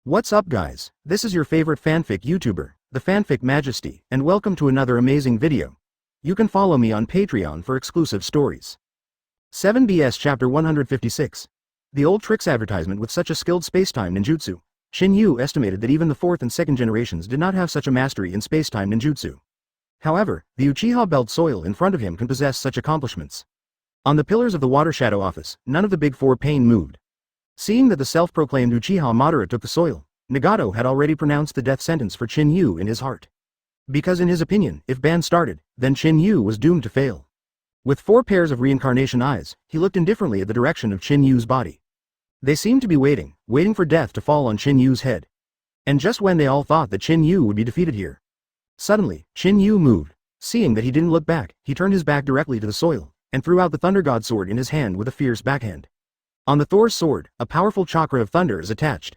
What's up guys, this is your favorite fanfic YouTuber, the Fanfic Majesty, and welcome to another amazing video. You can follow me on Patreon for exclusive stories. 7BS Chapter 156. The old tricks advertisement with such a skilled spacetime ninjutsu. Qin Yu estimated that even the 4th and 2nd generations did not have such a mastery in spacetime ninjutsu. However, the Uchiha belt Soil in front of him can possess such accomplishments. On the pillars of the Water Shadow office, none of the big four pain moved. Seeing that the self-proclaimed Uchiha Madara took the soil, Nagato had already pronounced the death sentence for Qin Yu in his heart. Because in his opinion, if ban started, then Qin Yu was doomed to fail. With 4 pairs of reincarnation eyes, he looked indifferently at the direction of Qin Yu's body. They seemed to be waiting for death to fall on Qin Yu's head. And just when they all thought that Qin Yu would be defeated here, suddenly, Qin Yu moved. Seeing that he didn't look back, he turned his back directly to the soil, and threw out the Thunder God sword in his hand with a fierce backhand. On the Thor's sword, a powerful chakra of thunder is attached.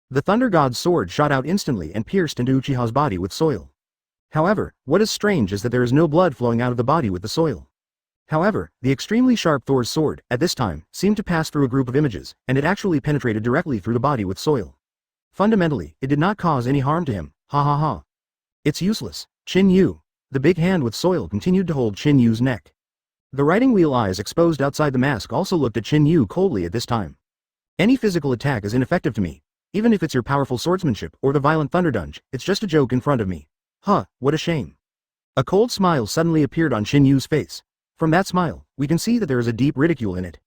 The Thunder God's sword shot out instantly and pierced into Uchiha's body with soil. However, what is strange is that there is no blood flowing out of the body with the soil. However, the extremely sharp Thor's sword, at this time, seemed to pass through a group of images, and it actually penetrated directly through the body with soil. Fundamentally, it did not cause any harm to him, ha ha ha. It's useless, Qin Yu. The big hand with soil continued to hold Qin Yu's neck. The writing wheel eyes exposed outside the mask also looked at Qin Yu coldly at this time. Any physical attack is ineffective to me. Even if it's your powerful swordsmanship or the violent thunderdunge, it's just a joke in front of me. Huh, what a shame. A cold smile suddenly appeared on Qin Yu's face. From that smile, we can see that there is a deep ridicule in it.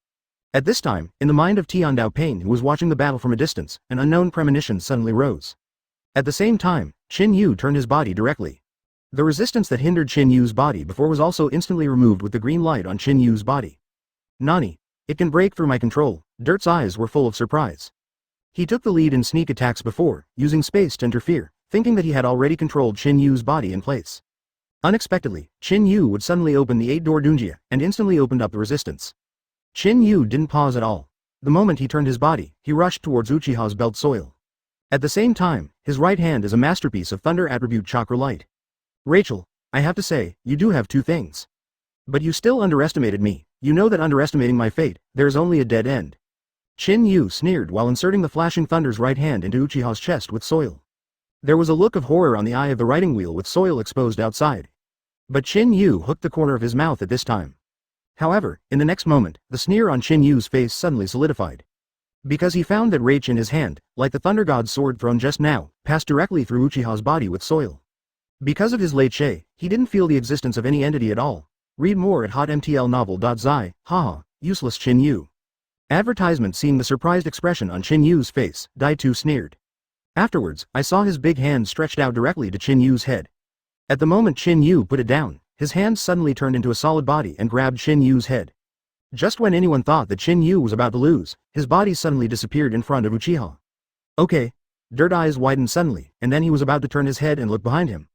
At this time, in the mind of Tiandao Pain who was watching the battle from a distance, an unknown premonition suddenly rose. At the same time, Qin Yu turned his body directly. The resistance that hindered Qin Yu's body before was also instantly removed with the green light on Qin Yu's body. Nani? It can break through my control. Dirt's eyes were full of surprise. He took the lead in sneak attacks before, using space to interfere, thinking that he had already controlled Qin Yu's body in place. Unexpectedly, Qin Yu would suddenly open the 8-door Dunjia, and instantly opened up the resistance. Qin Yu didn't pause at all. The moment he turned his body, he rushed towards Uchiha's belt Soil. At the same time, his right hand is a masterpiece of Thunder Attribute Chakra Light. Rachel, I have to say, you do have 2 things. But you still underestimated me. You know that underestimating my fate, there's only a dead end. Qin Yu sneered while inserting the flashing Thunder's right hand into Uchiha's chest with soil. There was a look of horror on the eye of the writing wheel with soil exposed outside. But Qin Yu hooked the corner of his mouth at this time. However, in the next moment, the sneer on Qin Yu's face suddenly solidified. Because he found that Rach in his hand, like the Thunder God's sword thrown just now, passed directly through Uchiha's body with soil. Because of his late Shay, he didn't feel the existence of any entity at all. Read more at hotmtlnovel.zi, haha, useless Qin Yu. Advertisement. Seeing the surprised expression on Qin Yu's face, Dai Tu sneered. Afterwards, I saw his big hand stretched out directly to Qin Yu's head. At the moment Qin Yu put it down, his hand suddenly turned into a solid body and grabbed Qin Yu's head. Just when anyone thought that Qin Yu was about to lose, his body suddenly disappeared in front of Uchiha. Okay. Dirt eyes widened suddenly, and then he was about to turn his head and look behind him.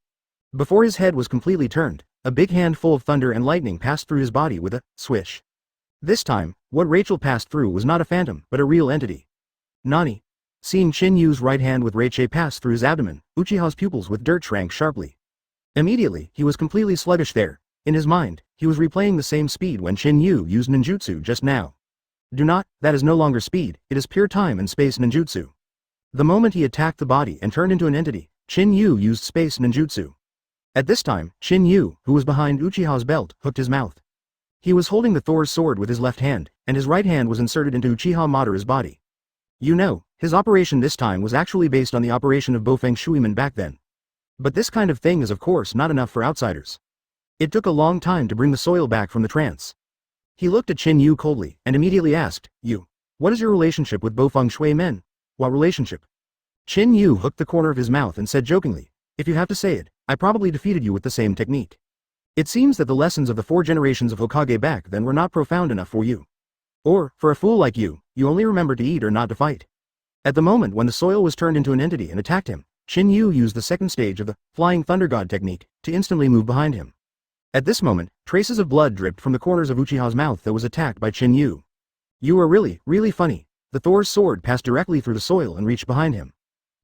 Before his head was completely turned, a big hand full of thunder and lightning passed through his body with a swish. This time, what Rachel passed through was not a phantom, but a real entity. Nani? Seeing Qin Yu's right hand with Raiche pass through his abdomen, Uchiha's pupils with dirt shrank sharply. Immediately, he was completely sluggish there. In his mind, he was replaying the same speed when Qin Yu used ninjutsu just now. Do not, that is no longer speed, it is pure time and space ninjutsu. The moment he attacked the body and turned into an entity, Qin Yu used space ninjutsu. At this time, Qin Yu, who was behind Uchiha's belt, hooked his mouth. He was holding the Thor's sword with his left hand, and his right hand was inserted into Uchiha Madara's body. You know, his operation this time was actually based on the operation of Bofeng Shuiman back then. But this kind of thing is of course not enough for outsiders. It took a long time to bring the soil back from the trance. He looked at Qin Yu coldly, and immediately asked, You, what is your relationship with Bofeng Shuiman? What relationship? Qin Yu hooked the corner of his mouth and said jokingly, If you have to say it, I probably defeated you with the same technique. It seems that the lessons of the 4 generations of Hokage back then were not profound enough for you. Or, for a fool like you, you only remember to eat or not to fight. At the moment when the soil was turned into an entity and attacked him, Qin Yu used the second stage of the Flying Thunder God technique to instantly move behind him. At this moment, traces of blood dripped from the corners of Uchiha's mouth that was attacked by Qin Yu. You are really funny. The Thor's sword passed directly through the soil and reached behind him.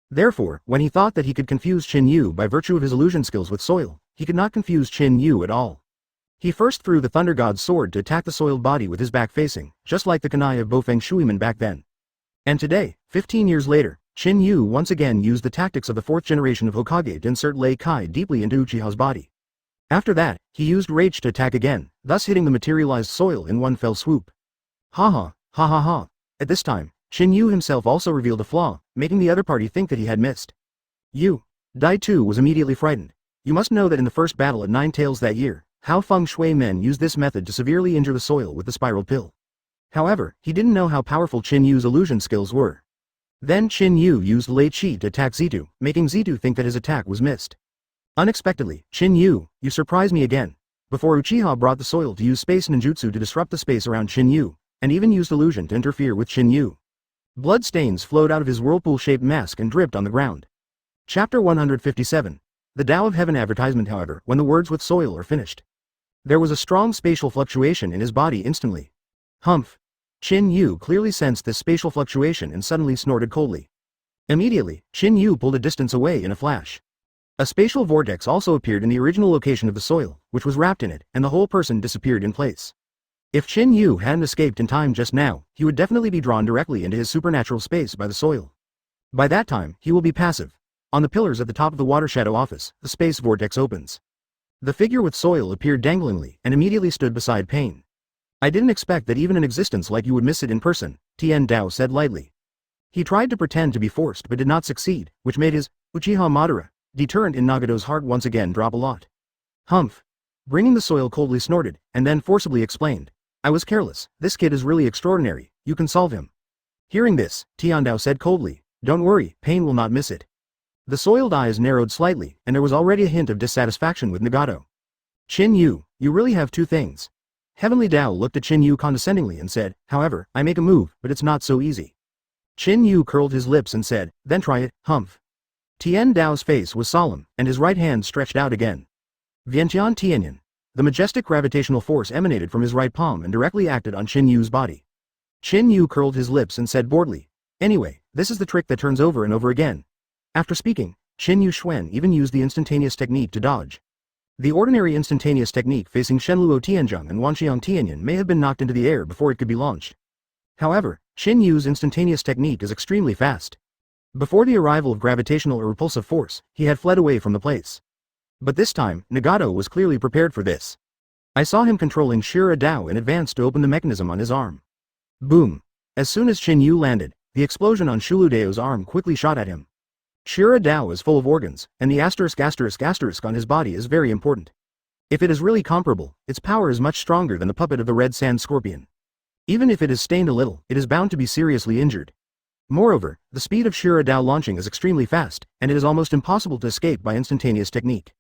Therefore, when he thought that he could confuse Qin Yu by virtue of his illusion skills with soil, he could not confuse Qin Yu at all. He first threw the Thunder God's sword to attack the soiled body with his back facing, just like the kunai of Bofeng Shuiman back then. And today, 15 years later, Qin Yu once again used the tactics of the fourth generation of Hokage to insert Lei Kai deeply into Uchiha's body. After that, he used rage to attack again, thus hitting the materialized soil in one fell swoop. Ha ha, ha ha ha. At this time, Qin Yu himself also revealed a flaw, making the other party think that he had missed. Dai too was immediately frightened. You must know that in the first battle at Nine Tails that year, Hao Feng Shui men used this method to severely injure the soil with the spiral pill. However, he didn't know how powerful Qin Yu's illusion skills were. Then Qin Yu used Lei Qi to attack Zitu, making Zitu think that his attack was missed. Unexpectedly, Qin Yu, you surprised me again. Before Uchiha brought the soil to use space ninjutsu to disrupt the space around Qin Yu, and even used illusion to interfere with Qin Yu. Blood stains flowed out of his whirlpool-shaped mask and dripped on the ground. Chapter 157. The Tao of Heaven advertisement. However, when the words with soil are finished, there was a strong spatial fluctuation in his body instantly. Humph. Qin Yu clearly sensed this spatial fluctuation and suddenly snorted coldly. Immediately, Qin Yu pulled a distance away in a flash. A spatial vortex also appeared in the original location of the soil, which was wrapped in it, and the whole person disappeared in place. If Qin Yu hadn't escaped in time just now, he would definitely be drawn directly into his supernatural space by the soil. By that time, he will be passive. On the pillars at the top of the water shadow office, the space vortex opens. The figure with soil appeared danglingly and immediately stood beside Pain. I didn't expect that even an existence like you would miss it in person, Tian Dao said lightly. He tried to pretend to be forced but did not succeed, which made his Uchiha Madara deterrent in Nagato's heart once again drop a lot. Humph. Bringing the soil coldly snorted, and then forcibly explained. I was careless, this kid is really extraordinary, you can solve him. Hearing this, Tian Dao said coldly, don't worry, Pain will not miss it. The soiled eyes narrowed slightly, and there was already a hint of dissatisfaction with Nagato. Qin Yu, you really have two things. Heavenly Dao looked at Qin Yu condescendingly and said, however, I make a move, but it's not so easy. Qin Yu curled his lips and said, then try it, humph. Tian Dao's face was solemn, and his right hand stretched out again. Vientian Tianyan. The majestic gravitational force emanated from his right palm and directly acted on Qin Yu's body. Qin Yu curled his lips and said boredly, anyway, this is the trick that turns over and over again. After speaking, Qin Yu Xuan even used the instantaneous technique to dodge. The ordinary instantaneous technique facing Shenluo Tianzheng and Wanxiang Tianyan may have been knocked into the air before it could be launched. However, Qin Yu's instantaneous technique is extremely fast. Before the arrival of gravitational or repulsive force, he had fled away from the place. But this time, Nagato was clearly prepared for this. I saw him controlling Shira Dao in advance to open the mechanism on his arm. Boom. As soon as Qin Yu landed, the explosion on Shuludeo's arm quickly shot at him. Shira Dao is full of organs, and the asterisk on his body is very important. If it is really comparable, its power is much stronger than the puppet of the red sand scorpion. Even if it is stained a little, it is bound to be seriously injured. Moreover, the speed of Shira Dao launching is extremely fast, and it is almost impossible to escape by instantaneous technique.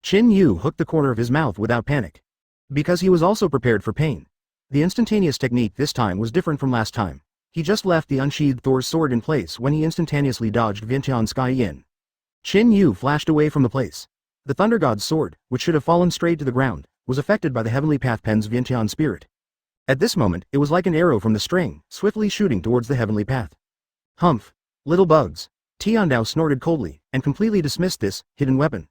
Qin Yu hooked the corner of his mouth without panic. Because he was also prepared for pain. The instantaneous technique this time was different from last time. He just left the unsheathed Thor's sword in place when he instantaneously dodged Vientian Sky Yin. Qin Yu flashed away from the place. The Thunder God's sword, which should have fallen straight to the ground, was affected by the Heavenly Path Pen's Vientian spirit. At this moment, it was like an arrow from the string, swiftly shooting towards the Heavenly Path. Humph. Little bugs. Tian Dao snorted coldly, and completely dismissed this hidden weapon.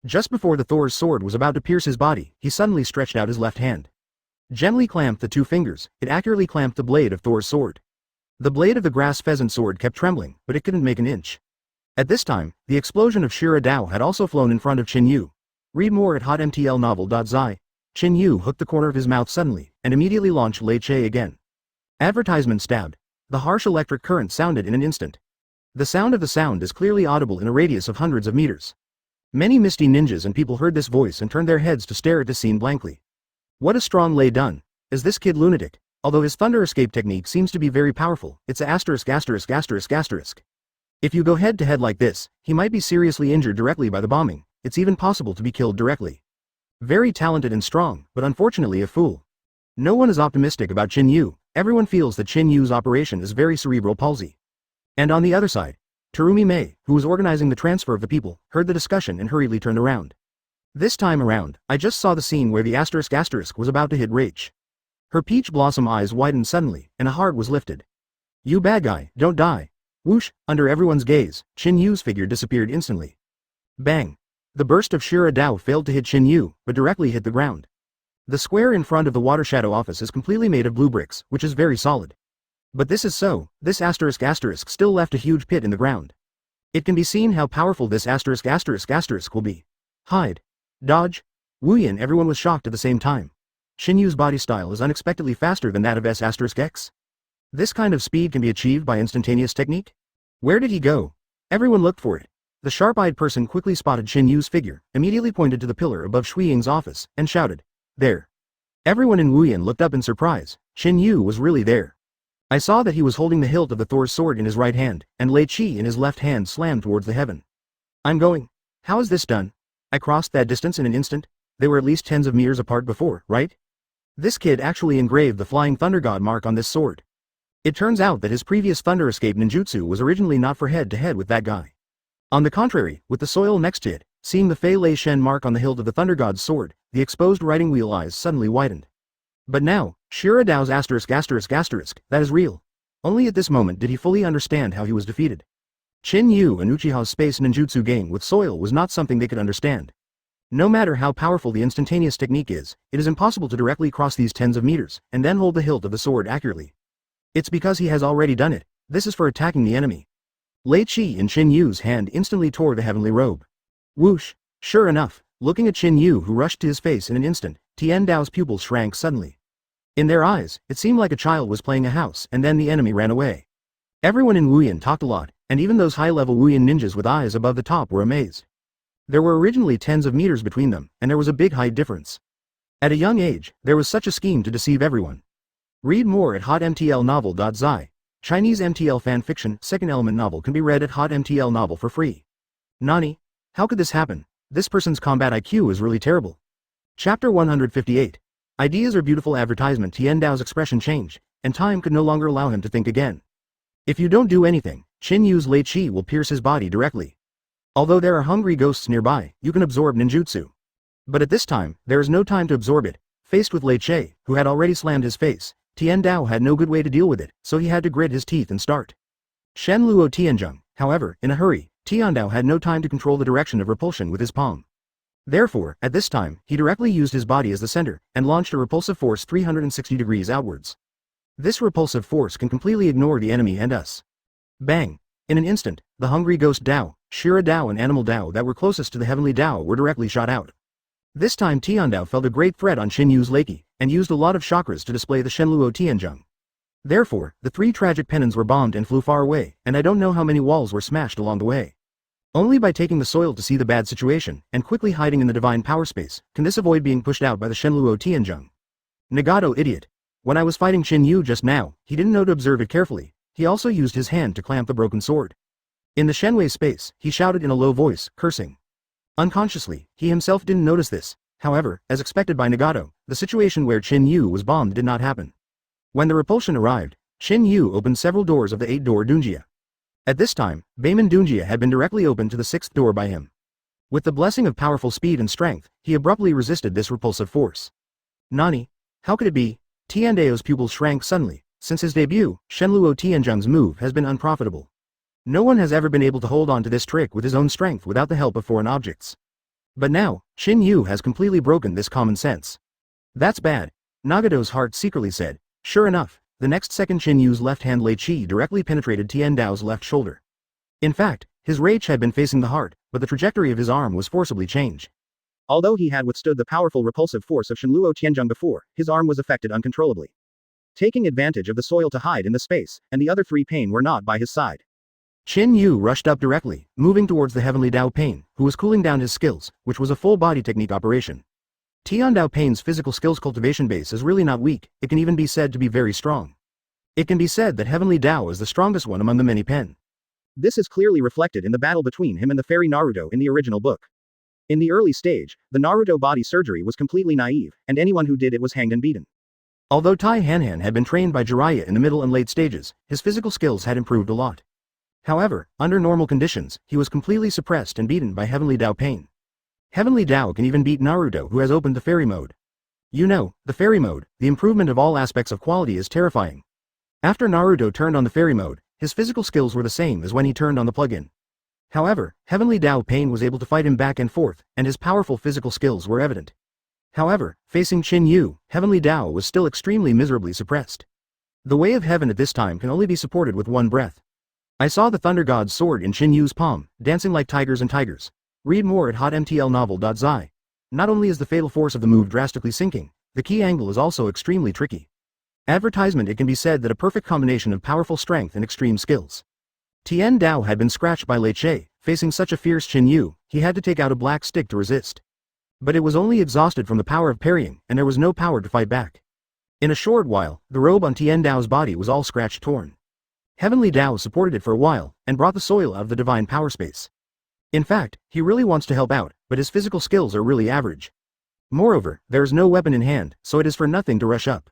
Just before the Thor's sword was about to pierce his body, he suddenly stretched out his left hand. Gently clamped the two fingers, it accurately clamped the blade of Thor's sword. The blade of the grass pheasant sword kept trembling, but it couldn't make an inch. At this time, the explosion of Shira Dao had also flown in front of Qin Yu. Read more at hotmtlnovel.zi. Qin Yu hooked the corner of his mouth suddenly, and immediately launched Lei Che again. Advertisement stabbed. The harsh electric current sounded in an instant. The sound of the sound is clearly audible in a radius of hundreds of meters. Many misty ninjas and people heard this voice and turned their heads to stare at the scene blankly. What a strong Lei done. Is this kid lunatic? Although his thunder escape technique seems to be very powerful, it's a asterisk. If you go head to head like this, he might be seriously injured directly by the bombing. It's even possible to be killed directly. Very talented and strong, but unfortunately a fool. No one is optimistic about Qin Yu. Everyone feels that Qin Yu's operation is very cerebral palsy. And on the other side, Terumi Mei, who was organizing the transfer of the people, heard the discussion and hurriedly turned around. This time around, I just saw the scene where the asterisk was about to hit Rach. Her peach blossom eyes widened suddenly, and a heart was lifted. You bad guy, don't die. Whoosh, under everyone's gaze, Qin Yu's figure disappeared instantly. Bang. The burst of Shira Dao failed to hit Qin Yu, but directly hit the ground. The square in front of the water shadow office is completely made of blue bricks, which is very solid. But this is so, this asterisk still left a huge pit in the ground. It can be seen how powerful this asterisk will be. Hide. Dodge. Wuyan, everyone was shocked at the same time. Qin Yu's body style is unexpectedly faster than that of S*X. This kind of speed can be achieved by instantaneous technique? Where did he go? Everyone looked for it. The sharp-eyed person quickly spotted Qin Yu's figure, immediately pointed to the pillar above Shui Ying's office, and shouted, "There." Everyone in Wuyan looked up in surprise. Qin Yu was really there. I saw that he was holding the hilt of the Thor's sword in his right hand, and Lei Qi in his left hand slammed towards the heaven. I'm going. How is this done? I crossed that distance in an instant. They were at least tens of meters apart before, right? This kid actually engraved the Flying Thunder God mark on this sword. It turns out that his previous Thunder Escape ninjutsu was originally not for head-to-head with that guy. On the contrary, with the soil next to it, seeing the Fei Lei Shen mark on the hilt of the Thunder God's sword, the exposed writing wheel eyes suddenly widened. But now, Shira Dao's asterisk, that is real. Only at this moment did he fully understand how he was defeated. Qin Yu and Uchiha's space ninjutsu game with soil was not something they could understand. No matter how powerful the instantaneous technique is, it is impossible to directly cross these tens of meters, and then hold the hilt of the sword accurately. It's because he has already done it. This is for attacking the enemy. Lei Qi in Qin Yu's hand instantly tore the heavenly robe. Whoosh! Sure enough, looking at Qin Yu who rushed to his face in an instant, Tian Dao's pupils shrank suddenly. In their eyes, it seemed like a child was playing a house and then the enemy ran away. Everyone in Wuyan talked a lot, and even those high-level Wuyan ninjas with eyes above the top were amazed. There were originally tens of meters between them, and there was a big height difference. At a young age, there was such a scheme to deceive everyone. Read more at hotmtlnovel.zi. Chinese MTL fan fiction, second element novel can be read at hotmtl novel for free. Nani? How could this happen? This person's combat IQ is really terrible. Chapter 158. Ideas are beautiful advertisement. Tian Dao's expression changed, and time could no longer allow him to think again. If you don't do anything, Qin Yu's Lei Qi will pierce his body directly. Although there are hungry ghosts nearby, you can absorb ninjutsu. But at this time, there is no time to absorb it. Faced with Lei Qi, who had already slammed his face, Tian Dao had no good way to deal with it, so he had to grit his teeth and start. Shen Luo Tianzheng, however, in a hurry, Tian Dao had no time to control the direction of repulsion with his palm. Therefore, at this time, he directly used his body as the center, and launched a repulsive force 360 degrees outwards. This repulsive force can completely ignore the enemy and us. Bang! In an instant, the hungry ghost Dao, Shira Dao and animal Dao that were closest to the heavenly Dao were directly shot out. This time Tian Dao felt a great threat on Qin Yu's Lei Qi, and used a lot of chakras to display the Shenluo Tianzheng. Therefore, the three tragic pennons were bombed and flew far away, and I don't know how many walls were smashed along the way. Only by taking the soil to see the bad situation, and quickly hiding in the divine power space, can this avoid being pushed out by the Shenluo Tianzheng. Nagato idiot. When I was fighting Qin Yu just now, he didn't know to observe it carefully. He also used his hand to clamp the broken sword. In the Shenwei space, he shouted in a low voice, cursing. Unconsciously, he himself didn't notice this. However, as expected by Nagato, the situation where Qin Yu was bombed did not happen. When the repulsion arrived, Qin Yu opened several doors of the 8-door Dunjia. At this time, Beiman Dunjia had been directly opened to the 6th door by him. With the blessing of powerful speed and strength, he abruptly resisted this repulsive force. Nani? How could it be? Tian Dao's pupils shrank suddenly. Since his debut, Shenluo Tianzheng's move has been unprofitable. No one has ever been able to hold on to this trick with his own strength without the help of foreign objects. But now, Qin Yu has completely broken this common sense. That's bad. Nagato's heart secretly said. Sure enough, the next second Qin Yu's left hand Lei Qi directly penetrated Tian Dao's left shoulder. In fact, his rage had been facing the heart, but the trajectory of his arm was forcibly changed. Although he had withstood the powerful repulsive force of Shenluo Tianzheng before, his arm was affected uncontrollably. Taking advantage of the soil to hide in the space, and the other three Pain were not by his side. Qin Yu rushed up directly, moving towards the heavenly Dao Pain, who was cooling down his skills, which was a full body technique operation. Tian Dao Pain's physical skills cultivation base is really not weak, it can even be said to be very strong. It can be said that heavenly Dao is the strongest one among the many Pen. This is clearly reflected in the battle between him and the fairy Naruto in the original book. In the early stage, the Naruto body surgery was completely naive, and anyone who did it was hanged and beaten. Although Tai Hanhan had been trained by Jiraiya in the middle and late stages, his physical skills had improved a lot. However, under normal conditions, he was completely suppressed and beaten by Heavenly Dao Pain. Heavenly Dao can even beat Naruto, who has opened the fairy mode. You know, the fairy mode, the improvement of all aspects of quality is terrifying. After Naruto turned on the fairy mode, his physical skills were the same as when he turned on the plug-in. However, Heavenly Dao Pain was able to fight him back and forth, and his powerful physical skills were evident. However, facing Qin Yu, Heavenly Dao was still extremely miserably suppressed. The way of heaven at this time can only be supported with one breath. I saw the Thunder God's sword in Qin Yu's palm, dancing like tigers and tigers. Read more at hotmtlnovel.zi. Not only is the fatal force of the move drastically sinking, the key angle is also extremely tricky. Advertisement. It can be said that a perfect combination of powerful strength and extreme skills. Tian Dao had been scratched by Lei Che. Facing such a fierce Qin Yu, he had to take out a black stick to resist. But it was only exhausted from the power of parrying, and there was no power to fight back. In a short while, the robe on Tian Dao's body was all scratched torn. Heavenly Dao supported it for a while, and brought the soil out of the divine power space. In fact, he really wants to help out, but his physical skills are really average. Moreover, there is no weapon in hand, so it is for nothing to rush up.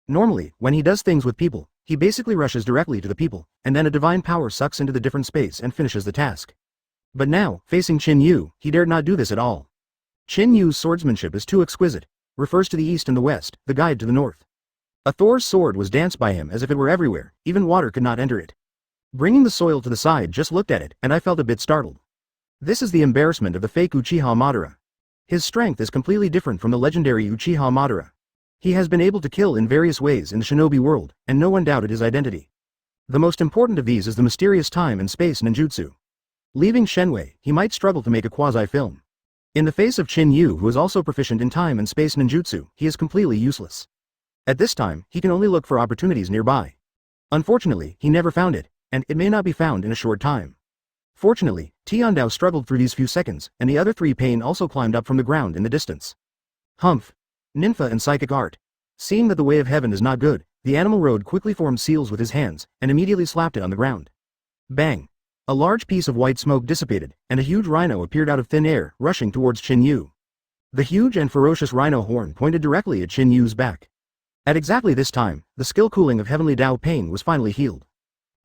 Normally, when he does things with people, he basically rushes directly to the people, and then a divine power sucks into the different space and finishes the task. But now, facing Qin Yu, he dared not do this at all. Qin Yu's swordsmanship is too exquisite, refers to the east and the west, the guide to the north. A Thor's sword was danced by him as if it were everywhere, even water could not enter it. Bringing the soil to the side, just looked at it, and I felt a bit startled. This is the embarrassment of the fake Uchiha Madara. His strength is completely different from the legendary Uchiha Madara. He has been able to kill in various ways in the shinobi world, and no one doubted his identity. The most important of these is the mysterious time and space ninjutsu. Leaving Shenwei, he might struggle to make a quasi-film. In the face of Qin Yu, who is also proficient in time and space ninjutsu, he is completely useless. At this time, he can only look for opportunities nearby. Unfortunately, he never found it, and it may not be found in a short time. Fortunately, Tian Dao struggled through these few seconds, and the other three Pain also climbed up from the ground in the distance. Humph! Ninfa and psychic art. Seeing that the way of heaven is not good, the animal road quickly formed seals with his hands, and immediately slapped it on the ground. Bang! A large piece of white smoke dissipated, and a huge rhino appeared out of thin air, rushing towards Qin Yu. The huge and ferocious rhino horn pointed directly at Qin Yu's back. At exactly this time, the skill cooling of Heavenly Dao Pain was finally healed.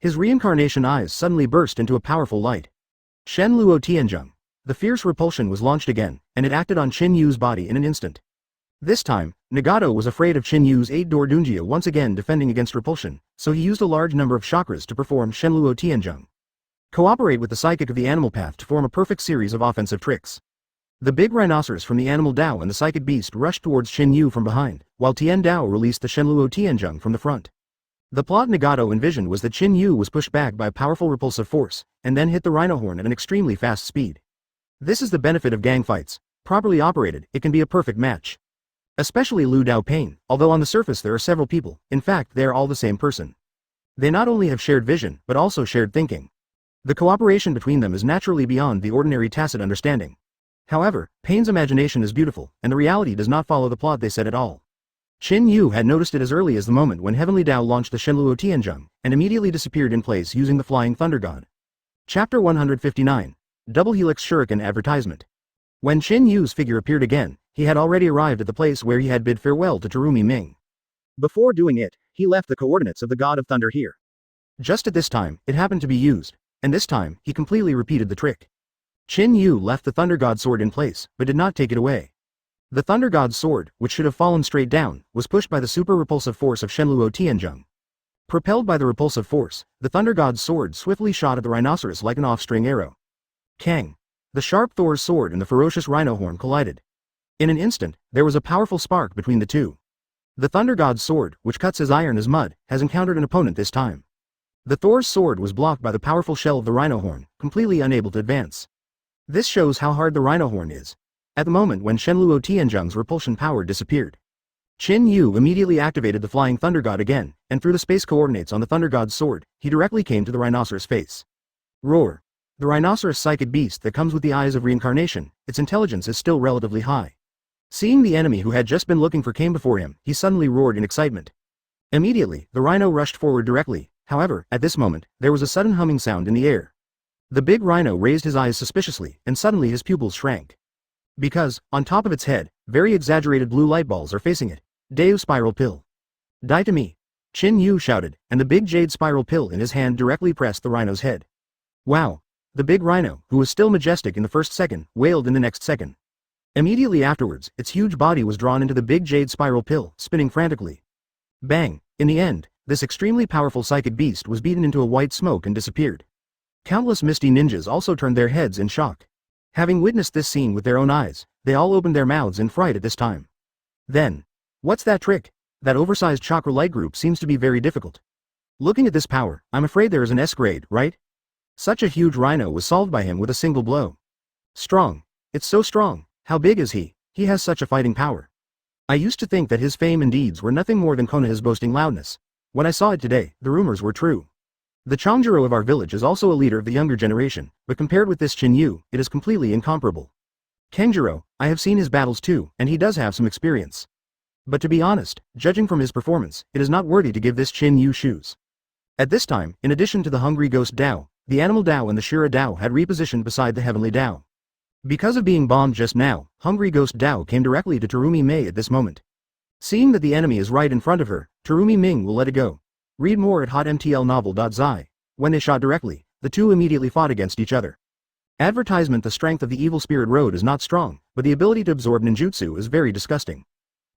His reincarnation eyes suddenly burst into a powerful light. Shen Luo Tianzheng. The fierce repulsion was launched again, and it acted on Qin Yu's body in an instant. This time, Nagato was afraid of Qin Yu's 8-door Dunjia once again defending against repulsion, so he used a large number of chakras to perform Shen Luo Tianzheng. Cooperate with the psychic of the animal path to form a perfect series of offensive tricks. The big rhinoceros from the animal Dao and the psychic beast rushed towards Qin Yu from behind, while Tian Dao released the Shenluo Tianzheng from the front. The plot Nagato envisioned was that Qin Yu was pushed back by powerful repulsive force, and then hit the rhino horn at an extremely fast speed. This is the benefit of gang fights. Properly operated, it can be a perfect match. Especially Lu Dao Pain, although on the surface there are several people, in fact they are all the same person. They not only have shared vision, but also shared thinking. The cooperation between them is naturally beyond the ordinary tacit understanding. However, Pain's imagination is beautiful, and the reality does not follow the plot they said at all. Qin Yu had noticed it as early as the moment when Heavenly Dao launched the Shenluo Tianzheng, and immediately disappeared in place using the Flying Thunder God. Chapter 159. Double Helix Shuriken Advertisement. When Qin Yu's figure appeared again, he had already arrived at the place where he had bid farewell to Terumi Ming. Before doing it, he left the coordinates of the God of Thunder here. Just at this time, it happened to be used, and this time, he completely repeated the trick. Qin Yu left the Thunder God sword in place, but did not take it away. The Thunder God's sword, which should have fallen straight down, was pushed by the super repulsive force of Shenluo Tianzheng. Propelled by the repulsive force, the Thunder God's sword swiftly shot at the rhinoceros like an off-string arrow. Kang! The sharp Thor's sword and the ferocious rhino horn collided. In an instant, there was a powerful spark between the two. The Thunder God's sword, which cuts as iron as mud, has encountered an opponent this time. The Thor's sword was blocked by the powerful shell of the rhino horn, completely unable to advance. This shows how hard the rhino horn is. At the moment when Shenluo Tianzheng's repulsion power disappeared, Qin Yu immediately activated the Flying Thunder God again, and through the space coordinates on the Thunder God's sword, he directly came to the rhinoceros' face. Roar! The rhinoceros psychic beast that comes with the eyes of reincarnation, its intelligence is still relatively high. Seeing the enemy who had just been looking for came before him, he suddenly roared in excitement. Immediately, the rhino rushed forward directly. However, at this moment, there was a sudden humming sound in the air. The big rhino raised his eyes suspiciously, and suddenly his pupils shrank. Because, on top of its head, very exaggerated blue light balls are facing it. Deu spiral pill. Die to me! Qin Yu shouted, and the big jade spiral pill in his hand directly pressed the rhino's head. Wow! The big rhino, who was still majestic in the first second, wailed in the next second. Immediately afterwards, its huge body was drawn into the big jade spiral pill, spinning frantically. Bang! In the end, this extremely powerful psychic beast was beaten into a white smoke and disappeared. Countless misty ninjas also turned their heads in shock. Having witnessed this scene with their own eyes, they all opened their mouths in fright at this time. Then, what's that trick? That oversized chakra light group seems to be very difficult. Looking at this power, I'm afraid there is an S grade, right? Such a huge rhino was solved by him with a single blow. Strong. It's so strong. How big is he? He has such a fighting power. I used to think that his fame and deeds were nothing more than Konoha's boasting loudness. When I saw it today, the rumors were true. The Changjuro of our village is also a leader of the younger generation, but compared with this Qin Yu, it is completely incomparable. Kenjiro, I have seen his battles too, and he does have some experience. But to be honest, judging from his performance, it is not worthy to give this Qin Yu shoes. At this time, in addition to the Hungry Ghost Dao, the Animal Dao and the Shira Dao had repositioned beside the Heavenly Dao. Because of being bombed just now, Hungry Ghost Dao came directly to Terumi Mei at this moment. Seeing that the enemy is right in front of her, Terumi Ming will let it go. Read more at hotmtlnovel.zi. When they shot directly, the two immediately fought against each other. Advertisement: the strength of the evil spirit road is not strong, but the ability to absorb ninjutsu is very disgusting.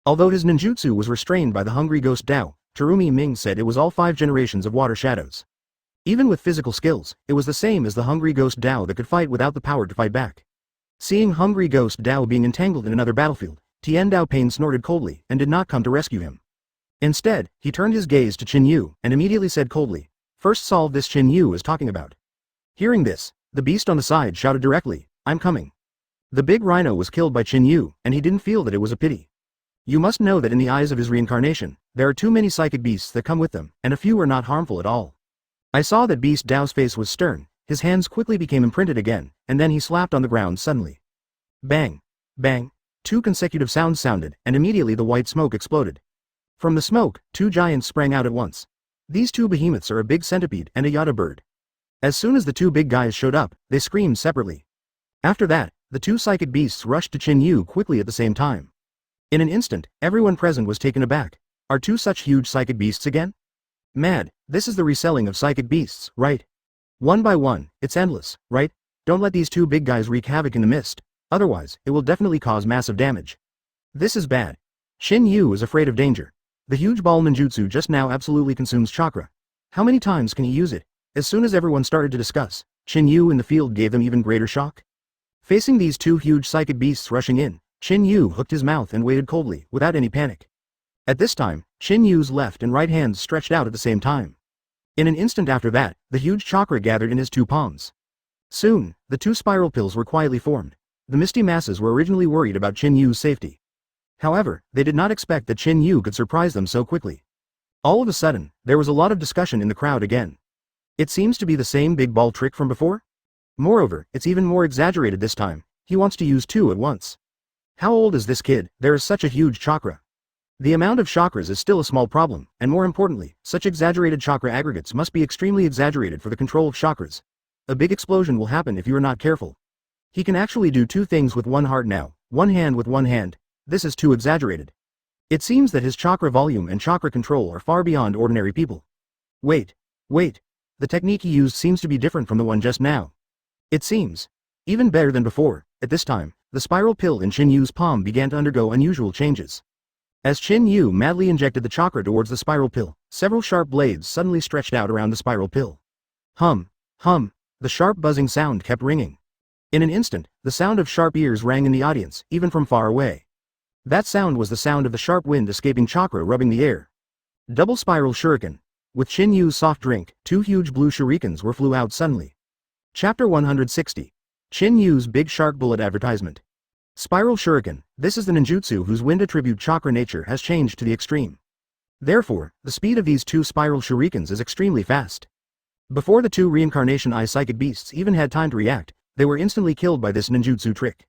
Although his ninjutsu was restrained by the Hungry Ghost Dao, Terumi Ming said it was all 5 generations of water shadows. Even with physical skills, it was the same as the Hungry Ghost Dao that could fight without the power to fight back. Seeing Hungry Ghost Dao being entangled in another battlefield, Tien Dao Pain snorted coldly and did not come to rescue him. Instead, he turned his gaze to Qin Yu and immediately said coldly, "First solve this." Qin Yu is talking about. Hearing this, the beast on the side shouted directly, "I'm coming." The big rhino was killed by Qin Yu, and he didn't feel that it was a pity. You must know that in the eyes of his reincarnation, there are too many psychic beasts that come with them, and a few are not harmful at all. I saw that Beast Dao's face was stern, his hands quickly became imprinted again, and then he slapped on the ground suddenly. Bang! Bang! 2 consecutive sounds sounded, and immediately the white smoke exploded. From the smoke, 2 giants sprang out at once. These 2 behemoths are a big centipede and a yata bird. As soon as the 2 big guys showed up, they screamed separately. After that, the 2 psychic beasts rushed to Qin Yu quickly at the same time. In an instant, everyone present was taken aback. Are 2 such huge psychic beasts again? Mad, this is the reselling of psychic beasts, right? One by one, it's endless, right? Don't let these 2 big guys wreak havoc in the mist, otherwise, it will definitely cause massive damage. This is bad. Qin Yu is afraid of danger. The huge ball ninjutsu just now absolutely consumes chakra. How many times can he use it? As soon as everyone started to discuss, Qin Yu in the field gave them even greater shock. Facing these 2 huge psychic beasts rushing in, Qin Yu hooked his mouth and waited coldly, without any panic. At this time, Qin Yu's left and right hands stretched out at the same time. In an instant after that, the huge chakra gathered in his 2 palms. Soon, the 2 spiral pills were quietly formed. The misty masses were originally worried about Qin Yu's safety. However, they did not expect that Qin Yu could surprise them so quickly. All of a sudden, there was a lot of discussion in the crowd again. It seems to be the same big ball trick from before? Moreover, it's even more exaggerated this time. He wants to use 2 at once. How old is this kid? There is such a huge chakra. The amount of chakras is still a small problem, and more importantly, such exaggerated chakra aggregates must be extremely exaggerated for the control of chakras. A big explosion will happen if you are not careful. He can actually do 2 things with one heart now, one hand with one hand. This is too exaggerated. It seems that his chakra volume and chakra control are far beyond ordinary people. Wait. The technique he used seems to be different from the one just now. It seems even better than before. At this time, the spiral pill in Qin Yu's palm began to undergo unusual changes. As Qin Yu madly injected the chakra towards the spiral pill, several sharp blades suddenly stretched out around the spiral pill. Hum. The sharp buzzing sound kept ringing. In an instant, the sound of sharp ears rang in the audience, even from far away. That sound was the sound of the sharp wind escaping chakra rubbing the air. Double spiral shuriken. With Qin Yu's soft drink, 2 huge blue shurikens flew out suddenly. Chapter 160. Qin Yu's Big Shark Bullet Advertisement. Spiral Shuriken, this is the ninjutsu whose wind attribute chakra nature has changed to the extreme. Therefore, the speed of these 2 spiral shurikens is extremely fast. Before the 2 reincarnation eye psychic beasts even had time to react, they were instantly killed by this ninjutsu trick.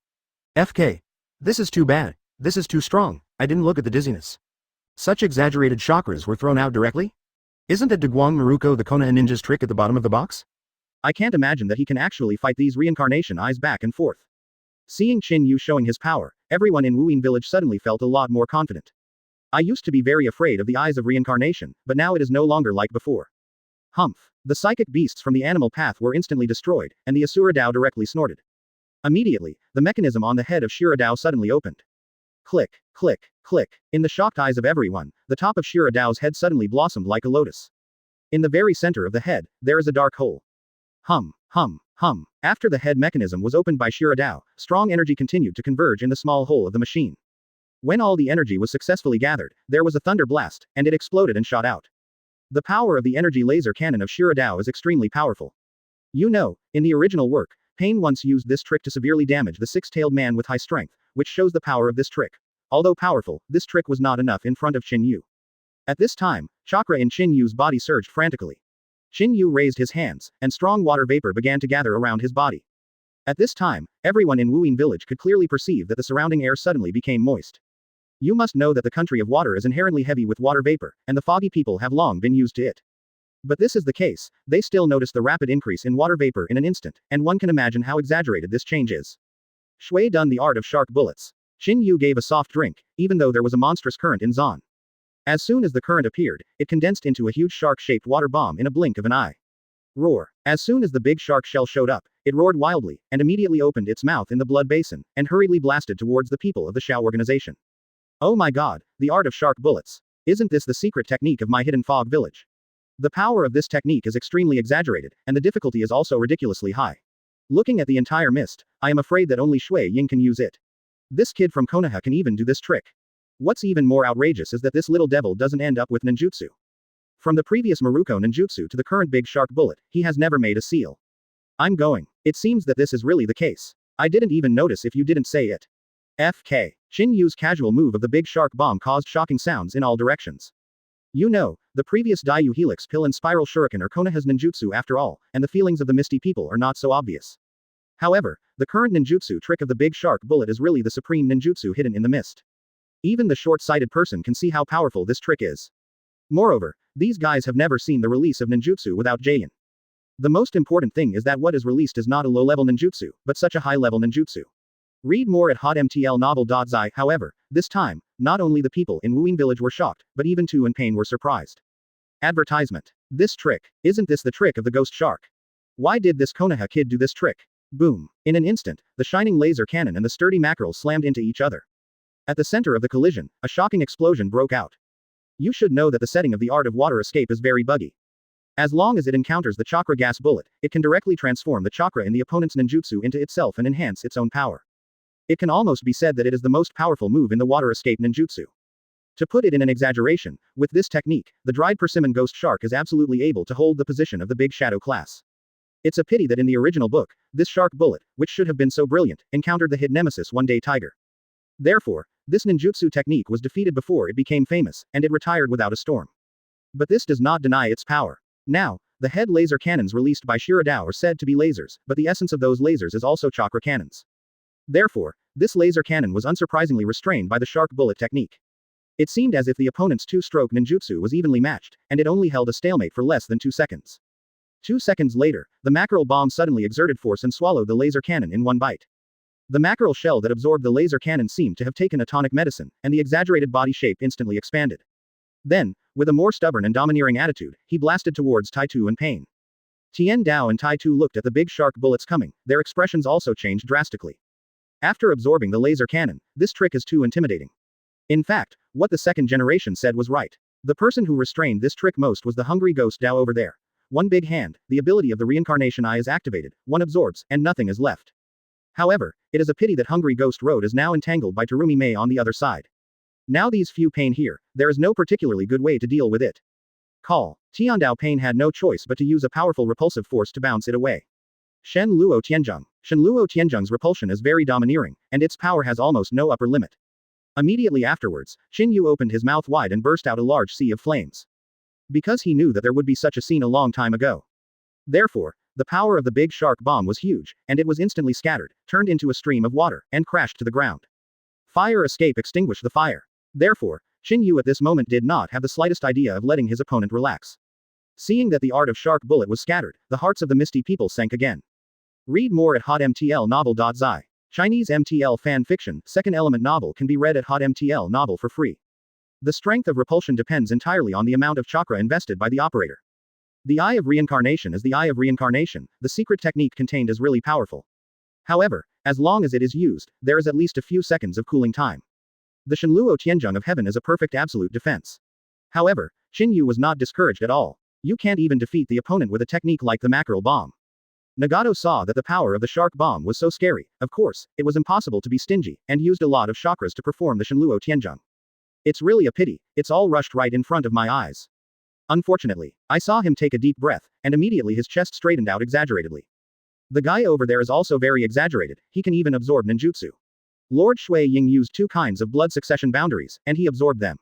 FK. This is too bad, this is too strong, I didn't look at the dizziness. Such exaggerated chakras were thrown out directly? Isn't that Diguang Maruko the Konoha ninja's trick at the bottom of the box? I can't imagine that he can actually fight these reincarnation eyes back and forth. Seeing Qin Yu showing his power, everyone in Wuyin village suddenly felt a lot more confident. I used to be very afraid of the eyes of reincarnation, but now it is no longer like before. Humph. The psychic beasts from the animal path were instantly destroyed, and the Asura Dao directly snorted. Immediately, the mechanism on the head of Shira Dao suddenly opened. Click, click, click. In the shocked eyes of everyone, the top of Shira Dao's head suddenly blossomed like a lotus. In the very center of the head, there is a dark hole. Hum. After the head mechanism was opened by Shira Dao, strong energy continued to converge in the small hole of the machine. When all the energy was successfully gathered, there was a thunder blast, and it exploded and shot out. The power of the energy laser cannon of Shirodao is extremely powerful. You know, in the original work, Pain once used this trick to severely damage the six-tailed man with high strength, which shows the power of this trick. Although powerful, this trick was not enough in front of Qin Yu. At this time, chakra in Qin Yu's body surged frantically. Qin Yu raised his hands, and strong water vapor began to gather around his body. At this time, everyone in Wuyin village could clearly perceive that the surrounding air suddenly became moist. You must know that the country of water is inherently heavy with water vapor, and the foggy people have long been used to it. But this is the case, they still notice the rapid increase in water vapor in an instant, and one can imagine how exaggerated this change is. Shui done the art of shark bullets. Qin Yu gave a soft drink, even though there was a monstrous current in Zan. As soon as the current appeared, it condensed into a huge shark-shaped water bomb in a blink of an eye. Roar. As soon as the big shark shell showed up, it roared wildly, and immediately opened its mouth in the blood basin, and hurriedly blasted towards the people of the Shao organization. Oh my god, the art of shark bullets. Isn't this the secret technique of my hidden fog village? The power of this technique is extremely exaggerated, and the difficulty is also ridiculously high. Looking at the entire mist, I am afraid that only Shui Ying can use it. This kid from Konoha can even do this trick. What's even more outrageous is that this little devil doesn't end up with ninjutsu. From the previous Maruko ninjutsu to the current big shark bullet, he has never made a seal. I'm going. It seems that this is really the case. I didn't even notice if you didn't say it. FK. Qin Yu's casual move of the big shark bomb caused shocking sounds in all directions. You know, the previous Daiyu Helix Pill and Spiral Shuriken are Konoha's ninjutsu after all, and the feelings of the misty people are not so obvious. However, the current ninjutsu trick of the big shark bullet is really the supreme ninjutsu hidden in the mist. Even the short-sighted person can see how powerful this trick is. Moreover, these guys have never seen the release of ninjutsu without Jayan. The most important thing is that what is released is not a low-level ninjutsu, but such a high-level ninjutsu. Read more at hotmtlnovel.zi. However, this time, not only the people in Wuyin village were shocked, but even Tu and Pain were surprised. Advertisement. This trick. Isn't this the trick of the ghost shark? Why did this Konoha kid do this trick? Boom. In an instant, the shining laser cannon and the sturdy mackerel slammed into each other. At the center of the collision, a shocking explosion broke out. You should know that the setting of the art of water escape is very buggy. As long as it encounters the chakra gas bullet, it can directly transform the chakra in the opponent's ninjutsu into itself and enhance its own power. It can almost be said that it is the most powerful move in the water escape ninjutsu. To put it in an exaggeration, with this technique, the dried persimmon ghost shark is absolutely able to hold the position of the big shadow class. It's a pity that in the original book, this shark bullet, which should have been so brilliant, encountered the hid nemesis one-day tiger. Therefore, this ninjutsu technique was defeated before it became famous, and it retired without a storm. But this does not deny its power. Now, the head laser cannons released by Shirodao are said to be lasers, but the essence of those lasers is also chakra cannons. Therefore, this laser cannon was unsurprisingly restrained by the shark bullet technique. It seemed as if the opponent's two-stroke ninjutsu was evenly matched, and it only held a stalemate for less than 2 seconds. 2 seconds later, the mackerel bomb suddenly exerted force and swallowed the laser cannon in one bite. The mackerel shell that absorbed the laser cannon seemed to have taken a tonic medicine, and the exaggerated body shape instantly expanded. Then, with a more stubborn and domineering attitude, he blasted towards Taitu and Pain. Tian Dao and Taitu looked at the big shark bullets coming, their expressions also changed drastically. After absorbing the laser cannon, this trick is too intimidating. In fact, what the second generation said was right. The person who restrained this trick most was the hungry ghost Dao over there. One big hand, the ability of the reincarnation eye is activated, one absorbs, and nothing is left. However, it is a pity that hungry ghost road is now entangled by Terumi Mei on the other side. Now these few Pain here, there is no particularly good way to deal with it. Call. Tiandao Pain had no choice but to use a powerful repulsive force to bounce it away. Shen Luo Tianzheng. Shen Luo Tianzheng's repulsion is very domineering, and its power has almost no upper limit. Immediately afterwards, Qin Yu opened his mouth wide and burst out a large sea of flames. Because he knew that there would be such a scene a long time ago. Therefore, the power of the big shark bomb was huge, and it was instantly scattered, turned into a stream of water, and crashed to the ground. Fire escape extinguished the fire. Therefore, Qin Yu at this moment did not have the slightest idea of letting his opponent relax. Seeing that the art of shark bullet was scattered, the hearts of the misty people sank again. Read more at hotmtlnovel.zi. Chinese MTL fan fiction, second element novel can be read at hotmtl novel for free. The strength of repulsion depends entirely on the amount of chakra invested by the operator. The Eye of Reincarnation is the Eye of Reincarnation, the secret technique contained is really powerful. However, as long as it is used, there is at least a few seconds of cooling time. The Shenluo Tianzheng of Heaven is a perfect absolute defense. However, Qin Yu was not discouraged at all. You can't even defeat the opponent with a technique like the mackerel bomb. Nagato saw that the power of the shark bomb was so scary. Of course, it was impossible to be stingy, and used a lot of chakras to perform the Shenluo Tianzhong. It's really a pity, it's all rushed right in front of my eyes. Unfortunately, I saw him take a deep breath, and immediately his chest straightened out exaggeratedly. The guy over there is also very exaggerated, he can even absorb ninjutsu. Lord Shui Ying used two kinds of blood succession boundaries, and he absorbed them.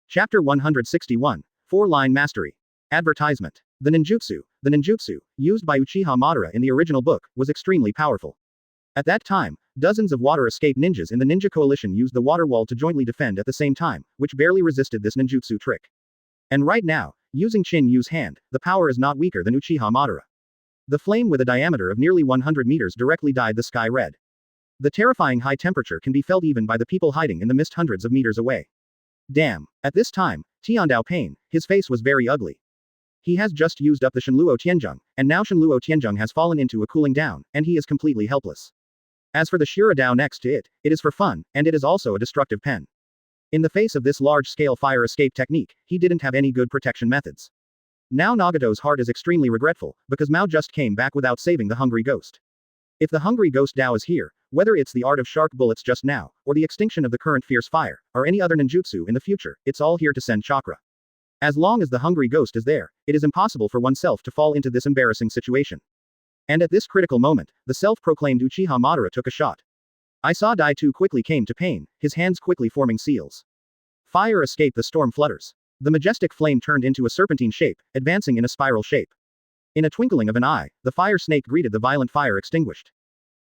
Chapter 161, 4-Line Mastery. Advertisement. The ninjutsu, used by Uchiha Madara in the original book, was extremely powerful. At that time, dozens of water escape ninjas in the ninja coalition used the water wall to jointly defend at the same time, which barely resisted this ninjutsu trick. And right now, using Qin Yu's hand, the power is not weaker than Uchiha Madara. The flame with a diameter of nearly 100 meters directly dyed the sky red. The terrifying high temperature can be felt even by the people hiding in the mist hundreds of meters away. Damn. At this time, Tiandao Pain, his face was very ugly. He has just used up the Shenluo Tianzhong, and now Shenluo Tianzhong has fallen into a cooling down, and he is completely helpless. As for the Shira Dao next to it, it is for fun, and it is also a destructive pen. In the face of this large-scale fire escape technique, he didn't have any good protection methods. Now Nagato's heart is extremely regretful, because Mao just came back without saving the hungry ghost. If the hungry ghost Dao is here, whether it's the art of shark bullets just now, or the extinction of the current fierce fire, or any other ninjutsu in the future, it's all here to send chakra. As long as the hungry ghost is there, it is impossible for oneself to fall into this embarrassing situation. And at this critical moment, the self-proclaimed Uchiha Madara took a shot. I saw Dai Tu quickly came to pain, his hands quickly forming seals. Fire escaped the storm flutters. The majestic flame turned into a serpentine shape, advancing in a spiral shape. In a twinkling of an eye, the fire snake greeted the violent fire extinguished.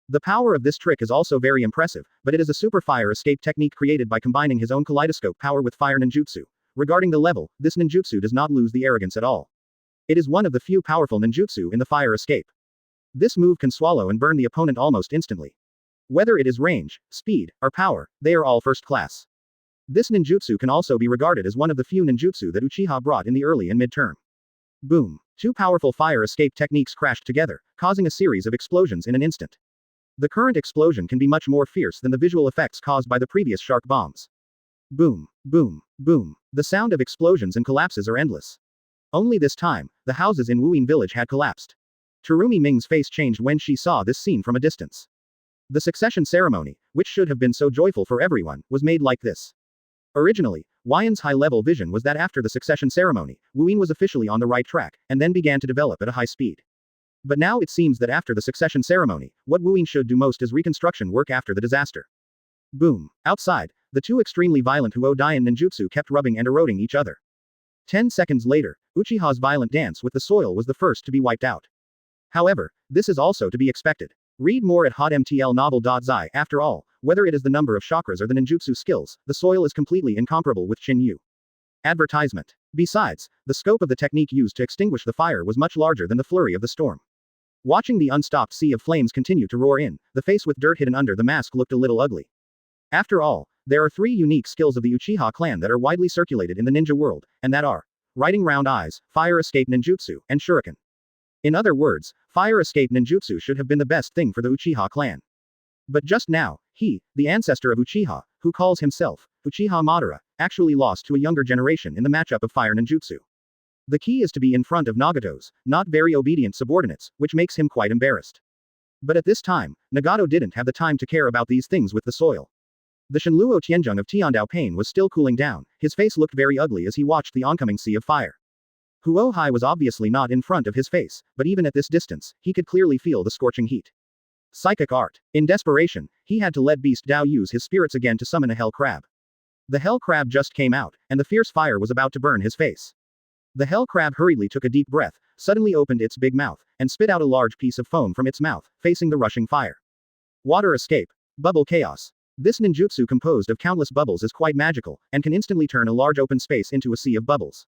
The power of this trick is also very impressive, but it is a super fire escape technique created by combining his own kaleidoscope power with fire ninjutsu. Regarding the level, this ninjutsu does not lose the arrogance at all. It is one of the few powerful ninjutsu in the fire escape. This move can swallow and burn the opponent almost instantly. Whether it is range, speed, or power, they are all first class. This ninjutsu can also be regarded as one of the few ninjutsu that Uchiha brought in the early and mid-term. Boom. Two powerful fire escape techniques crashed together, causing a series of explosions in an instant. The current explosion can be much more fierce than the visual effects caused by the previous shark bombs. Boom, boom, boom. The sound of explosions and collapses are endless. Only this time, the houses in Wuyin village had collapsed. Terumi Ming's face changed when she saw this scene from a distance. The succession ceremony, which should have been so joyful for everyone, was made like this. Originally, Wyan's high-level vision was that after the succession ceremony, Wuyin was officially on the right track, and then began to develop at a high speed. But now it seems that after the succession ceremony, what Wuyin should do most is reconstruction work after the disaster. Boom. Outside, the two extremely violent Huo Dian ninjutsu kept rubbing and eroding each other. 10 seconds later, Uchiha's violent dance with the soil was the first to be wiped out. However, this is also to be expected. Read more at hotmtlnovel.zi. After all, whether it is the number of chakras or the ninjutsu skills, the soil is completely incomparable with Qin Yu. Advertisement. Besides, the scope of the technique used to extinguish the fire was much larger than the flurry of the storm. Watching the unstopped sea of flames continue to roar in, the face with dirt hidden under the mask looked a little ugly. After all, there are three unique skills of the Uchiha clan that are widely circulated in the ninja world, and that are riding round eyes, fire escape ninjutsu, and shuriken. In other words, fire escape ninjutsu should have been the best thing for the Uchiha clan. But just now, he, the ancestor of Uchiha, who calls himself Uchiha Madara, actually lost to a younger generation in the matchup of fire ninjutsu. The key is to be in front of Nagato's not very obedient subordinates, which makes him quite embarrassed. But at this time, Nagato didn't have the time to care about these things with the soil. The Shenluo Tianzhong of Tiandao Pain was still cooling down, his face looked very ugly as he watched the oncoming sea of fire. Huo Hai was obviously not in front of his face, but even at this distance, he could clearly feel the scorching heat. Psychic art. In desperation, he had to let Beast Dao use his spirits again to summon a hell crab. The hell crab just came out, and the fierce fire was about to burn his face. The hell crab hurriedly took a deep breath, suddenly opened its big mouth, and spit out a large piece of foam from its mouth, facing the rushing fire. Water escape. Bubble chaos. This ninjutsu composed of countless bubbles is quite magical, and can instantly turn a large open space into a sea of bubbles.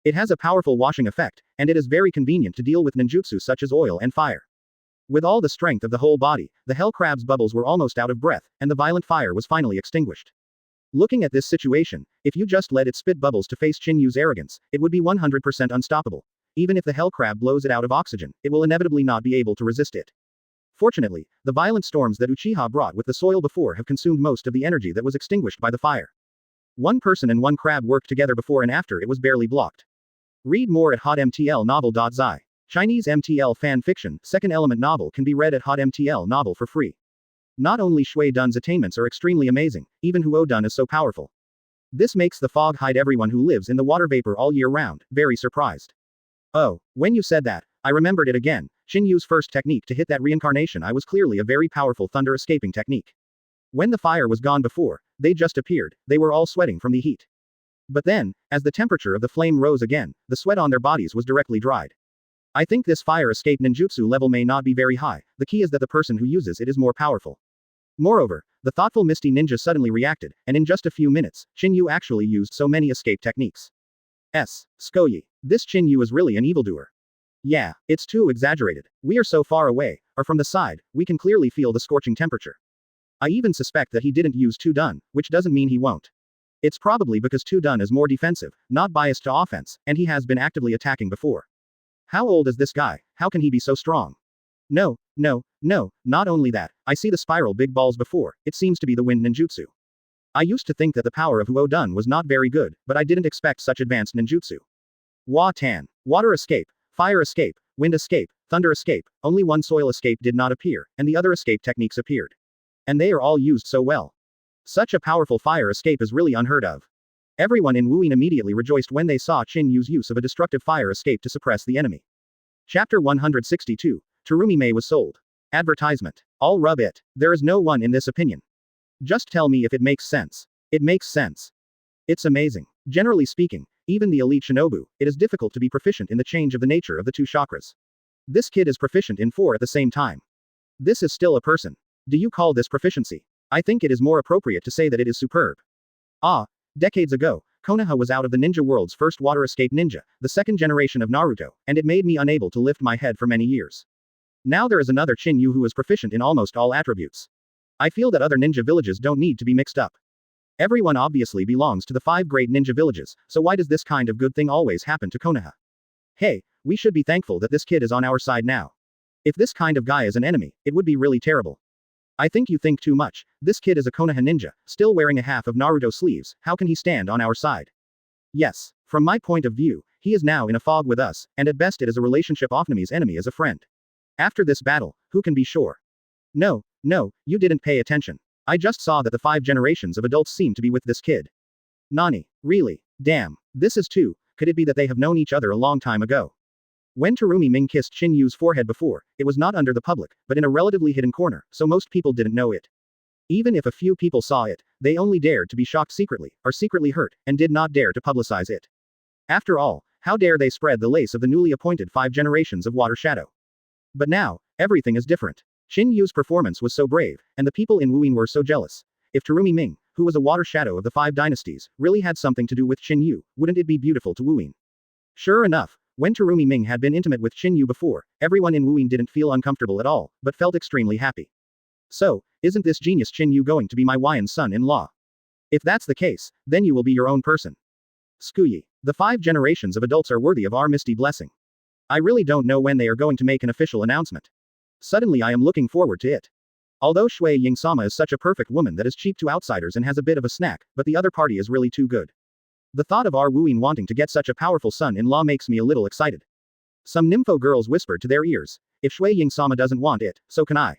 It has a powerful washing effect, and it is very convenient to deal with ninjutsu such as oil and fire. With all the strength of the whole body, the hell crab's bubbles were almost out of breath, and the violent fire was finally extinguished. Looking at this situation, if you just let it spit bubbles to face Qin Yu's arrogance, it would be 100% unstoppable. Even if the hell crab blows it out of oxygen, it will inevitably not be able to resist it. Fortunately, the violent storms that Uchiha brought with the soil before have consumed most of the energy that was extinguished by the fire. One person and one crab worked together before and after it was barely blocked. Read more at hotmtlnovel.zi. Chinese MTL fan fiction, second element novel can be read at Hot MTL novel for free. Not only Shui Dun's attainments are extremely amazing, even Huo Dun is so powerful. This makes the fog hide everyone who lives in the water vapor all year round, very surprised. Oh, when you said that, I remembered it again. Qin Yu's first technique to hit that reincarnation was clearly a very powerful thunder escaping technique. When the fire was gone before, they just appeared, they were all sweating from the heat. But then, as the temperature of the flame rose again, the sweat on their bodies was directly dried. I think this fire escape ninjutsu level may not be very high, the key is that the person who uses it is more powerful. Moreover, the thoughtful Misty Ninja suddenly reacted, and in just a few minutes, Qin Yu actually used so many escape techniques. Skoyi. This Qin Yu is really an evildoer. Yeah, it's too exaggerated. We are so far away, or from the side, we can clearly feel the scorching temperature. I even suspect that he didn't use Tu Dun, which doesn't mean he won't. It's probably because Tu Dun is more defensive, not biased to offense, and he has been actively attacking before. How old is this guy? How can he be so strong? No, not only that, I see the spiral big balls before, it seems to be the wind ninjutsu. I used to think that the power of Huo Dun was not very good, but I didn't expect such advanced ninjutsu. Hua Tan. Water escape, fire escape, wind escape, thunder escape, only one soil escape did not appear, and the other escape techniques appeared. And they are all used so well. Such a powerful fire escape is really unheard of. Everyone in Wuyin immediately rejoiced when they saw Qin Yu's use of a destructive fire escape to suppress the enemy. Chapter 162. Terumi Mei was sold. Advertisement. I'll rub it. There is no one in this opinion. Just tell me if it makes sense. It makes sense. It's amazing. Generally speaking, even the elite shinobu, it is difficult to be proficient in the change of the nature of the two chakras. This kid is proficient in 4 at the same time. This is still a person. Do you call this proficiency? I think it is more appropriate to say that it is superb. Decades ago, Konoha was out of the ninja world's first water escape ninja, the second generation of Naruto, and it made me unable to lift my head for many years. Now there is another Qin Yu who is proficient in almost all attributes. I feel that other ninja villages don't need to be mixed up. Everyone obviously belongs to the 5 great ninja villages, so why does this kind of good thing always happen to Konoha? Hey, we should be thankful that this kid is on our side now. If this kind of guy is an enemy, it would be really terrible. I think you think too much. This kid is a Konoha ninja, still wearing a half of Naruto sleeves, how can he stand on our side? Yes, from my point of view, he is now in a fog with us, and at best it is a relationship enemy's enemy as a friend. After this battle, who can be sure? No, you didn't pay attention. I just saw that the 5 generations of adults seem to be with this kid. Nani? Really? Damn. This is too, could it be that they have known each other a long time ago? When Terumi Ming kissed Qin Yu's forehead before, it was not under the public, but in a relatively hidden corner, so most people didn't know it. Even if a few people saw it, they only dared to be shocked secretly, or secretly hurt, and did not dare to publicize it. After all, how dare they spread the lace of the newly appointed 5 generations of Water Shadow? But now, everything is different. Qin Yu's performance was so brave, and the people in Wuyin were so jealous. If Terumi Ming, who was a Water Shadow of the 5 dynasties, really had something to do with Qin Yu, wouldn't it be beautiful to Wuyin? Sure enough, when Terumi Ming had been intimate with Qin Yu before, everyone in Wuyin didn't feel uncomfortable at all, but felt extremely happy. So, isn't this genius Qin Yu going to be my Wayan son-in-law? If that's the case, then you will be your own person. Skuyi. The 5 generations of adults are worthy of our misty blessing. I really don't know when they are going to make an official announcement. Suddenly I am looking forward to it. Although Shui Ying-sama is such a perfect woman that is cheap to outsiders and has a bit of a snack, but the other party is really too good. The thought of our Wuyin wanting to get such a powerful son-in-law makes me a little excited. Some nympho girls whispered to their ears, if Shui Ying-sama doesn't want it, so can I.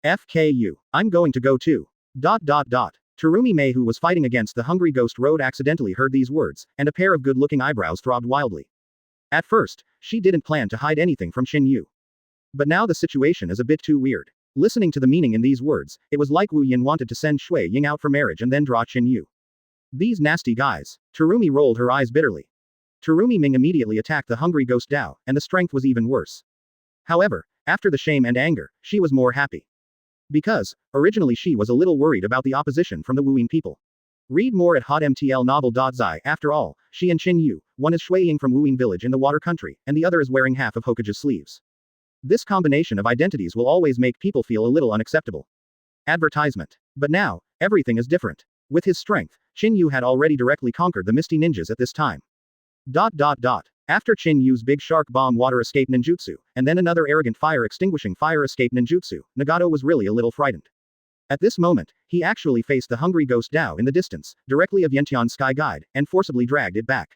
FKU. I'm going to go too. Terumi Mei, who was fighting against the hungry ghost road, accidentally heard these words, and a pair of good-looking eyebrows throbbed wildly. At first, she didn't plan to hide anything from Qin Yu. But now the situation is a bit too weird. Listening to the meaning in these words, it was like Wu Yin wanted to send Shui Ying out for marriage and then draw Qin Yu. These nasty guys. Terumi rolled her eyes bitterly. Terumi Ming immediately attacked the hungry ghost Dao, and the strength was even worse. However, after the shame and anger, she was more happy. Because, originally she was a little worried about the opposition from the Wuyin people. Read more at hotmtl novel.zi. After all, she and Qin Yu, one is Shui Ying from Wuyin village in the water country, and the other is wearing half of Hokage's sleeves. This combination of identities will always make people feel a little unacceptable. Advertisement. But now, everything is different. With his strength, Qin Yu had already directly conquered the Misty Ninjas at this time. After Qin Yu's big shark bomb water escape ninjutsu, and then another arrogant fire extinguishing fire escape ninjutsu, Nagato was really a little frightened. At this moment, he actually faced the hungry ghost Dao in the distance, directly of Yentian's sky guide, and forcibly dragged it back.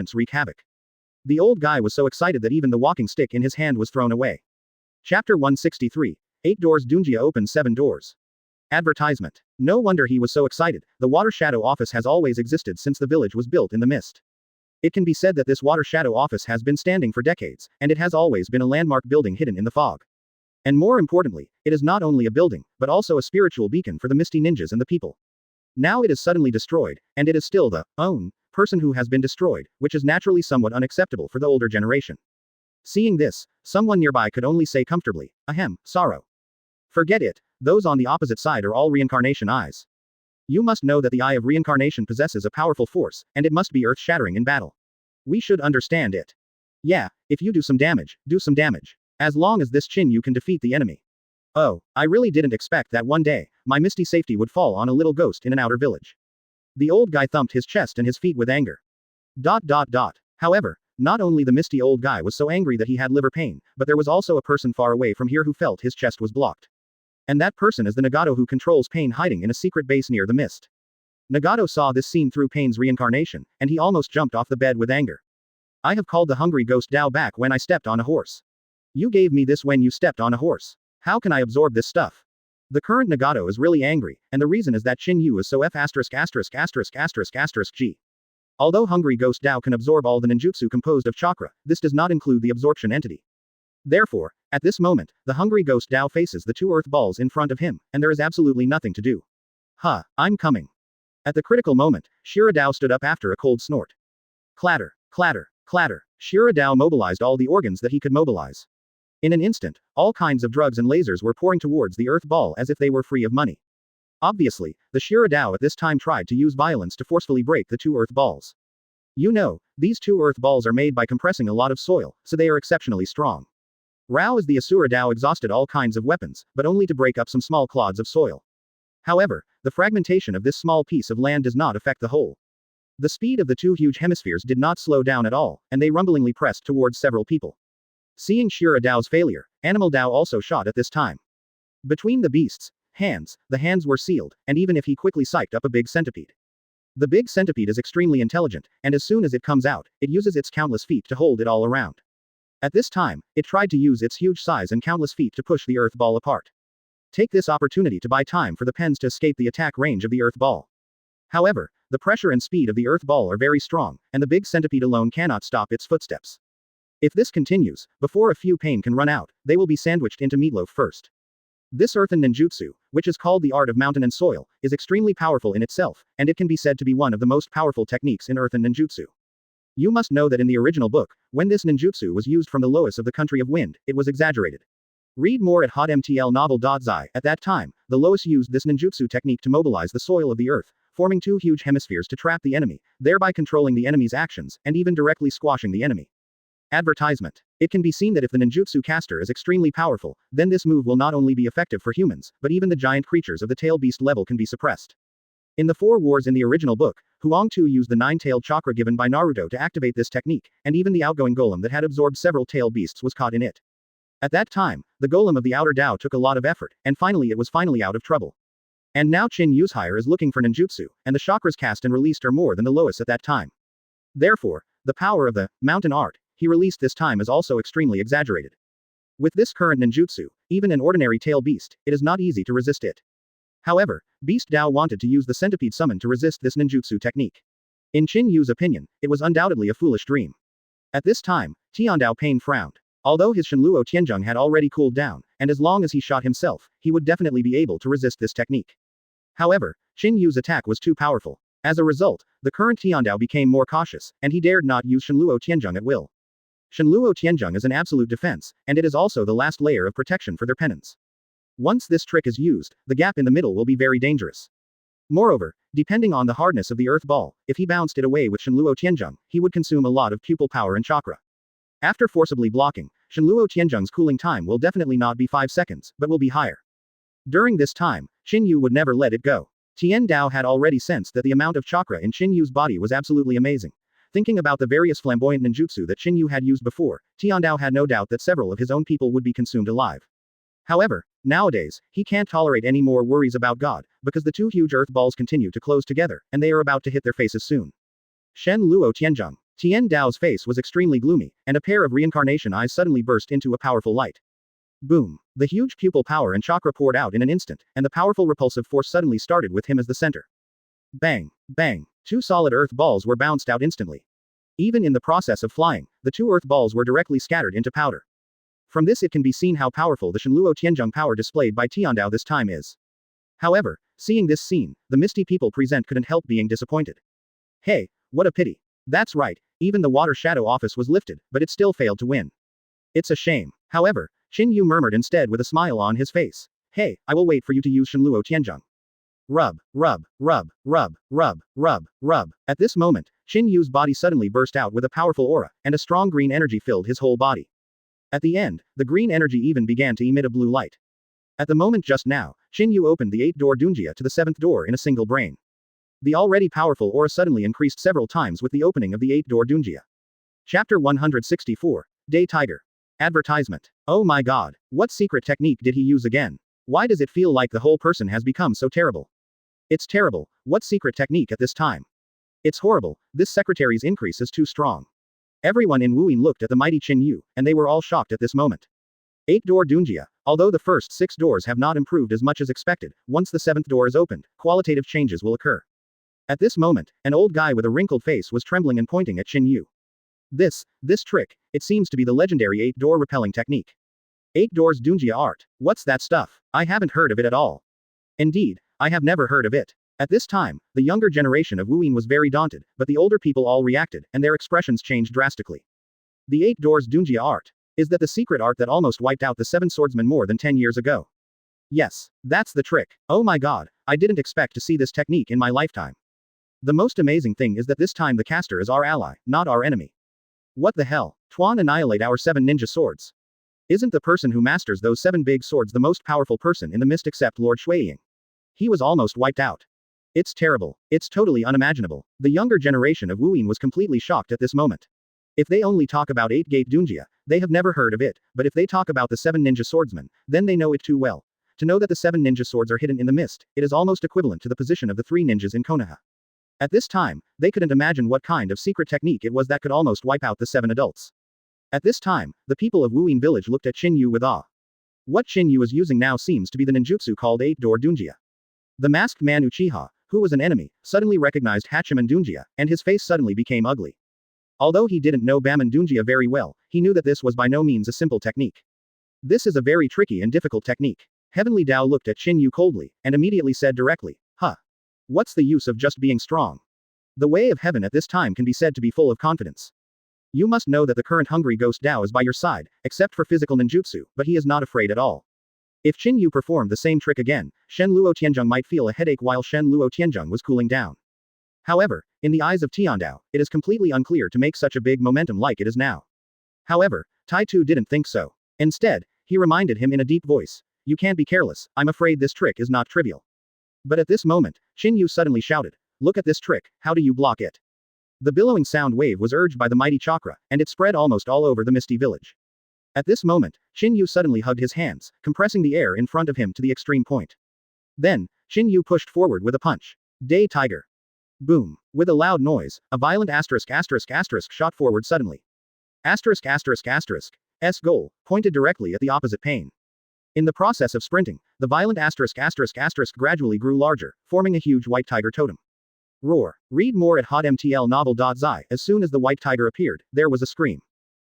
opponents wreak havoc. The old guy was so excited that even the walking stick in his hand was thrown away. Chapter 163. 8 doors. Dunjia opens 7 doors. Advertisement. No wonder he was so excited. The Water Shadow Office has always existed since the village was built in the mist. It can be said that this Water Shadow Office has been standing for decades, and it has always been a landmark building hidden in the fog. And more importantly, it is not only a building, but also a spiritual beacon for the misty ninjas and the people. Now it is suddenly destroyed, and it is still the person who has been destroyed, which is naturally somewhat unacceptable for the older generation. Seeing this, someone nearby could only say comfortably, ahem, sorrow. Forget it, those on the opposite side are all reincarnation eyes. You must know that the eye of reincarnation possesses a powerful force, and it must be earth-shattering in battle. We should understand it. Yeah, if you do some damage, do some damage. As long as this Qin Yu can defeat the enemy. Oh, I really didn't expect that one day, my misty safety would fall on a little ghost in an outer village. The old guy thumped his chest and his feet with anger. However, not only the misty old guy was so angry that he had liver pain, but there was also a person far away from here who felt his chest was blocked. And that person is the Nagato who controls Pain hiding in a secret base near the mist. Nagato saw this scene through Pain's reincarnation, and he almost jumped off the bed with anger. I have called the hungry ghost Dao back when I stepped on a horse. You gave me this when you stepped on a horse. How can I absorb this stuff? The current Nagato is really angry, and the reason is that Qin Yu is so G. Although Hungry Ghost Dao can absorb all the ninjutsu composed of chakra, this does not include the absorption entity. Therefore, at this moment, the Hungry Ghost Dao faces the 2 earth balls in front of him, and there is absolutely nothing to do. I'm coming. At the critical moment, Shira Dao stood up after a cold snort. Clatter, clatter, clatter. Shira Dao mobilized all the organs that he could mobilize. In an instant, all kinds of drugs and lasers were pouring towards the earth ball as if they were free of money. Obviously, the Shira Dao at this time tried to use violence to forcefully break the 2 earth balls. You know, these 2 earth balls are made by compressing a lot of soil, so they are exceptionally strong. Rao as the Asura Dao exhausted all kinds of weapons, but only to break up some small clods of soil. However, the fragmentation of this small piece of land does not affect the whole. The speed of the 2 huge hemispheres did not slow down at all, and they rumblingly pressed towards several people. Seeing Shira Dao's failure, Animal Dao also shot at this time. Between the beasts' hands, the hands were sealed, and even if he quickly psyched up a big centipede. The big centipede is extremely intelligent, and as soon as it comes out, it uses its countless feet to hold it all around. At this time, it tried to use its huge size and countless feet to push the earth ball apart. Take this opportunity to buy time for the pens to escape the attack range of the earth ball. However, the pressure and speed of the earth ball are very strong, and the big centipede alone cannot stop its footsteps. If this continues, before a few pain can run out, they will be sandwiched into meatloaf first. This earthen ninjutsu, which is called the art of mountain and soil, is extremely powerful in itself, and it can be said to be one of the most powerful techniques in earthen ninjutsu. You must know that in the original book, when this ninjutsu was used from the Lois of the country of wind, it was exaggerated. Read more at hotmtl novel.zi. At that time, the Lois used this ninjutsu technique to mobilize the soil of the earth, forming two huge hemispheres to trap the enemy, thereby controlling the enemy's actions, and even directly squashing the enemy. Advertisement. It can be seen that if the ninjutsu caster is extremely powerful, then this move will not only be effective for humans, but even the giant creatures of the tail beast level can be suppressed. In the 4 wars in the original book, Huang Tu used the 9-tailed chakra given by Naruto to activate this technique, and even the outgoing golem that had absorbed several tail beasts was caught in it. At that time, the golem of the outer Dao took a lot of effort, and finally it was finally out of trouble. And now Qin Yu's hire is looking for ninjutsu, and the chakras cast and released are more than the Lois at that time. Therefore, the power of the mountain art he released this time is also extremely exaggerated. With this current ninjutsu, even an ordinary tail beast, it is not easy to resist it. However, Beast Dao wanted to use the centipede summon to resist this ninjutsu technique. In Qin Yu's opinion, it was undoubtedly a foolish dream. At this time, Tiandao Pain frowned. Although his Shenluo Tianzhong had already cooled down, and as long as he shot himself, he would definitely be able to resist this technique. However, Qin Yu's attack was too powerful. As a result, the current Tiandao became more cautious, and he dared not use Shenluo Tianzhong at will. Shenluo Tianzhong is an absolute defense, and it is also the last layer of protection for their penance. Once this trick is used, the gap in the middle will be very dangerous. Moreover, depending on the hardness of the earth ball, if he bounced it away with Shenluo Tianzhong, he would consume a lot of pupil power and chakra. After forcibly blocking, Shenluo Tianzhong's cooling time will definitely not be 5 seconds, but will be higher. During this time, Qin Yu would never let it go. Tian Dao had already sensed that the amount of chakra in Qin Yu's body was absolutely amazing. Thinking about the various flamboyant ninjutsu that Qin Yu had used before, Tian Dao had no doubt that several of his own people would be consumed alive. However, nowadays, he can't tolerate any more worries about God, because the two huge earth balls continue to close together, and they are about to hit their faces soon. Shen Luo Tianzhong. Tian Dao's face was extremely gloomy, and a pair of reincarnation eyes suddenly burst into a powerful light. Boom. The huge pupil power and chakra poured out in an instant, and the powerful repulsive force suddenly started with him as the center. Bang. Bang. 2 solid earth balls were bounced out instantly. Even in the process of flying, the 2 earth balls were directly scattered into powder. From this it can be seen how powerful the Shenluo Tianzhong power displayed by Tiandao this time is. However, seeing this scene, the misty people present couldn't help being disappointed. Hey, what a pity. That's right, even the water shadow office was lifted, but it still failed to win. It's a shame. However, Qin Yu murmured instead with a smile on his face. Hey, I will wait for you to use Shenluo Tianzhong. Rub, rub, rub, rub, rub, rub, rub. At this moment, Qin Yu's body suddenly burst out with a powerful aura, and a strong green energy filled his whole body. At the end, the green energy even began to emit a blue light. At the moment just now, Qin Yu opened the 8th door Dunjia to the 7th door in a single brain. The already powerful aura suddenly increased several times with the opening of the 8th door Dunjia. Chapter 164. Day Tiger. Advertisement. Oh my god, what secret technique did he use again? Why does it feel like the whole person has become so terrible? It's terrible, what secret technique at this time? It's horrible, this secretary's increase is too strong. Everyone in Wuyin looked at the mighty Qin Yu, and they were all shocked at this moment. 8th door Dunjia. Although the first 6 doors have not improved as much as expected, once the 7th door is opened, qualitative changes will occur. At this moment, an old guy with a wrinkled face was trembling and pointing at Qin Yu. This trick, it seems to be the legendary 8th door repelling technique. 8 doors Dunjia art. What's that stuff? I haven't heard of it at all. Indeed, I have never heard of it. At this time, the younger generation of Wuyin was very daunted, but the older people all reacted, and their expressions changed drastically. The 8 doors Dunjia art. Is that the secret art that almost wiped out the 7 swordsmen more than 10 years ago? Yes, that's the trick. Oh my god, I didn't expect to see this technique in my lifetime. The most amazing thing is that this time the caster is our ally, not our enemy. What the hell? Tuan annihilate our 7 ninja swords. Isn't the person who masters those 7 big swords the most powerful person in the mist except Lord Shuiying? He was almost wiped out. It's terrible. It's totally unimaginable. The younger generation of Wuyin was completely shocked at this moment. If they only talk about 8-gate Dunjia, they have never heard of it, but if they talk about the 7 ninja swordsmen, then they know it too well. To know that the 7 ninja swords are hidden in the mist, it is almost equivalent to the position of the 3 ninjas in Konoha. At this time, they couldn't imagine what kind of secret technique it was that could almost wipe out the 7 adults. At this time, the people of Wuyin village looked at Qin Yu with awe. What Qin Yu is using now seems to be the ninjutsu called 8-door Dunjia. The masked man Uchiha, who was an enemy, suddenly recognized Hachiman Dunjia, and his face suddenly became ugly. Although he didn't know Baman Dunjia very well, he knew that this was by no means a simple technique. This is a very tricky and difficult technique. Heavenly Tao looked at Qin Yu coldly, and immediately said directly, "Huh. What's the use of just being strong? The way of heaven at this time can be said to be full of confidence. You must know that the current hungry ghost Tao is by your side, except for physical ninjutsu, but he is not afraid at all. If Qin Yu performed the same trick again, Shen Luo Tianzhong might feel a headache while Shen Luo Tianzhong was cooling down. However, in the eyes of Tiandao, it is completely unclear to make such a big momentum like it is now. However, Tai Tu didn't think so. Instead, he reminded him in a deep voice, "You can't be careless, I'm afraid this trick is not trivial." But at this moment, Qin Yu suddenly shouted, "Look at this trick, how do you block it?" The billowing sound wave was urged by the mighty chakra, and it spread almost all over the misty village. At this moment, Qin Yu suddenly hugged his hands, compressing the air in front of him to the extreme point. Then, Qin Yu pushed forward with a punch. Day Tiger. Boom. With a loud noise, a violent **** shot forward suddenly. ****'S goal, pointed directly at the opposite pane. In the process of sprinting, the violent **** gradually grew larger, forming a huge white tiger totem. Roar. Read more at hotmtlnovel.zi. As soon as the white tiger appeared, there was a scream.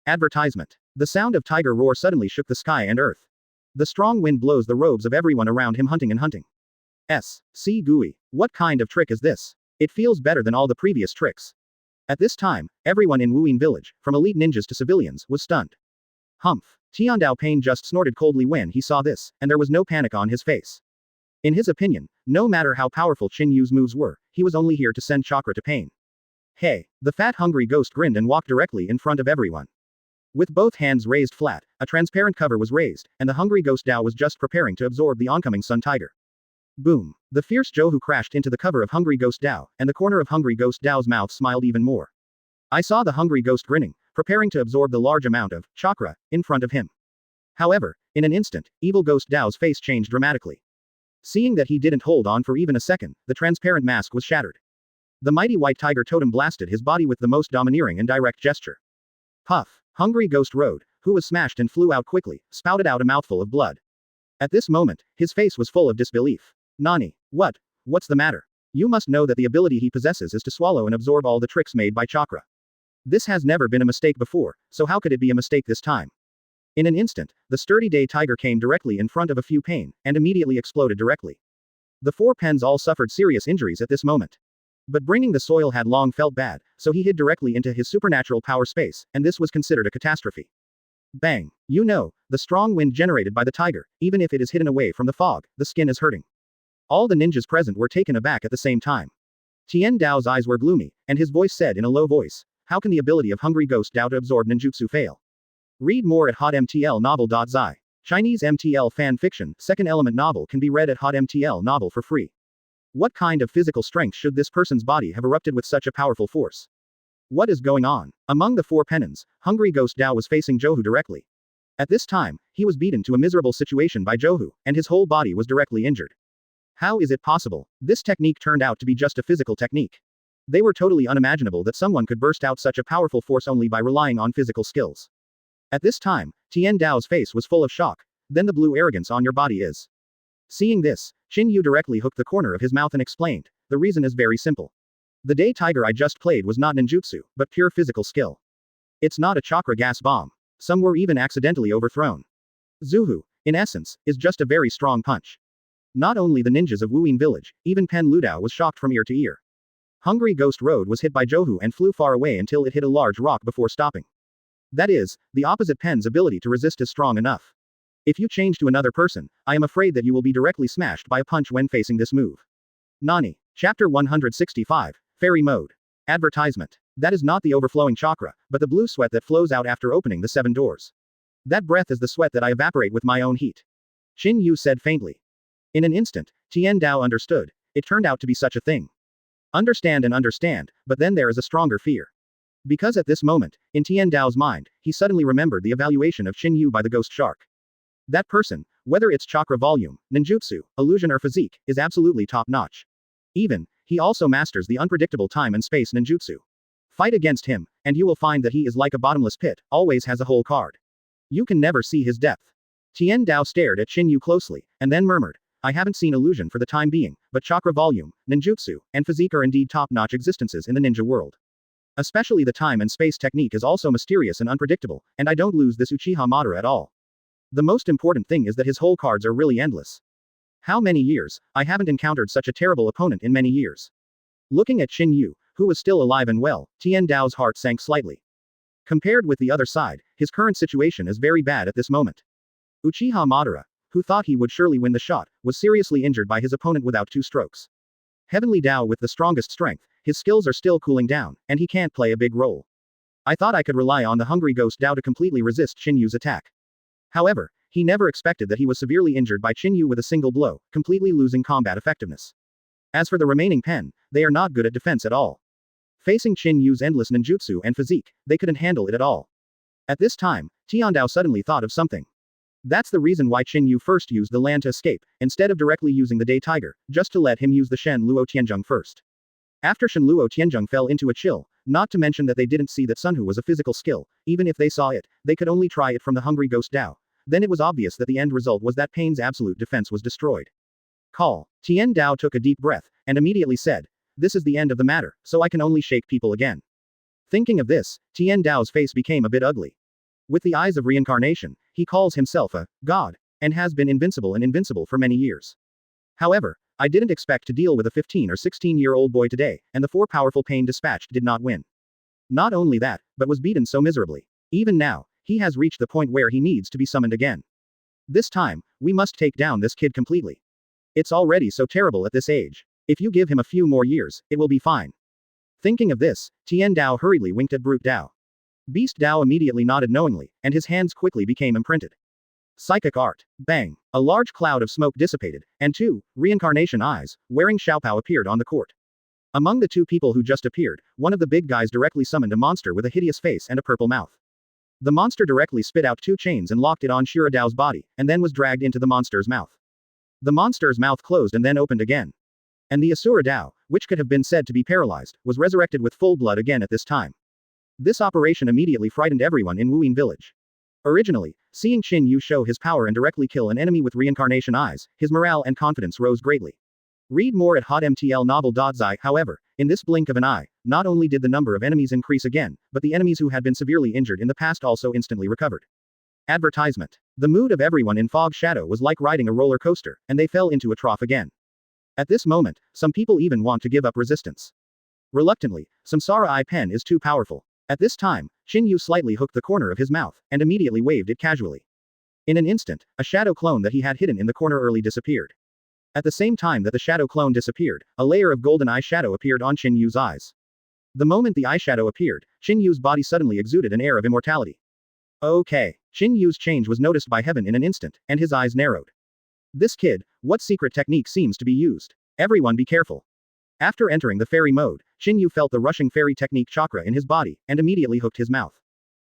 Advertisement. The sound of tiger roar suddenly shook the sky and earth. The strong wind blows the robes of everyone around him hunting. See Gui. What kind of trick is this? It feels better than all the previous tricks. At this time, everyone in Wuyin village, from elite ninjas to civilians, was stunned. Humph. Tiandao Pain just snorted coldly when he saw this, and there was no panic on his face. In his opinion, no matter how powerful Qin Yu's moves were, he was only here to send chakra to Pain. Hey. The fat hungry ghost grinned and walked directly in front of everyone. With both hands raised flat, a transparent cover was raised, and the hungry ghost Dao was just preparing to absorb the oncoming Sun Tiger. Boom. The fierce Johu crashed into the cover of Hungry Ghost Dao, and the corner of Hungry Ghost Dao's mouth smiled even more. I saw the hungry ghost grinning, preparing to absorb the large amount of chakra in front of him. However, in an instant, evil Ghost Dao's face changed dramatically. Seeing that he didn't hold on for even a second, the transparent mask was shattered. The mighty white tiger totem blasted his body with the most domineering and direct gesture. Puff. Hungry Ghost Road, who was smashed and flew out quickly, spouted out a mouthful of blood. At this moment, his face was full of disbelief. Nani. What's the matter? You must know that the ability he possesses is to swallow and absorb all the tricks made by chakra. This has never been a mistake before, so how could it be a mistake this time? In an instant, the sturdy day tiger came directly in front of a few Pain, and immediately exploded directly. The four pens all suffered serious injuries at this moment. But bringing the soil had long felt bad, so he hid directly into his supernatural power space, and this was considered a catastrophe. Bang. You know, the strong wind generated by the tiger, even if it is hidden away from the fog, the skin is hurting. All the ninjas present were taken aback at the same time. Tian Dao's eyes were gloomy, and his voice said in a low voice, "How can the ability of Hungry Ghost Dao to absorb ninjutsu fail?" Read more at hotmtlnovel.zi. Chinese MTL fan fiction, second element novel can be read at hotmtl novel for free. What kind of physical strength should this person's body have erupted with such a powerful force? What is going on? Among the four penons, Hungry Ghost Dao was facing Johu directly. At this time, he was beaten to a miserable situation by Johu, and his whole body was directly injured. How is it possible? This technique turned out to be just a physical technique. They were totally unimaginable that someone could burst out such a powerful force only by relying on physical skills. At this time, Tian Dao's face was full of shock. Then the blue arrogance on your body is. Seeing this, Qin Yu directly hooked the corner of his mouth and explained, the reason is very simple. The day tiger I just played was not ninjutsu, but pure physical skill. It's not a chakra gas bomb. Some were even accidentally overthrown. Zuhu, in essence, is just a very strong punch. Not only the ninjas of Wuyin village, even Pen Ludao was shocked from ear to ear. Hungry Ghost Road was hit by Johu and flew far away until it hit a large rock before stopping. That is, the opposite pen's ability to resist is strong enough. If you change to another person, I am afraid that you will be directly smashed by a punch when facing this move. Nani. Chapter 165, Fairy Mode. Advertisement. That is not the overflowing chakra, but the blue sweat that flows out after opening the 7 doors. That breath is the sweat that I evaporate with my own heat. Qin Yu said faintly. In an instant, Tian Dao understood. It turned out to be such a thing. Understand, but then there is a stronger fear. Because at this moment, in Tian Dao's mind, he suddenly remembered the evaluation of Qin Yu by the ghost shark. That person, whether it's chakra volume, ninjutsu, illusion or physique, is absolutely top-notch. Even, he also masters the unpredictable time and space ninjutsu. Fight against him, and you will find that he is like a bottomless pit, always has a hole card. You can never see his depth. Tian Dao stared at Qin Yu closely, and then murmured, I haven't seen illusion for the time being, but chakra volume, ninjutsu, and physique are indeed top-notch existences in the ninja world. Especially the time and space technique is also mysterious and unpredictable, and I don't lose this Uchiha Madara at all. The most important thing is that his whole cards are really endless. How many years? I haven't encountered such a terrible opponent in many years. Looking at Qin Yu, who was still alive and well, Tian Dao's heart sank slightly. Compared with the other side, his current situation is very bad at this moment. Uchiha Madara, who thought he would surely win the shot, was seriously injured by his opponent without 2 strokes. Heavenly Dao with the strongest strength, his skills are still cooling down, and he can't play a big role. I thought I could rely on the Hungry Ghost Dao to completely resist Qin Yu's attack. However, he never expected that he was severely injured by Qin Yu with a single blow, completely losing combat effectiveness. As for the remaining pen, they are not good at defense at all. Facing Qin Yu's endless ninjutsu and physique, they couldn't handle it at all. At this time, Tiandao suddenly thought of something. That's the reason why Qin Yu first used the land to escape, instead of directly using the Day Tiger, just to let him use the Shen Luo Tianzhong first. After Shen Luo Tianzhong fell into a chill, not to mention that they didn't see that Sunhu was a physical skill, even if they saw it, they could only try it from the Hungry Ghost Dao. Then it was obvious that the end result was that Pain's absolute defense was destroyed. Call. Tian Dao took a deep breath, and immediately said, "This is the end of the matter, so I can only shake people again." Thinking of this, Tian Dao's face became a bit ugly. With the eyes of reincarnation, he calls himself a god, and has been invincible for many years. However, I didn't expect to deal with a 15 or 16-year-old boy today, and the 4 powerful Pain dispatched did not win. Not only that, but was beaten so miserably. Even now, he has reached the point where he needs to be summoned again. This time, we must take down this kid completely. It's already so terrible at this age. If you give him a few more years, it will be fine. Thinking of this, Tian Dao hurriedly winked at Brute Dao. Beast Dao immediately nodded knowingly, and his hands quickly became imprinted. Psychic art. Bang. A large cloud of smoke dissipated, and 2 reincarnation eyes, wearing Xiaopao appeared on the court. Among the 2 people who just appeared, one of the big guys directly summoned a monster with a hideous face and a purple mouth. The monster directly spit out 2 chains and locked it on Shira Dao's body, and then was dragged into the monster's mouth. The monster's mouth closed and then opened again. And the Asura Dao, which could have been said to be paralyzed, was resurrected with full blood again at this time. This operation immediately frightened everyone in Wuyin village. Originally, seeing Qin Yu show his power and directly kill an enemy with reincarnation eyes, his morale and confidence rose greatly. Read more at hotmtlnovel.zi. However, in this blink of an eye, not only did the number of enemies increase again, but the enemies who had been severely injured in the past also instantly recovered. Advertisement. The mood of everyone in Fog Shadow was like riding a roller coaster, and they fell into a trough again. At this moment, some people even want to give up resistance. Reluctantly, Samsara Eye Pen is too powerful. At this time, Qin Yu slightly hooked the corner of his mouth, and immediately waved it casually. In an instant, a shadow clone that he had hidden in the corner early disappeared. At the same time that the shadow clone disappeared, a layer of golden eyeshadow appeared on Qin Yu's eyes. The moment the eyeshadow appeared, Qin Yu's body suddenly exuded an air of immortality. Okay. Qin Yu's change was noticed by heaven in an instant, and his eyes narrowed. This kid, what secret technique seems to be used? Everyone be careful. After entering the fairy mode, Qin Yu felt the rushing fairy technique chakra in his body, and immediately hooked his mouth.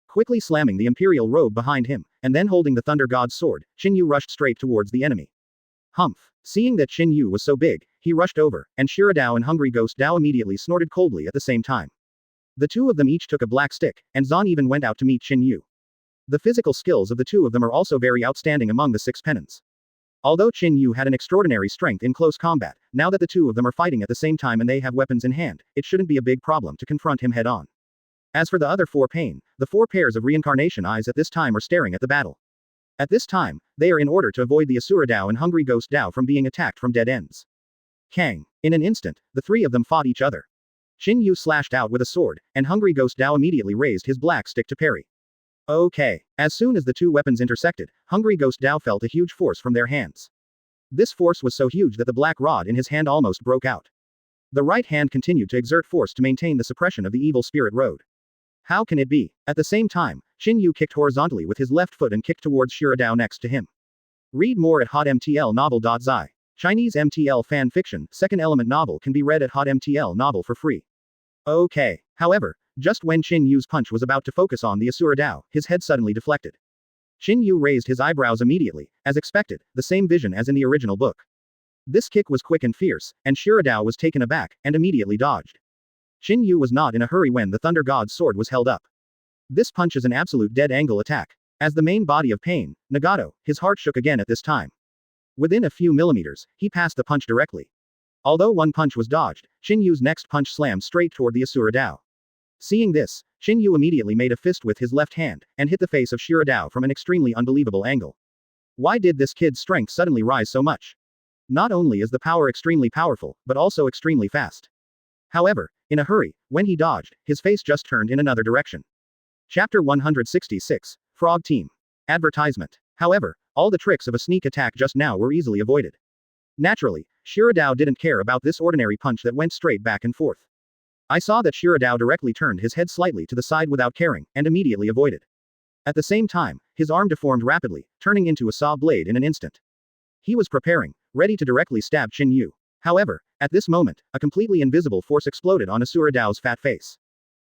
Quickly slamming the imperial robe behind him, and then holding the thunder god's sword, Qin Yu rushed straight towards the enemy. Humph. Seeing that Qin Yu was so big, he rushed over, and Shira Dao and Hungry Ghost Dao immediately snorted coldly at the same time. The 2 of them each took a black stick, and Zan even went out to meet Qin Yu. The physical skills of the 2 of them are also very outstanding among the 6 penance. Although Qin Yu had an extraordinary strength in close combat, now that the 2 of them are fighting at the same time and they have weapons in hand, it shouldn't be a big problem to confront him head on. As for the other 4 Pain, the 4 pairs of reincarnation eyes at this time are staring at the battle. At this time, they are in order to avoid the Asura Dao and Hungry Ghost Dao from being attacked from dead ends. Kang. In an instant, the 3 of them fought each other. Qin Yu slashed out with a sword, and Hungry Ghost Dao immediately raised his black stick to parry. Okay. As soon as the 2 weapons intersected, Hungry Ghost Dao felt a huge force from their hands. This force was so huge that the black rod in his hand almost broke out. The right hand continued to exert force to maintain the suppression of the evil spirit road. How can it be? At the same time, Qin Yu kicked horizontally with his left foot and kicked towards Shira Dao next to him. Read more at hotmtlnovel.zi. Chinese MTL fan fiction, second element novel can be read at hotmtl novel for free. Okay. However, just when Qin Yu's punch was about to focus on the Asura Dao, his head suddenly deflected. Qin Yu raised his eyebrows immediately, as expected, the same vision as in the original book. This kick was quick and fierce, and Shira Dao was taken aback, and immediately dodged. Qin Yu was not in a hurry when the Thunder God's sword was held up. This punch is an absolute dead-angle attack. As the main body of Pain, Nagato, his heart shook again at this time. Within a few millimeters, he passed the punch directly. Although one punch was dodged, Qin Yu's next punch slammed straight toward the Asura Dao. Seeing this, Qin Yu immediately made a fist with his left hand, and hit the face of Shiradao from an extremely unbelievable angle. Why did this kid's strength suddenly rise so much? Not only is the power extremely powerful, but also extremely fast. However, in a hurry, when he dodged, his face just turned in another direction. Chapter 166, Frog Team. Advertisement. However, all the tricks of a sneak attack just now were easily avoided. Naturally, Shiradao didn't care about this ordinary punch that went straight back and forth. I saw that Shiradao directly turned his head slightly to the side without caring, and immediately avoided. At the same time, his arm deformed rapidly, turning into a saw blade in an instant. He was preparing, ready to directly stab Qin Yu. However, at this moment, a completely invisible force exploded on Shiradao fat face.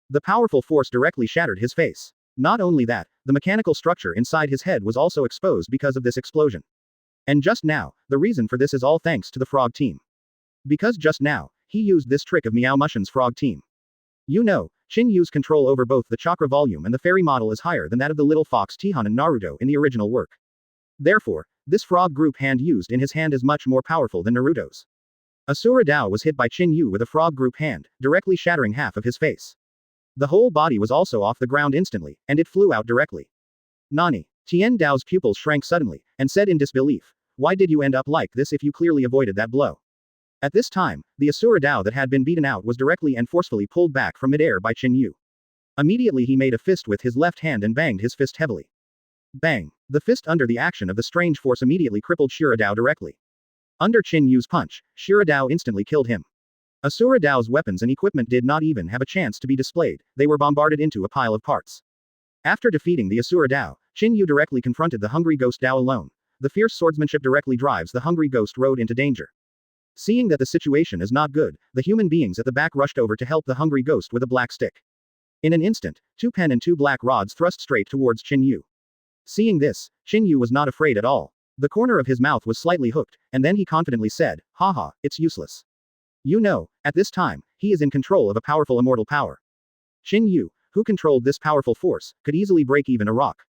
The powerful force directly shattered his face. Not only that, the mechanical structure inside his head was also exposed because of this explosion. And just now, the reason for this is all thanks to the frog team. Because just now, he used this trick of Meow Mushin's frog team. You know, Qin Yu's control over both the chakra volume and the fairy model is higher than that of the little fox Tihan and Naruto in the original work. Therefore, this frog group hand used in his hand is much more powerful than Naruto's. Shiradao was hit by Qin Yu with a frog group hand, directly shattering half of his face. The whole body was also off the ground instantly, and it flew out directly. Nani? Tian Dao's pupils shrank suddenly, and said in disbelief, "Why did you end up like this if you clearly avoided that blow?" At this time, the Shiradao that had been beaten out was directly and forcefully pulled back from midair by Qin Yu. Immediately he made a fist with his left hand and banged his fist heavily. Bang! The fist under the action of the strange force immediately crippled Shiradao directly. Under Qin Yu's punch, Shiradao instantly killed him. Shiradao's weapons and equipment did not even have a chance to be displayed, they were bombarded into a pile of parts. After defeating the Shiradao, Qin Yu directly confronted the hungry ghost Dao alone. The fierce swordsmanship directly drives the hungry ghost road into danger. Seeing that the situation is not good, the human beings at the back rushed over to help the hungry ghost with a black stick. In an instant, 2 pen and 2 black rods thrust straight towards Qin Yu. Seeing this, Qin Yu was not afraid at all. The corner of his mouth was slightly hooked, and then he confidently said, "Haha, it's useless." You know, at this time, he is in control of a powerful immortal power. Qin Yu, who controlled this powerful force, could easily break even a rock.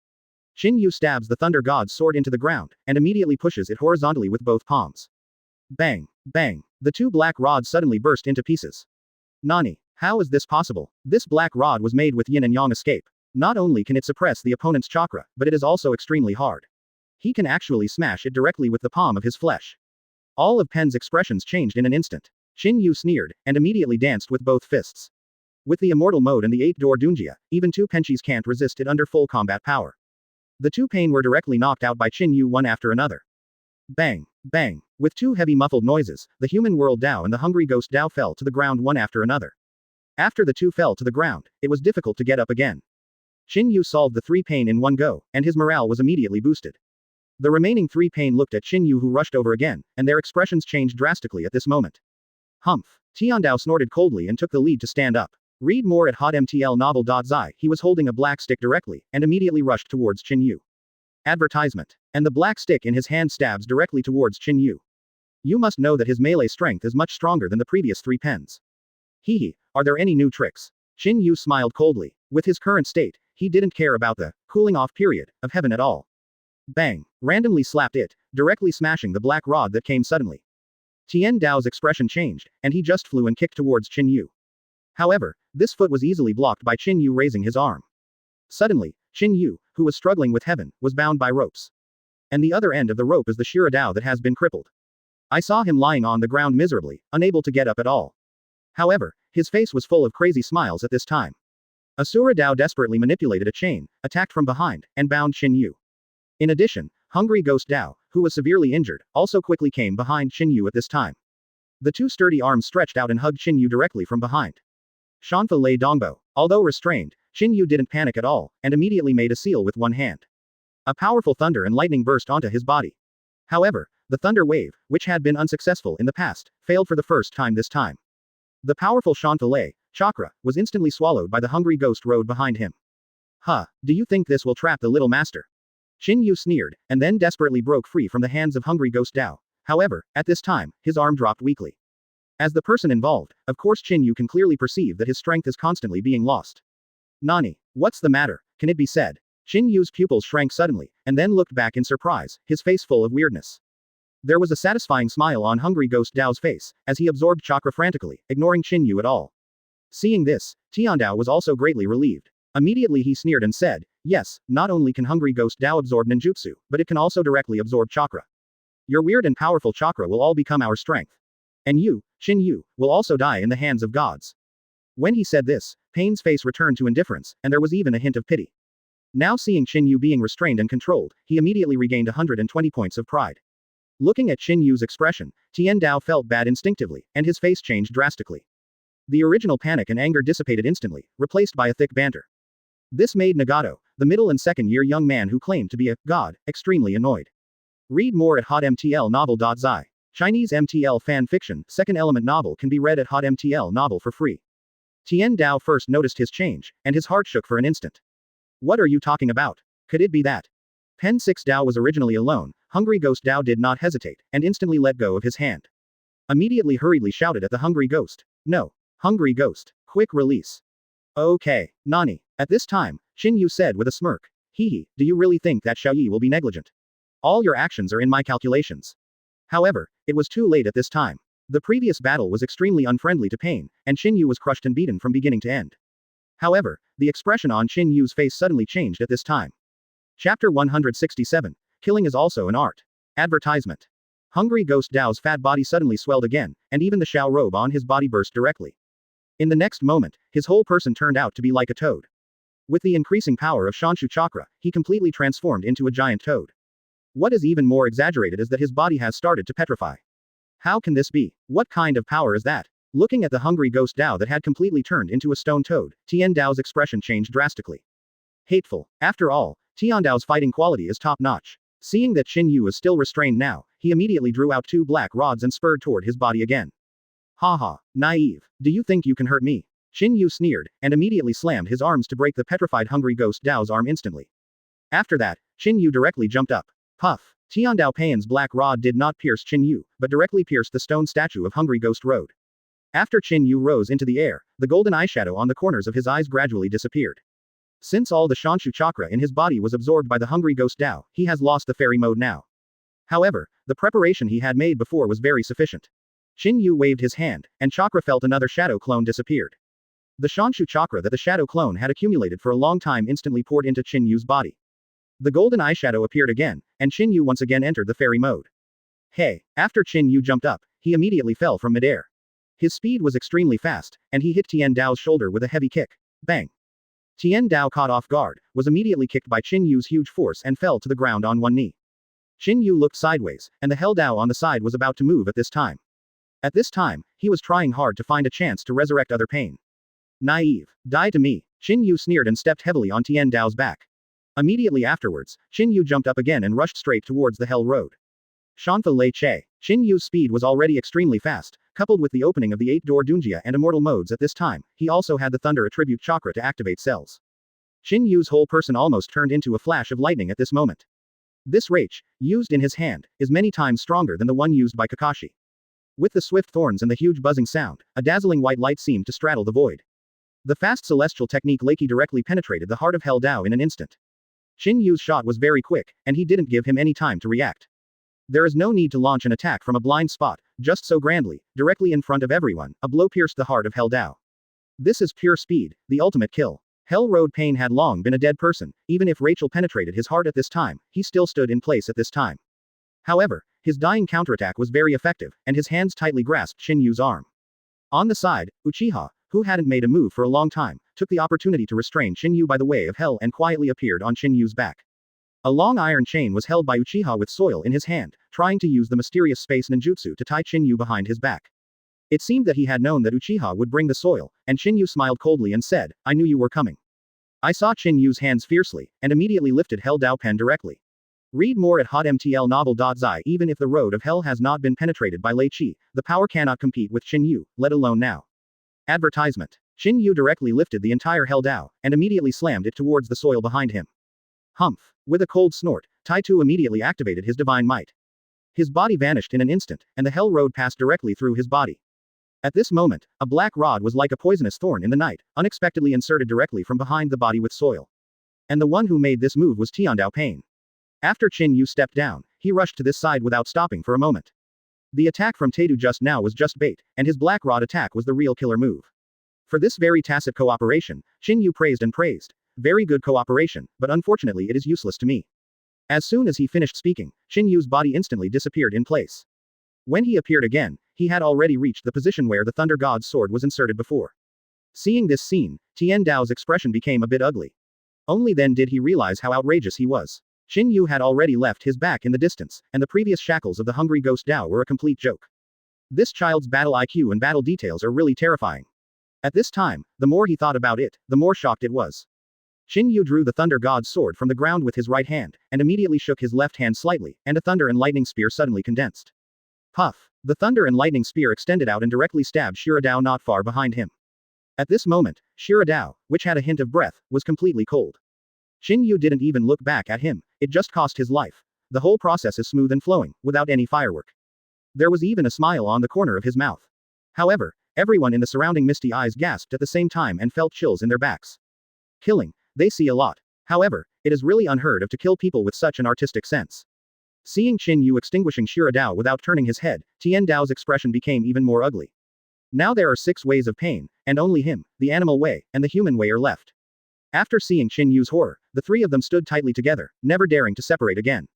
Qin Yu stabs the Thunder God's sword into the ground, and immediately pushes it horizontally with both palms. Bang! Bang! The 2 black rods suddenly burst into pieces. Nani? How is this possible? This black rod was made with yin and yang escape. Not only can it suppress the opponent's chakra, but it is also extremely hard. He can actually smash it directly with the palm of his flesh. All of Pen's expressions changed in an instant. Qin Yu sneered, and immediately danced with both fists. With the immortal mode and the 8-door Dunjia, even 2 Penchis can't resist it under full combat power. The 2 Pain were directly knocked out by Qin Yu one after another. Bang! Bang! With 2 heavy muffled noises, the human world Dao and the hungry ghost Dao fell to the ground one after another. After the 2 fell to the ground, it was difficult to get up again. Qin Yu solved the 3 Pain in one go, and his morale was immediately boosted. The remaining 3 Pain looked at Qin Yu who rushed over again, and their expressions changed drastically at this moment. Humph! Tiandao snorted coldly and took the lead to stand up. Read more at hotmtlnovel.zi. He was holding a black stick directly, and immediately rushed towards Qin Yu. Advertisement. And the black stick in his hand stabs directly towards Qin Yu. You must know that his melee strength is much stronger than the previous 3 pens. Hehe, are there any new tricks? Qin Yu smiled coldly. With his current state, he didn't care about the cooling off period of heaven at all. Bang! Randomly slapped it, directly smashing the black rod that came suddenly. Tian Dao's expression changed, and he just flew and kicked towards Qin Yu. However, this foot was easily blocked by Qin Yu raising his arm. Suddenly, Qin Yu, who was struggling with heaven, was bound by ropes. And the other end of the rope is the Shiradao that has been crippled. I saw him lying on the ground miserably, unable to get up at all. However, his face was full of crazy smiles at this time. Shiradao desperately manipulated a chain, attacked from behind, and bound Qin Yu. In addition, hungry ghost Dao, who was severely injured, also quickly came behind Qin Yu at this time. The 2 sturdy arms stretched out and hugged Qin Yu directly from behind. Shanfa lay Dongbo. Although restrained, Qin Yu didn't panic at all, and immediately made a seal with one hand. A powerful thunder and lightning burst onto his body. However, the thunder wave, which had been unsuccessful in the past, failed for the first time this time. The powerful Shanfa lay chakra was instantly swallowed by the hungry ghost road behind him. Huh, do you think this will trap the little master? Qin Yu sneered, and then desperately broke free from the hands of hungry ghost Dao. However, at this time, his arm dropped weakly. As the person involved, of course Qin Yu can clearly perceive that his strength is constantly being lost. Nani? What's the matter? Can it be said? Qin Yu's pupils shrank suddenly, and then looked back in surprise, his face full of weirdness. There was a satisfying smile on hungry ghost Dao's face, as he absorbed chakra frantically, ignoring Qin Yu at all. Seeing this, Tiandao was also greatly relieved. Immediately he sneered and said, yes, not only can Hungry Ghost Dao absorb ninjutsu, but it can also directly absorb chakra. Your weird and powerful chakra will all become our strength. And you, Qin Yu, will also die in the hands of gods. When he said this, Pain's face returned to indifference, and there was even a hint of pity. Now seeing Qin Yu being restrained and controlled, he immediately regained 120 points of pride. Looking at Qin Yu's expression, Tiandao felt bad instinctively, and his face changed drastically. The original panic and anger dissipated instantly, replaced by a thick banter. This made Nagato, the middle and second-year young man who claimed to be a god, extremely annoyed. Read more at hotmtlnovel.zi. Chinese MTL fan fiction, second element novel can be read at hotmtl novel for free. Tiandao first noticed his change, and his heart shook for an instant. What are you talking about? Could it be that? Pen 6 Dao was originally alone. Hungry Ghost Dao did not hesitate, and instantly let go of his hand. Immediately hurriedly shouted at the Hungry Ghost. No. Hungry Ghost. Quick release. Okay. Nani. At this time, Qin Yu said with a smirk. Hehe, do you really think that Xiaoyi will be negligent? All your actions are in my calculations. However, it was too late at this time. The previous battle was extremely unfriendly to Pain, and Qin Yu was crushed and beaten from beginning to end. However, the expression on Qin Yu's face suddenly changed at this time. Chapter 167. Killing is also an art. Advertisement. Hungry Ghost Dao's fat body suddenly swelled again, and even the Shao robe on his body burst directly. In the next moment, his whole person turned out to be like a toad. With the increasing power of Shanshu chakra, he completely transformed into a giant toad. What is even more exaggerated is that his body has started to petrify. How can this be? What kind of power is that? Looking at the Hungry Ghost Dao that had completely turned into a stone toad, Tiandao's expression changed drastically. Hateful. After all, Tiandao's fighting quality is top-notch. Seeing that Qin Yu is still restrained now, he immediately drew out 2 black rods and spurred toward his body again. Haha, naive. Do you think you can hurt me? Qin Yu sneered, and immediately slammed his arms to break the petrified Hungry Ghost Dao's arm instantly. After that, Qin Yu directly jumped up. Puff. Tiandao Pain's black rod did not pierce Qin Yu, but directly pierced the stone statue of Hungry Ghost Road. After Qin Yu rose into the air, the golden eyeshadow on the corners of his eyes gradually disappeared. Since all the Shanshu chakra in his body was absorbed by the Hungry Ghost Dao, he has lost the fairy mode now. However, the preparation he had made before was very sufficient. Qin Yu waved his hand, and chakra felt another shadow clone disappeared. The Shanshu chakra that the shadow clone had accumulated for a long time instantly poured into Qin Yu's body. The golden eyeshadow appeared again, and Qin Yu once again entered the fairy mode. Hey, after Qin Yu jumped up, he immediately fell from midair. His speed was extremely fast, and he hit Tian Dao's shoulder with a heavy kick. Bang! Tian Dao, caught off guard, was immediately kicked by Qin Yu's huge force and fell to the ground on one knee. Qin Yu looked sideways, and the Hell Dao on the side was about to move at this time. At this time, he was trying hard to find a chance to resurrect other Pain. Naive. Die to me. Qin Yu sneered and stepped heavily on Tian Dao's back. Immediately afterwards, Qin Yu jumped up again and rushed straight towards the Hell Road. Shanfa Lei Che. Qin Yu's speed was already extremely fast, coupled with the opening of the 8-door Dunjia and immortal modes at this time, he also had the Thunder Attribute Chakra to activate cells. Qin Yu's whole person almost turned into a flash of lightning at this moment. This Rage, used in his hand, is many times stronger than the one used by Kakashi. With the swift thorns and the huge buzzing sound, a dazzling white light seemed to straddle the void. The fast celestial technique Leiki directly penetrated the heart of Hell Dao in an instant. Qin Yu's shot was very quick, and he didn't give him any time to react. There is no need to launch an attack from a blind spot, just so grandly, directly in front of everyone, a blow pierced the heart of Hell Dao. This is pure speed, the ultimate kill. Hell Road Pain had long been a dead person, even if Rachel penetrated his heart at this time, he still stood in place at this time. However, his dying counterattack was very effective, and his hands tightly grasped Qin Yu's arm. On the side, Uchiha, who hadn't made a move for a long time, took the opportunity to restrain Qin Yu by the way of hell and quietly appeared on Qin Yu's back. A long iron chain was held by Uchiha with soil in his hand, trying to use the mysterious space ninjutsu to tie Qin Yu behind his back. It seemed that he had known that Uchiha would bring the soil, and Qin Yu smiled coldly and said, I knew you were coming. I saw Qin Yu's hands fiercely, and immediately lifted Hell Dao Pen directly. Read more at hotmtlnovel.zi. Even if the road of hell has not been penetrated by Lei Qi, the power cannot compete with Qin Yu, let alone now. Advertisement. Qin Yu directly lifted the entire Hell Dao, and immediately slammed it towards the soil behind him. Humph. With a cold snort, Tai Tu immediately activated his divine might. His body vanished in an instant, and the Hell Road passed directly through his body. At this moment, a black rod was like a poisonous thorn in the night, unexpectedly inserted directly from behind the body with soil. And the one who made this move was Tiandao Pain. After Qin Yu stepped down, he rushed to this side without stopping for a moment. The attack from Taidu just now was just bait, and his black rod attack was the real killer move. For this very tacit cooperation, Qin Yu praised and praised. Very good cooperation, but unfortunately it is useless to me. As soon as he finished speaking, Qin Yu's body instantly disappeared in place. When he appeared again, he had already reached the position where the Thunder God's sword was inserted before. Seeing this scene, Tian Dao's expression became a bit ugly. Only then did he realize how outrageous he was. Qin Yu had already left his back in the distance, and the previous shackles of the hungry ghost Dao were a complete joke. This child's battle IQ and battle details are really terrifying. At this time, the more he thought about it, the more shocked it was. Qin Yu drew the Thunder God's sword from the ground with his right hand, and immediately shook his left hand slightly, and a thunder and lightning spear suddenly condensed. Puff! The thunder and lightning spear extended out and directly stabbed Shira Dao not far behind him. At this moment, Shira Dao, which had a hint of breath, was completely cold. Qin Yu didn't even look back at him, it just cost his life. The whole process is smooth and flowing, without any firework. There was even a smile on the corner of his mouth. However, everyone in the surrounding misty eyes gasped at the same time and felt chills in their backs. Killing. They see a lot. However, it is really unheard of to kill people with such an artistic sense. Seeing Qin Yu extinguishing Shira Dao without turning his head, Tian Dao's expression became even more ugly. Now there are 6 ways of pain, and only him, the animal way, and the human way are left. After seeing Qin Yu's horror, the 3 of them stood tightly together, never daring to separate again.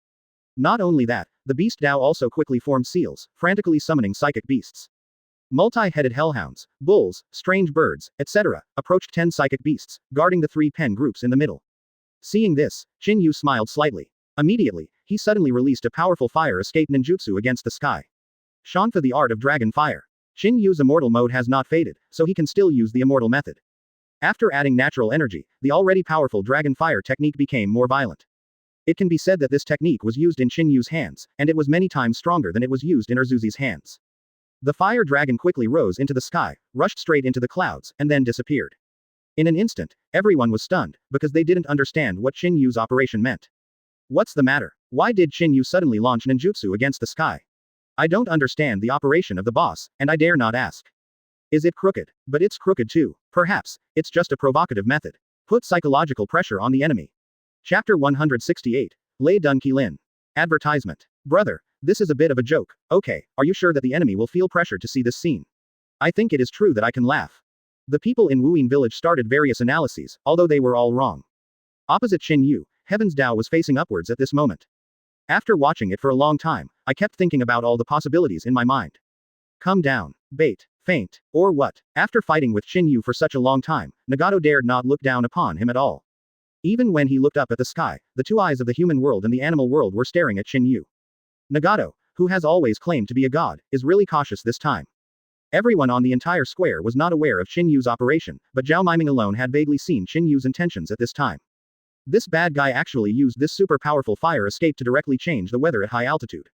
Not only that, the beast Dao also quickly formed seals, frantically summoning psychic beasts. Multi-headed hellhounds, bulls, strange birds, etc., approached 10 psychic beasts, guarding the 3 pen groups in the middle. Seeing this, Qin Yu smiled slightly. Immediately, he suddenly released a powerful fire escape ninjutsu against the sky. Shanfa, the art of dragon fire. Qin Yu's immortal mode has not faded, so he can still use the immortal method. After adding natural energy, the already powerful dragon fire technique became more violent. It can be said that this technique was used in Qin Yu's hands, and it was many times stronger than it was used in Erzuzi's hands. The fire dragon quickly rose into the sky, rushed straight into the clouds, and then disappeared. In an instant, everyone was stunned, because they didn't understand what Qin Yu's operation meant. What's the matter? Why did Qin Yu suddenly launch ninjutsu against the sky? I don't understand the operation of the boss, and I dare not ask. Is it crooked? But it's crooked too. Perhaps, it's just a provocative method. Put psychological pressure on the enemy. Chapter 168. Lei Dun Qilin. Advertisement. Brother, this is a bit of a joke. Okay, are you sure that the enemy will feel pressure to see this scene? I think it is true that I can laugh. The people in Wuyin village started various analyses, although they were all wrong. Opposite Qin Yu, Heaven's Dao was facing upwards at this moment. After watching it for a long time, I kept thinking about all the possibilities in my mind. Come down. Bait. Faint. Or what? After fighting with Qin Yu for such a long time, Nagato dared not look down upon him at all. Even when he looked up at the sky, the 2 eyes of the human world and the animal world were staring at Qin Yu. Nagato, who has always claimed to be a god, is really cautious this time. Everyone on the entire square was not aware of Qin Yu's operation, but Zhao Miming alone had vaguely seen Qin Yu's intentions at this time. This bad guy actually used this super powerful fire escape to directly change the weather at high altitude.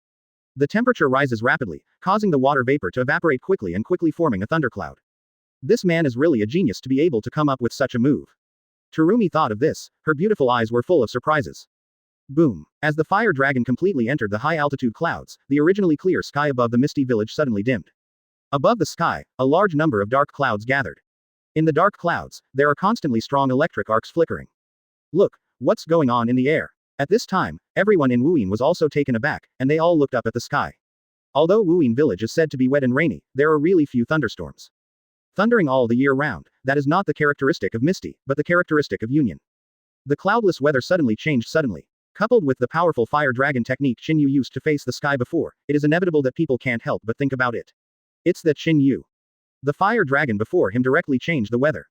The temperature rises rapidly, causing the water vapor to evaporate quickly and quickly forming a thundercloud. This man is really a genius to be able to come up with such a move. Terumi thought of this, her beautiful eyes were full of surprises. Boom. As the fire dragon completely entered the high altitude clouds, the originally clear sky above the misty village suddenly dimmed. Above the sky, a large number of dark clouds gathered. In the dark clouds, there are constantly strong electric arcs flickering. Look, what's going on in the air? At this time, everyone in Wuyin was also taken aback, and they all looked up at the sky. Although Wuyin village is said to be wet and rainy, there are really few thunderstorms. Thundering all the year round, that is not the characteristic of Misty, but the characteristic of Union. The cloudless weather suddenly changed suddenly. Coupled with the powerful fire dragon technique Qin Yu used to face the sky before, it is inevitable that people can't help but think about it. It's that Qin Yu. The fire dragon before him directly changed the weather.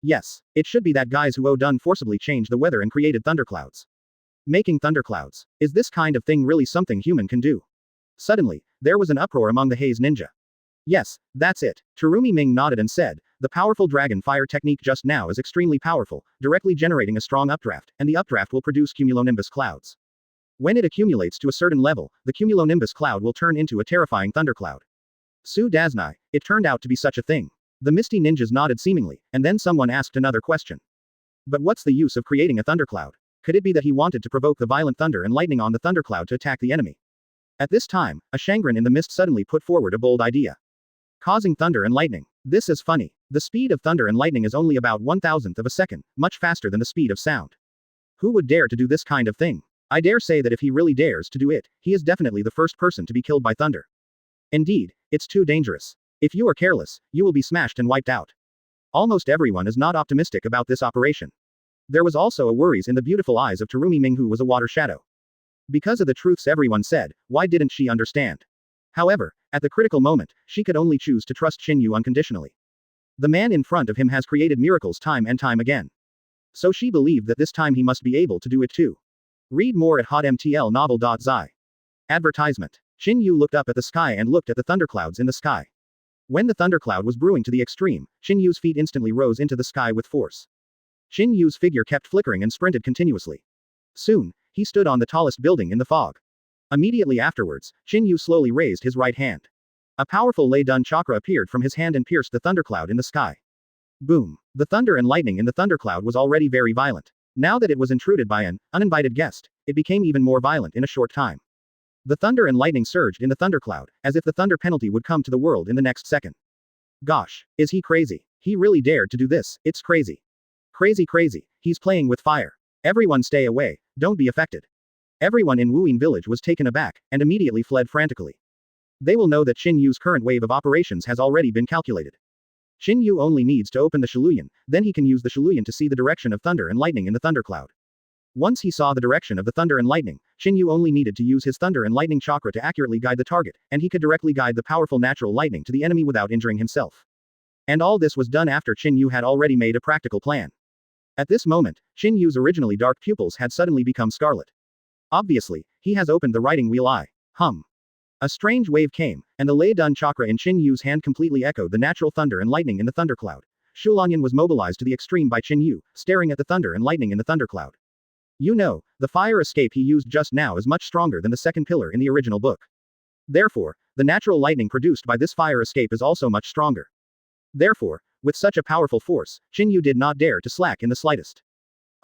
Yes, it should be that guys who done forcibly changed the weather and created thunderclouds. Making thunderclouds. Is this kind of thing really something human can do? Suddenly, there was an uproar among the Haze Ninja. Yes, that's it. Terumi Ming nodded and said, the powerful dragon fire technique just now is extremely powerful, directly generating a strong updraft, and the updraft will produce cumulonimbus clouds. When it accumulates to a certain level, the cumulonimbus cloud will turn into a terrifying thundercloud. Su Daznai, it turned out to be such a thing. The misty ninjas nodded seemingly, and then someone asked another question. But what's the use of creating a thundercloud? Could it be that he wanted to provoke the violent thunder and lightning on the thundercloud to attack the enemy? At this time, a Shangren in the mist suddenly put forward a bold idea. Causing thunder and lightning. This is funny. The speed of thunder and lightning is only about 1/1000th of a second, much faster than the speed of sound. Who would dare to do this kind of thing? I dare say that if he really dares to do it, he is definitely the first person to be killed by thunder. Indeed, it's too dangerous. If you are careless, you will be smashed and wiped out. Almost everyone is not optimistic about this operation. There was also a worries in the beautiful eyes of Terumi Ming, who was a water shadow. Because of the truths everyone said, why didn't she understand? However, at the critical moment, she could only choose to trust Qin Yu unconditionally. The man in front of him has created miracles time and time again. So she believed that this time he must be able to do it too. Read more at hotmtlnovel.zi. Advertisement. Qin Yu looked up at the sky and looked at the thunderclouds in the sky. When the thundercloud was brewing to the extreme, Qin Yu's feet instantly rose into the sky with force. Qin Yu's figure kept flickering and sprinted continuously. Soon, he stood on the tallest building in the fog. Immediately afterwards, Qin Yu slowly raised his right hand. A powerful Lei Dun chakra appeared from his hand and pierced the thundercloud in the sky. Boom! The thunder and lightning in the thundercloud was already very violent. Now that it was intruded by an uninvited guest, it became even more violent in a short time. The thunder and lightning surged in the thundercloud, as if the thunder penalty would come to the world in the next second. Gosh, is he crazy? He really dared to do this, it's crazy. Crazy, he's playing with fire. Everyone stay away, don't be affected. Everyone in Wuyin village was taken aback, and immediately fled frantically. They will know that Qin Yu's current wave of operations has already been calculated. Qin Yu only needs to open the Shiluyan, then he can use the Shiluyan to see the direction of thunder and lightning in the thundercloud. Once he saw the direction of the thunder and lightning, Qin Yu only needed to use his thunder and lightning chakra to accurately guide the target, and he could directly guide the powerful natural lightning to the enemy without injuring himself. And all this was done after Qin Yu had already made a practical plan. At this moment, Qin Yu's originally dark pupils had suddenly become scarlet. Obviously, he has opened the writing wheel eye. A strange wave came, and the Lei Dun chakra in Qin Yu's hand completely echoed the natural thunder and lightning in the thundercloud. Shulanyan was mobilized to the extreme by Qin Yu, staring at the thunder and lightning in the thundercloud. You know, the fire escape he used just now is much stronger than the second pillar in the original book. Therefore, the natural lightning produced by this fire escape is also much stronger. Therefore, with such a powerful force, Qin Yu did not dare to slack in the slightest.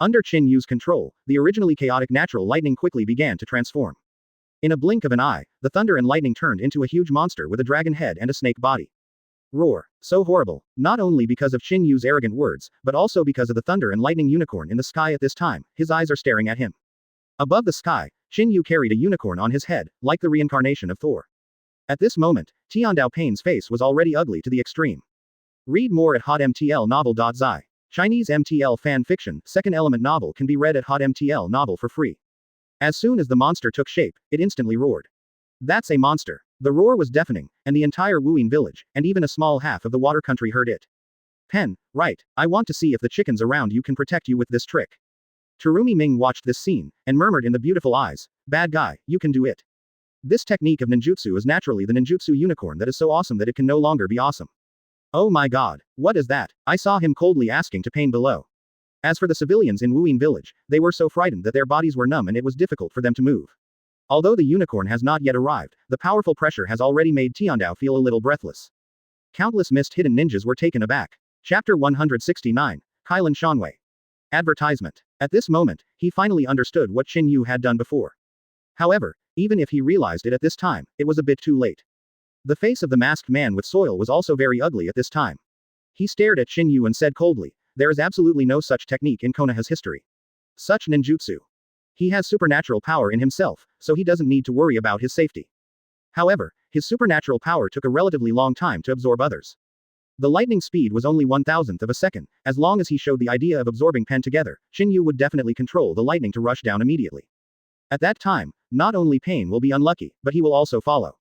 Under Qin Yu's control, the originally chaotic natural lightning quickly began to transform. In a blink of an eye, the thunder and lightning turned into a huge monster with a dragon head and a snake body. Roar. So horrible, not only because of Qin Yu's arrogant words, but also because of the thunder and lightning unicorn in the sky at this time, his eyes are staring at him. Above the sky, Qin Yu carried a unicorn on his head, like the reincarnation of Thor. At this moment, Tiandao Pain's face was already ugly to the extreme. Read more at hotmtlnovel.zi. Chinese MTL fan fiction, second element novel can be read at hotmtl novel for free. As soon as the monster took shape, it instantly roared. That's a monster. The roar was deafening, and the entire Wuyin village, and even a small half of the water country heard it. Pen, right, I want to see if the chickens around you can protect you with this trick. Terumi Ming watched this scene, and murmured in the beautiful eyes, bad guy, you can do it. This technique of ninjutsu is naturally the ninjutsu unicorn that is so awesome that it can no longer be awesome. Oh my god, what is that? I saw him coldly asking to Pain below. As for the civilians in Wuyin village, they were so frightened that their bodies were numb and it was difficult for them to move. Although the unicorn has not yet arrived, the powerful pressure has already made Tiandao feel a little breathless. Countless mist hidden ninjas were taken aback. Chapter 169, Kailan Shanwei. Advertisement. At this moment, he finally understood what Qin Yu had done before. However, even if he realized it at this time, it was a bit too late. The face of the masked man with soil was also very ugly at this time. He stared at Qin Yu and said coldly, there is absolutely no such technique in Konoha's history. Such ninjutsu. He has supernatural power in himself, so he doesn't need to worry about his safety. However, his supernatural power took a relatively long time to absorb others. The lightning speed was only 1,000th of a second. As long as he showed the idea of absorbing Pen together, Qin Yu would definitely control the lightning to rush down immediately. At that time, not only Pain will be unlucky, but he will also follow.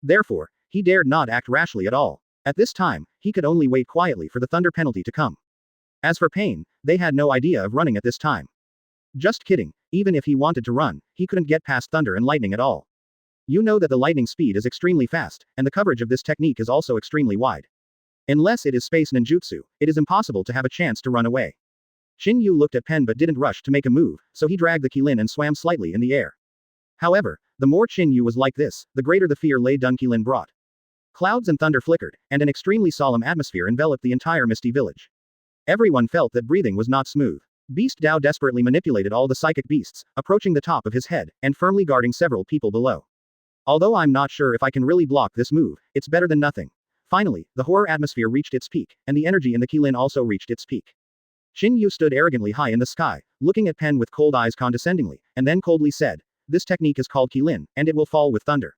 Therefore, he dared not act rashly at all. At this time, he could only wait quietly for the thunder penalty to come. As for Pain, they had no idea of running at this time. Just kidding, even if he wanted to run, he couldn't get past thunder and lightning at all. You know that the lightning speed is extremely fast, and the coverage of this technique is also extremely wide. Unless it is space ninjutsu, it is impossible to have a chance to run away. Qin Yu looked at Pen but didn't rush to make a move, so he dragged the Qilin and swam slightly in the air. However, the more Qin Yu was like this, the greater the fear Lei Dun Qilin brought. Clouds and thunder flickered, and an extremely solemn atmosphere enveloped the entire misty village. Everyone felt that breathing was not smooth. Beast Dao desperately manipulated all the psychic beasts, approaching the top of his head, and firmly guarding several people below. Although I'm not sure if I can really block this move, it's better than nothing. Finally, the horror atmosphere reached its peak, and the energy in the Qilin also reached its peak. Qin Yu stood arrogantly high in the sky, looking at Pen with cold eyes condescendingly, and then coldly said, this technique is called Qilin, and it will fall with thunder.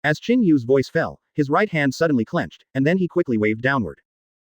As Qin Yu's voice fell, his right hand suddenly clenched, and then he quickly waved downward.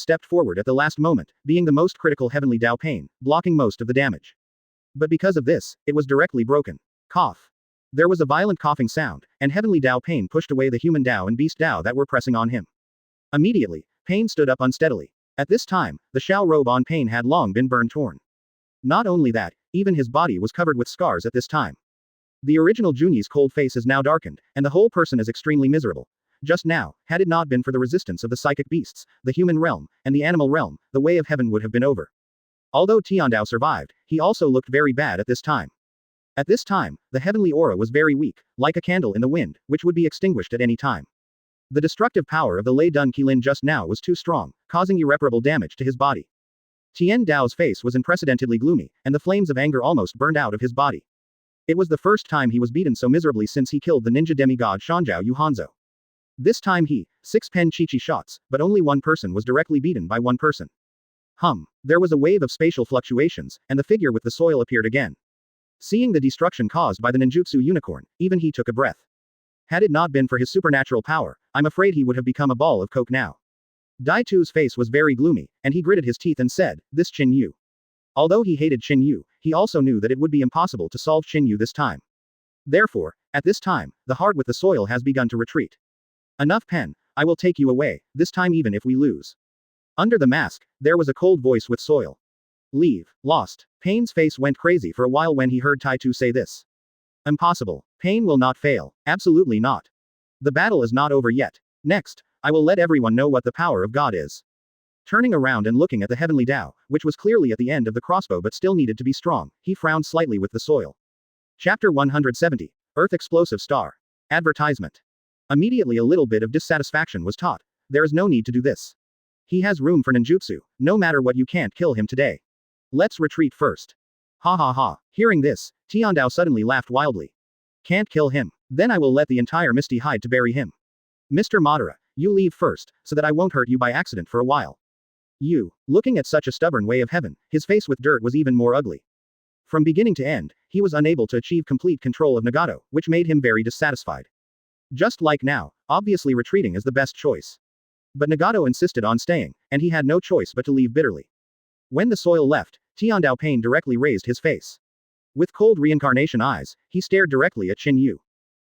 stepped forward at the last moment, being the most critical Heavenly Dao Pain, blocking most of the damage. But because of this, it was directly broken. Cough. There was a violent coughing sound, and Heavenly Dao Pain pushed away the human Dao and Beast Dao that were pressing on him. Immediately, Pain stood up unsteadily. At this time, the Shao robe on Pain had long been burned torn. Not only that, even his body was covered with scars at this time. The original Junyi's cold face is now darkened, and the whole person is extremely miserable. Just now, had it not been for the resistance of the psychic beasts, the human realm, and the animal realm, the way of heaven would have been over. Although Tiandao survived, he also looked very bad at this time. At this time, the heavenly aura was very weak, like a candle in the wind, which would be extinguished at any time. The destructive power of the Lei Dun Qilin just now was too strong, causing irreparable damage to his body. Tian Dao's face was unprecedentedly gloomy, and the flames of anger almost burned out of his body. It was the first time he was beaten so miserably since he killed the ninja demigod Shanzhao Yu Hanzhou. This time he, 6 pen chi shots, but only one person was directly beaten by one person. There was a wave of spatial fluctuations, and the figure with the soil appeared again. Seeing the destruction caused by the ninjutsu unicorn, even he took a breath. Had it not been for his supernatural power, I'm afraid he would have become a ball of coke now. Dai Tu's face was very gloomy, and he gritted his teeth and said, "This Qin Yu." Although he hated Qin Yu, he also knew that it would be impossible to solve Qin Yu this time. Therefore, at this time, the heart with the soil has begun to retreat. Enough pen, I will take you away, this time even if we lose. Under the mask, there was a cold voice with soil. Leave, lost. Pain's face went crazy for a while when he heard Tai Tu say this. Impossible. Pain will not fail, absolutely not. The battle is not over yet. Next, I will let everyone know what the power of God is. Turning around and looking at the heavenly Dao, which was clearly at the end of the crossbow but still needed to be strong, he frowned slightly with the soil. Chapter 170. Earth Explosive Star. Advertisement. Immediately a little bit of dissatisfaction was taught. There is no need to do this. He has room for ninjutsu, no matter what you can't kill him today. Let's retreat first. Ha ha ha. Hearing this, Tiandao suddenly laughed wildly. Can't kill him. Then I will let the entire Misty hide to bury him. Mr. Madara, you leave first, so that I won't hurt you by accident for a while. You, looking at such a stubborn way of heaven, his face with dirt was even more ugly. From beginning to end, he was unable to achieve complete control of Nagato, which made him very dissatisfied. Just like now, obviously retreating is the best choice. But Nagato insisted on staying, and he had no choice but to leave bitterly. When the soil left, Tiandao Pain directly raised his face. With cold reincarnation eyes, he stared directly at Qin Yu.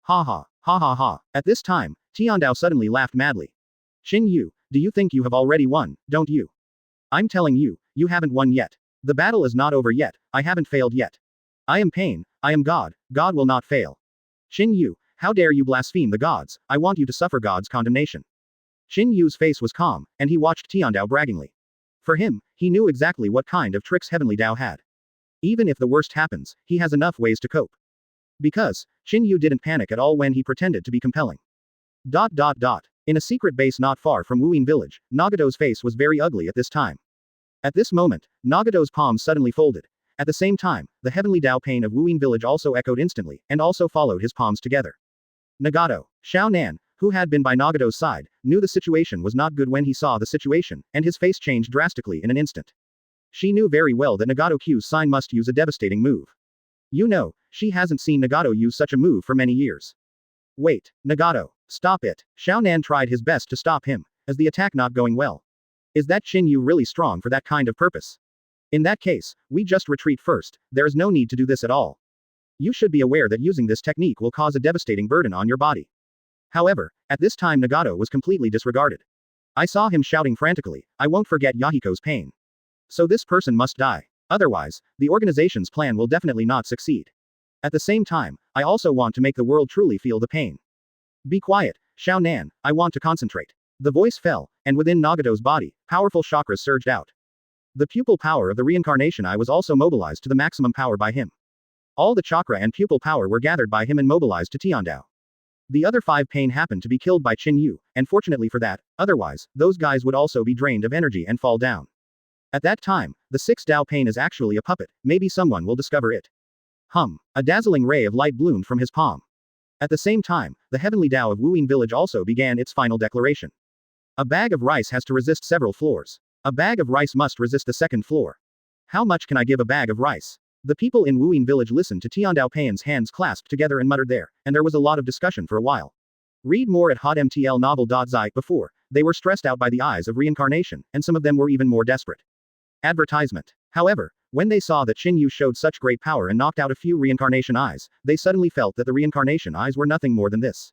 Ha ha, ha ha ha. At this time, Tiandao suddenly laughed madly. Qin Yu, do you think you have already won, don't you? I'm telling you, you haven't won yet. The battle is not over yet, I haven't failed yet. I am pain, I am God, God will not fail. Qin Yu, how dare you blaspheme the gods, I want you to suffer God's condemnation. Qin Yu's face was calm, and he watched Tiandao braggingly. For him, he knew exactly what kind of tricks Heavenly Dao had. Even if the worst happens, he has enough ways to cope. Because, Qin Yu didn't panic at all when he pretended to be compelling. In a secret base not far from Wuyin village, Nagato's face was very ugly at this time. At this moment, Nagato's palms suddenly folded. At the same time, the heavenly Dao pain of Wuyin village also echoed instantly, and also followed his palms together. Nagato, Xiao Nan, who had been by Nagato's side, knew the situation was not good when he saw the situation, and his face changed drastically in an instant. She knew very well that Nagato Q's sign must use a devastating move. You know, she hasn't seen Nagato use such a move for many years. Wait, Nagato, stop it. Xiao Nan tried his best to stop him, as the attack not going well. Is that Qin Yu really strong for that kind of purpose? In that case, we just retreat first, there is no need to do this at all. You should be aware that using this technique will cause a devastating burden on your body. However, at this time Nagato was completely disregarded. I saw him shouting frantically, I won't forget Yahiko's pain. So this person must die. Otherwise, the organization's plan will definitely not succeed. At the same time, I also want to make the world truly feel the pain. Be quiet, Xiao Nan, I want to concentrate. The voice fell, and within Nagato's body, powerful chakras surged out. The pupil power of the reincarnation eye was also mobilized to the maximum power by him. All the chakra and pupil power were gathered by him and mobilized to Tiandao. The other 5 pain happened to be killed by Qin Yu, and fortunately for that, otherwise, those guys would also be drained of energy and fall down. At that time, the 6 Dao pain is actually a puppet, maybe someone will discover it. A dazzling ray of light bloomed from his palm. At the same time, the heavenly Dao of Wuyin village also began its final declaration. A bag of rice has to resist several floors. A bag of rice must resist the 2nd floor. How much can I give a bag of rice? The people in Wuyin village listened to Tiandao Pain's hands clasped together and muttered there, and there was a lot of discussion for a while. Read more at hotmtl novel.zi. Before, they were stressed out by the eyes of reincarnation, and some of them were even more desperate. Advertisement. However, when they saw that Qin Yu showed such great power and knocked out a few reincarnation eyes, they suddenly felt that the reincarnation eyes were nothing more than this.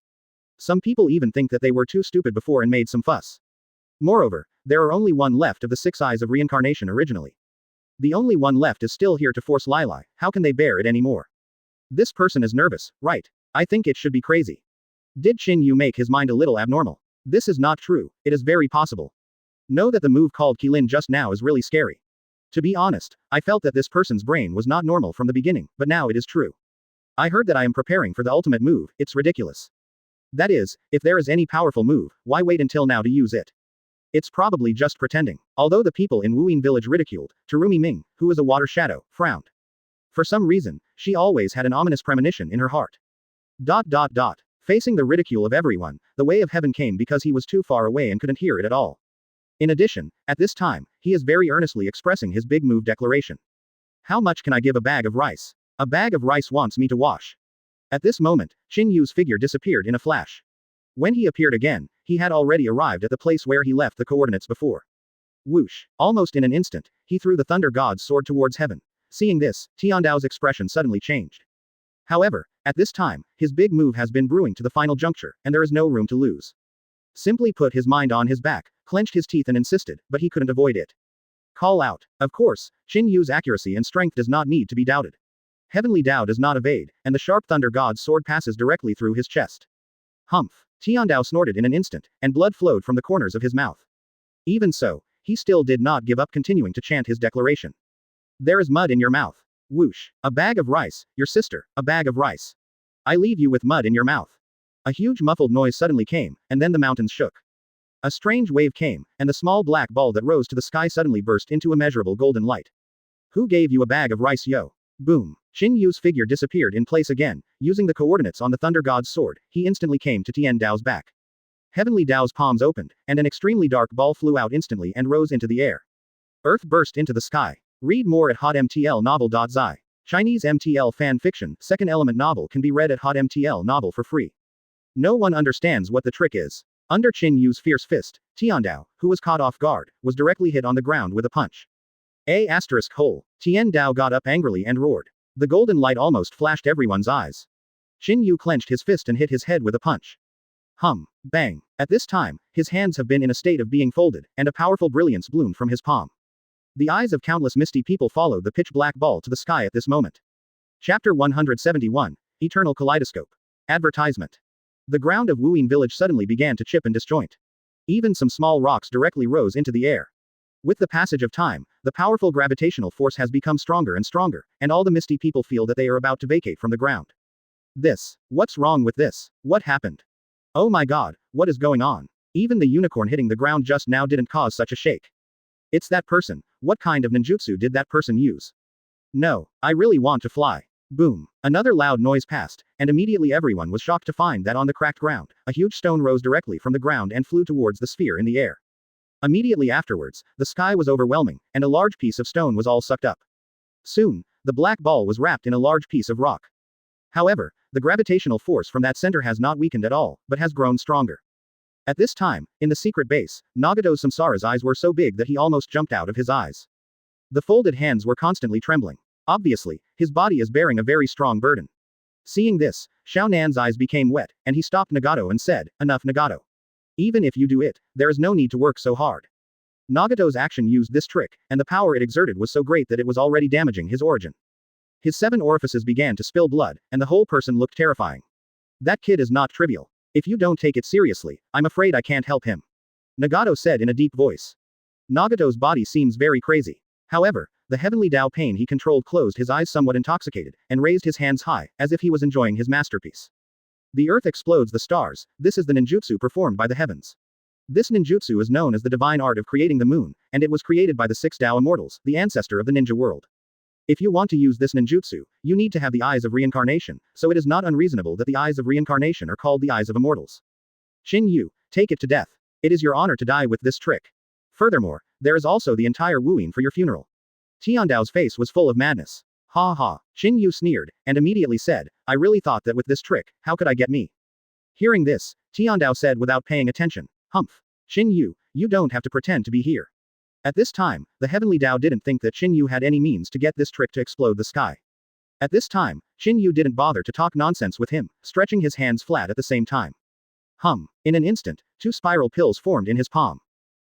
Some people even think that they were too stupid before and made some fuss. Moreover, there are only 1 left of the 6 eyes of reincarnation originally. The only one left is still here to force Lilai, how can they bear it anymore? This person is nervous, right? I think it should be crazy. Did Qin Yu make his mind a little abnormal? This is not true, it is very possible. Know that the move called Qilin just now is really scary. To be honest, I felt that this person's brain was not normal from the beginning, but now it is true. I heard that I am preparing for the ultimate move, it's ridiculous. That is, if there is any powerful move, why wait until now to use it? It's probably just pretending. Although the people in Wuyin village ridiculed, Terumi Ming, who is a water shadow, frowned. For some reason, she always had an ominous premonition in her heart. Facing the ridicule of everyone, the way of heaven came because he was too far away and couldn't hear it at all. In addition, at this time, he is very earnestly expressing his big move declaration. How much can I give a bag of rice? A bag of rice wants me to wash. At this moment, Qin Yu's figure disappeared in a flash. When he appeared again, he had already arrived at the place where he left the coordinates before. Whoosh! Almost in an instant, he threw the thunder god's sword towards heaven. Seeing this, Tiandao's expression suddenly changed. However, at this time, his big move has been brewing to the final juncture, and there is no room to lose. Simply put his mind on his back, clenched his teeth and insisted, but he couldn't avoid it. Call out. Of course, Qin Yu's accuracy and strength does not need to be doubted. Heavenly Dao does not evade, and the sharp thunder god's sword passes directly through his chest. Humph! Tiandao snorted in an instant, and blood flowed from the corners of his mouth. Even so, he still did not give up continuing to chant his declaration. There is mud in your mouth. Whoosh! A bag of rice, your sister, a bag of rice. I leave you with mud in your mouth. A huge muffled noise suddenly came, and then the mountains shook. A strange wave came, and the small black ball that rose to the sky suddenly burst into immeasurable golden light. Who gave you a bag of rice, yo? Boom! Qin Yu's figure disappeared in place again, using the coordinates on the thunder god's sword, he instantly came to Tian Dao's back. Heavenly Dao's palms opened, and an extremely dark ball flew out instantly and rose into the air. Earth burst into the sky. Read more at hotmtlnovel.zi. Chinese MTL fan fiction, second element novel can be read at hotmtl novel for free. No one understands what the trick is. Under Qin Yu's fierce fist, Tiandao, who was caught off guard, was directly hit on the ground with a punch. Tian Dao got up angrily and roared. The golden light almost flashed everyone's eyes. Qin Yu clenched his fist and hit his head with a punch. Bang. At this time, his hands have been in a state of being folded, and a powerful brilliance bloomed from his palm. The eyes of countless misty people followed the pitch-black ball to the sky at this moment. Chapter 171, Eternal Kaleidoscope. Advertisement. The ground of Wuyin village suddenly began to chip and disjoint. Even some small rocks directly rose into the air. With the passage of time, the powerful gravitational force has become stronger and stronger, and all the misty people feel that they are about to vacate from the ground. What's wrong with this? What happened? Oh my god, what is going on? Even the unicorn hitting the ground just now didn't cause such a shake. It's that person. What kind of ninjutsu did that person use? No, I really want to fly. Boom. Another loud noise passed, and immediately everyone was shocked to find that on the cracked ground, a huge stone rose directly from the ground and flew towards the sphere in the air. Immediately afterwards, the sky was overwhelming, and a large piece of stone was all sucked up. Soon, the black ball was wrapped in a large piece of rock. However, the gravitational force from that center has not weakened at all, but has grown stronger. At this time, in the secret base, Nagato Samsara's eyes were so big that he almost jumped out of his eyes. The folded hands were constantly trembling. Obviously, his body is bearing a very strong burden. Seeing this, Xiao Nan's eyes became wet, and he stopped Nagato and said, "Enough, Nagato. Even if you do it, there is no need to work so hard." Nagato's action used this trick, and the power it exerted was so great that it was already damaging his origin. His 7 orifices began to spill blood, and the whole person looked terrifying. That kid is not trivial. If you don't take it seriously, I'm afraid I can't help him. Nagato said in a deep voice. Nagato's body seems very crazy. However, the heavenly Tao pain he controlled closed his eyes somewhat intoxicated, and raised his hands high, as if he was enjoying his masterpiece. The earth explodes the stars. This is the ninjutsu performed by the heavens. This ninjutsu is known as the divine art of creating the moon, and it was created by the 6 Tao immortals, the ancestor of the ninja world. If you want to use this ninjutsu, you need to have the eyes of reincarnation, so it is not unreasonable that the eyes of reincarnation are called the eyes of immortals. Qin Yu, take it to death. It is your honor to die with this trick. Furthermore, there is also the entire Wuyin for your funeral. Tiandao's face was full of madness. Ha ha. Qin Yu sneered, and immediately said, I really thought that with this trick, how could I get me? Hearing this, Tiandao said without paying attention, Humph. Qin Yu, you don't have to pretend to be here. At this time, the heavenly Tao didn't think that Qin Yu had any means to get this trick to explode the sky. At this time, Qin Yu didn't bother to talk nonsense with him, stretching his hands flat at the same time. In an instant, 2 spiral pills formed in his palm.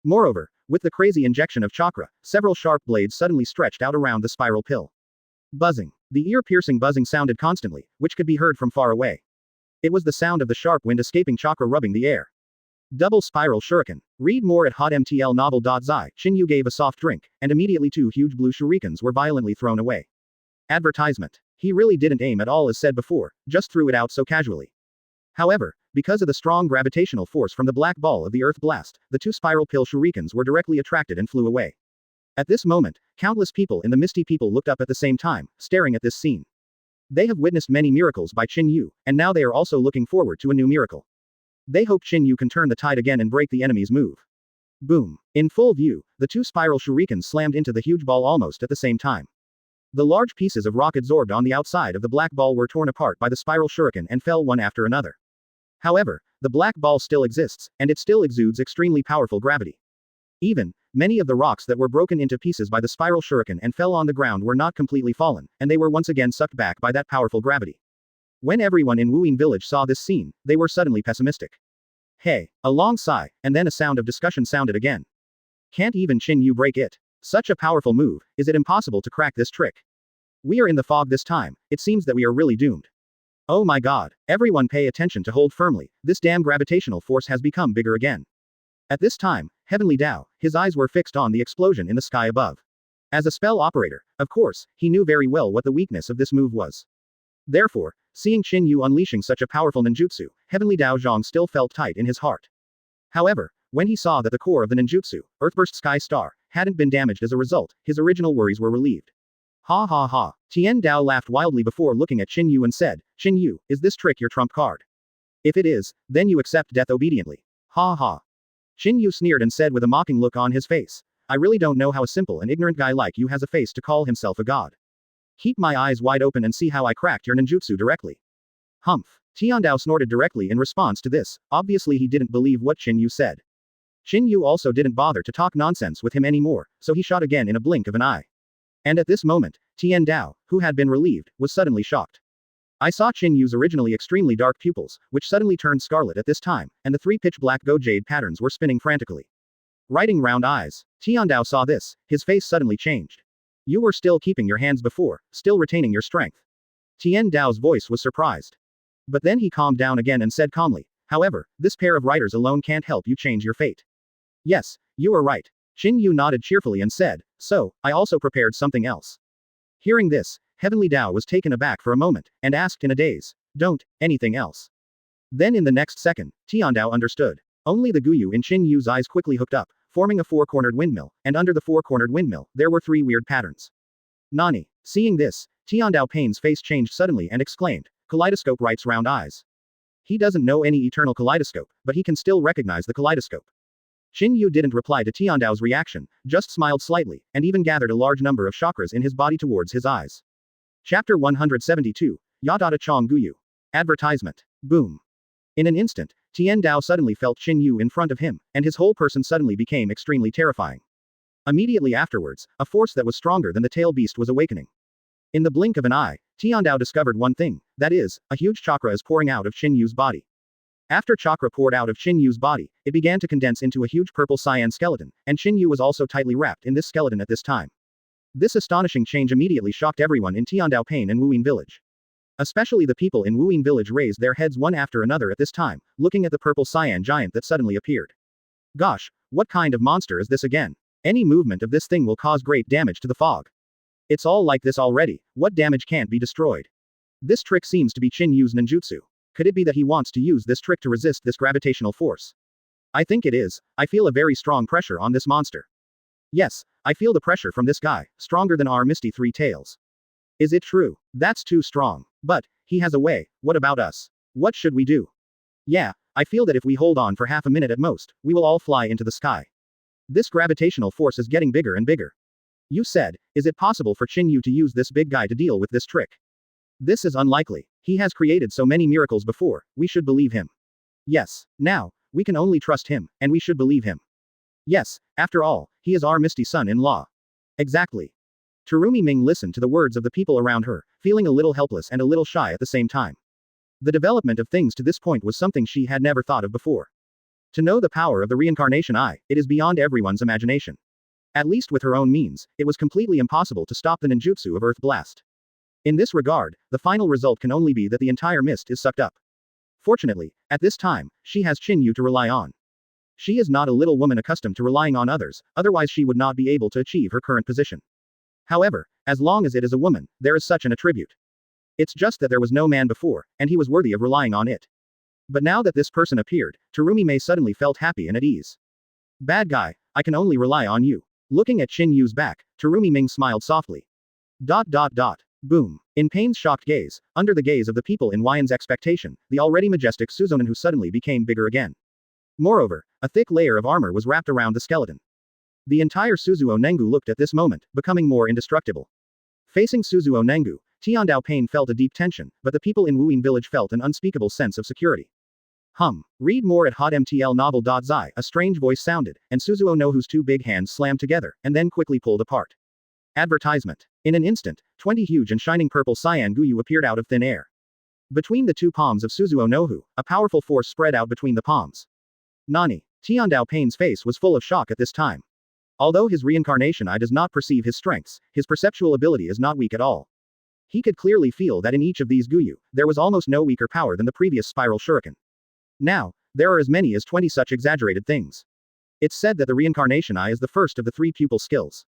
Moreover, with the crazy injection of chakra, several sharp blades suddenly stretched out around the spiral pill. Buzzing. The ear-piercing buzzing sounded constantly, which could be heard from far away. It was the sound of the sharp wind escaping chakra rubbing the air. Double spiral shuriken. Read more at hotmtlnovel.zi. Qin Yu gave a soft drink, and immediately 2 huge blue shurikens were violently thrown away. Advertisement. He really didn't aim at all as said before, just threw it out so casually. However, because of the strong gravitational force from the black ball of the earth blast, the 2 spiral pill shurikens were directly attracted and flew away. At this moment, countless people in the misty people looked up at the same time, staring at this scene. They have witnessed many miracles by Qin Yu, and now they are also looking forward to a new miracle. They hope Qin Yu can turn the tide again and break the enemy's move. Boom. In full view, the 2 spiral shurikens slammed into the huge ball almost at the same time. The large pieces of rock absorbed on the outside of the black ball were torn apart by the spiral shuriken and fell one after another. However, the black ball still exists, and it still exudes extremely powerful gravity. Even, many of the rocks that were broken into pieces by the spiral shuriken and fell on the ground were not completely fallen, and they were once again sucked back by that powerful gravity. When everyone in Wuyin village saw this scene, they were suddenly pessimistic. Hey, a long sigh, and then a sound of discussion sounded again. Can't even Qin Yu break it? Such a powerful move, is it impossible to crack this trick? We are in the fog this time, it seems that we are really doomed. Oh my god, everyone pay attention to hold firmly, this damn gravitational force has become bigger again. At this time, Heavenly Tao, his eyes were fixed on the explosion in the sky above. As a spell operator, of course, he knew very well what the weakness of this move was. Therefore, seeing Qin Yu unleashing such a powerful ninjutsu, Heavenly Tao Zhang still felt tight in his heart. However, when he saw that the core of the ninjutsu, Earthburst Sky Star, hadn't been damaged as a result, his original worries were relieved. Ha ha ha. Tian Dao laughed wildly before looking at Qin Yu and said, Qin Yu, is this trick your trump card? If it is, then you accept death obediently. Ha ha. Qin Yu sneered and said with a mocking look on his face, I really don't know how a simple and ignorant guy like you has a face to call himself a god. Keep my eyes wide open and see how I cracked your ninjutsu directly. Humph. Tiandao snorted directly in response to this, obviously he didn't believe what Qin Yu said. Qin Yu also didn't bother to talk nonsense with him anymore, so he shot again in a blink of an eye. And at this moment, Tian Dao, who had been relieved, was suddenly shocked. I saw Qin Yu's originally extremely dark pupils, which suddenly turned scarlet at this time, and the 3 pitch black go jade patterns were spinning frantically. Writing round eyes. Tiandao saw this, his face suddenly changed. You were still keeping your hands before, still retaining your strength. Tian Dao's voice was surprised. But then he calmed down again and said calmly, however, this pair of writers alone can't help you change your fate. Yes, you are right. Qin Yu nodded cheerfully and said, so, I also prepared something else. Hearing this, Heavenly Dao was taken aback for a moment, and asked in a daze, don't, anything else. Then in the next second, Tiandao understood. Only the Guyu in Qin Yu's eyes quickly hooked up, forming a four-cornered windmill, and under the four-cornered windmill, there were three weird patterns. Nani. Seeing this, Tiandao Pain's face changed suddenly and exclaimed, kaleidoscope writes round eyes. He doesn't know any eternal kaleidoscope, but he can still recognize the kaleidoscope. Qin Yu didn't reply to Tiandao's reaction, just smiled slightly, and even gathered a large number of chakras in his body towards his eyes. Chapter 172, Yadata Chong Guyu. Advertisement. Boom. In an instant, Tian Dao suddenly felt Qin Yu in front of him, and his whole person suddenly became extremely terrifying. Immediately afterwards, a force that was stronger than the tail beast was awakening. In the blink of an eye, Tian Dao discovered one thing, that is, a huge chakra is pouring out of Qin Yu's body. After chakra poured out of Qin Yu's body, it began to condense into a huge purple cyan skeleton, and Qin Yu was also tightly wrapped in this skeleton at this time. This astonishing change immediately shocked everyone in Tiandao Pain and Wuyin village. Especially the people in Wuyin village raised their heads one after another at this time, looking at the purple cyan giant that suddenly appeared. Gosh, what kind of monster is this again? Any movement of this thing will cause great damage to the fog. It's all like this already, what damage can't be destroyed? This trick seems to be Qin Yu's ninjutsu. Could it be that he wants to use this trick to resist this gravitational force? I think it is. I feel a very strong pressure on this monster. Yes, I feel the pressure from this guy, stronger than our Misty Three Tails. Is it true? That's too strong. But, he has a way. What about us? What should we do? Yeah, I feel that if we hold on for half a minute at most, we will all fly into the sky. This gravitational force is getting bigger and bigger. You said, is it possible for Qin Yu to use this big guy to deal with this trick? This is unlikely. He has created so many miracles before, we should believe him. Yes, now, we can only trust him, and we should believe him. Yes, after all, he is our Misty son-in-law. Exactly. Terumi Ming listened to the words of the people around her, feeling a little helpless and a little shy at the same time. The development of things to this point was something she had never thought of before. To know the power of the reincarnation eye, it is beyond everyone's imagination. At least with her own means, it was completely impossible to stop the ninjutsu of Earth Blast. In this regard, the final result can only be that the entire mist is sucked up. Fortunately, at this time, she has Qin Yu to rely on. She is not a little woman accustomed to relying on others, otherwise she would not be able to achieve her current position. However, as long as it is a woman, there is such an attribute. It's just that there was no man before, and he was worthy of relying on it. But now that this person appeared, Terumi Mei suddenly felt happy and at ease. Bad guy, I can only rely on you. Looking at Qin Yu's back, Terumi Ming smiled softly. Boom. In Pain's shocked gaze, under the gaze of the people in Wyan's expectation, the already majestic Suzuo Nohu suddenly became bigger again. Moreover, a thick layer of armor was wrapped around the skeleton. The entire Suzuo Nohu looked at this moment, becoming more indestructible. Facing Suzuo Nohu, Tiandao Pain felt a deep tension, but the people in Wuyin village felt an unspeakable sense of security. Read more at hotmtlnovel.zi. A strange voice sounded, and Suzuo Nohu's two big hands slammed together, and then quickly pulled apart. Advertisement. In an instant, 20 huge and shining purple cyan guyu appeared out of thin air. Between the two palms of Suzuo Nohu, a powerful force spread out between the palms. Nani. Tiandao Pain's face was full of shock at this time. Although his reincarnation eye does not perceive his strengths, his perceptual ability is not weak at all. He could clearly feel that in each of these guyu, there was almost no weaker power than the previous spiral shuriken. Now, there are as many as 20 such exaggerated things. It's said that the reincarnation eye is the first of the three pupil skills.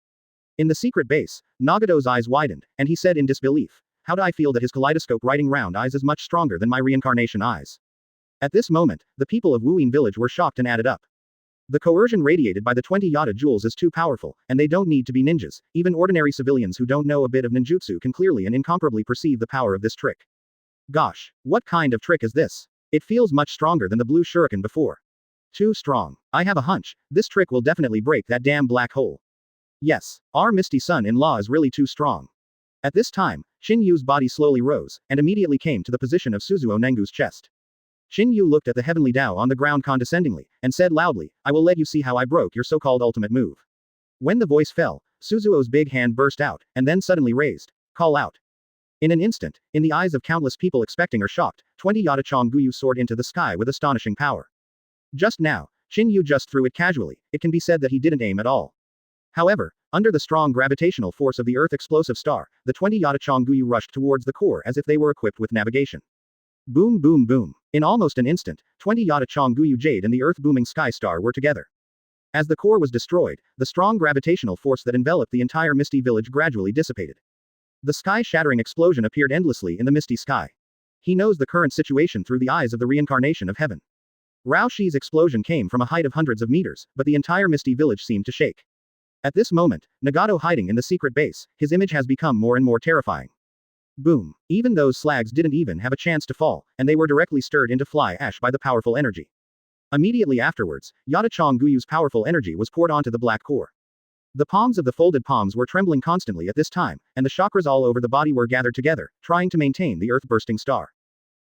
In the secret base, Nagato's eyes widened, and he said in disbelief, how do I feel that his kaleidoscope writing round eyes is much stronger than my reincarnation eyes? At this moment, the people of Wuyin village were shocked and added up. The coercion radiated by the 20 Yata jewels is too powerful, and they don't need to be ninjas. Even ordinary civilians who don't know a bit of ninjutsu can clearly and incomparably perceive the power of this trick. Gosh, what kind of trick is this? It feels much stronger than the blue shuriken before. Too strong. I have a hunch, this trick will definitely break that damn black hole. Yes, our Misty son-in-law is really too strong. At this time, Qin Yu's body slowly rose, and immediately came to the position of Suzuo Nohu's chest. Qin Yu looked at the heavenly Dao on the ground condescendingly, and said loudly, I will let you see how I broke your so-called ultimate move. When the voice fell, Suzuo's big hand burst out, and then suddenly raised. Call out. In an instant, in the eyes of countless people expecting or shocked, 20 Yatachong Guyu soared into the sky with astonishing power. Just now, Qin Yu just threw it casually. It can be said that he didn't aim at all. However, under the strong gravitational force of the Earth explosive star, the 20 Yatachong Guyu rushed towards the core as if they were equipped with navigation. Boom boom boom. In almost an instant, 20 Yatachong Guyu Jade and the Earth-booming Sky Star were together. As the core was destroyed, the strong gravitational force that enveloped the entire Misty Village gradually dissipated. The sky-shattering explosion appeared endlessly in the misty sky. He knows the current situation through the eyes of the reincarnation of heaven. Rao Shi's explosion came from a height of hundreds of meters, but the entire Misty Village seemed to shake. At this moment, Nagato hiding in the secret base, his image has become more and more terrifying. Boom. Even those slags didn't even have a chance to fall, and they were directly stirred into fly ash by the powerful energy. Immediately afterwards, Yatachong Guyu's powerful energy was poured onto the black core. The palms of the folded palms were trembling constantly at this time, and the chakras all over the body were gathered together, trying to maintain the earth-bursting star.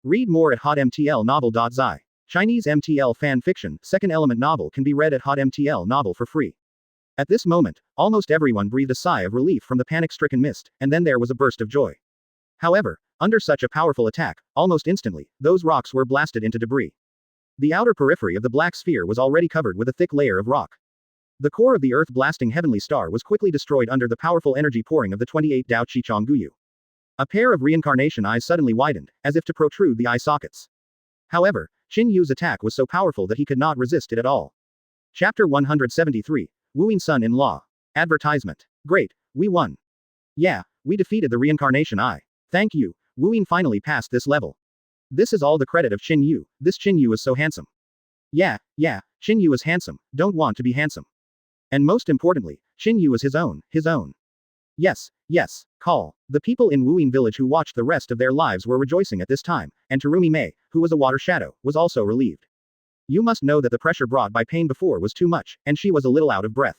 Read more at hotmtlnovel.zi. Chinese MTL fan fiction, second element novel can be read at hotmtl novel for free. At this moment, almost everyone breathed a sigh of relief from the panic-stricken mist, and then there was a burst of joy. However, under such a powerful attack, almost instantly, those rocks were blasted into debris. The outer periphery of the black sphere was already covered with a thick layer of rock. The core of the earth-blasting heavenly star was quickly destroyed under the powerful energy pouring of the 28 Dao Chichong Guyu. A pair of reincarnation eyes suddenly widened, as if to protrude the eye sockets. However, Qin Yu's attack was so powerful that he could not resist it at all. Chapter 173, Wooing Son-in-Law. Advertisement. Great, we won. Yeah, we defeated the reincarnation eye. Thank you, Wooing finally passed this level. This is all the credit of Qin Yu, this Qin Yu is so handsome. Yeah, Qin Yu is handsome, don't want to be handsome. And most importantly, Qin Yu is his own. Yes, call. The people in Wooing village who watched the rest of their lives were rejoicing at this time, and Terumi Mei, who was a water shadow, was also relieved. You must know that the pressure brought by pain before was too much, and she was a little out of breath.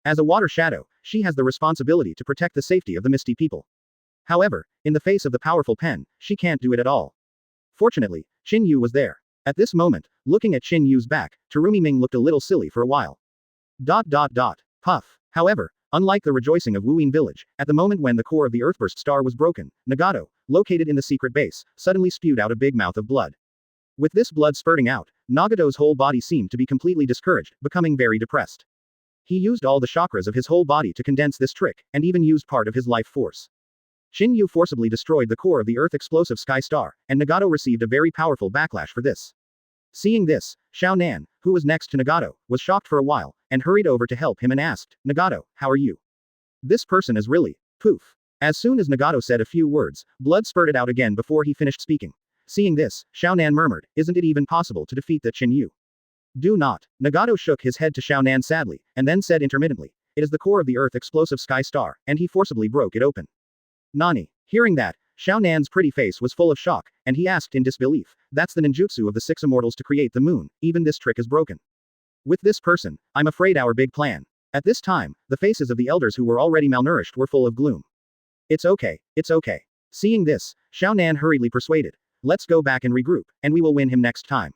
As a water shadow, she has the responsibility to protect the safety of the Misty people. However, in the face of the powerful pen, she can't do it at all. Fortunately, Qin Yu was there. At this moment, looking at Qin Yu's back, Terumi Ming looked a little silly for a while. Puff. However, unlike the rejoicing of Wooing village, at the moment when the core of the earthburst star was broken, Nagato, located in the secret base, suddenly spewed out a big mouth of blood. With this blood spurting out, Nagato's whole body seemed to be completely discouraged, becoming very depressed. He used all the chakras of his whole body to condense this trick, and even used part of his life force. Qin Yu forcibly destroyed the core of the Earth-explosive Sky Star, and Nagato received a very powerful backlash for this. Seeing this, Xiao Nan, who was next to Nagato, was shocked for a while, and hurried over to help him and asked, Nagato, how are you? This person is really, poof. As soon as Nagato said a few words, blood spurted out again before he finished speaking. Seeing this, Xiao Nan murmured, isn't it even possible to defeat the Qin Yu? Do not. Nagato shook his head to Xiao Nan sadly, and then said intermittently, it is the core of the Earth-explosive Sky Star, and he forcibly broke it open. Nani. Hearing that, Xiao Nan's pretty face was full of shock, and he asked in disbelief, that's the ninjutsu of the 6 immortals to create the moon, even this trick is broken. With this person, I'm afraid our big plan. At this time, the faces of the elders who were already malnourished were full of gloom. It's okay. Seeing this, Xiao Nan hurriedly persuaded, let's go back and regroup, and we will win him next time.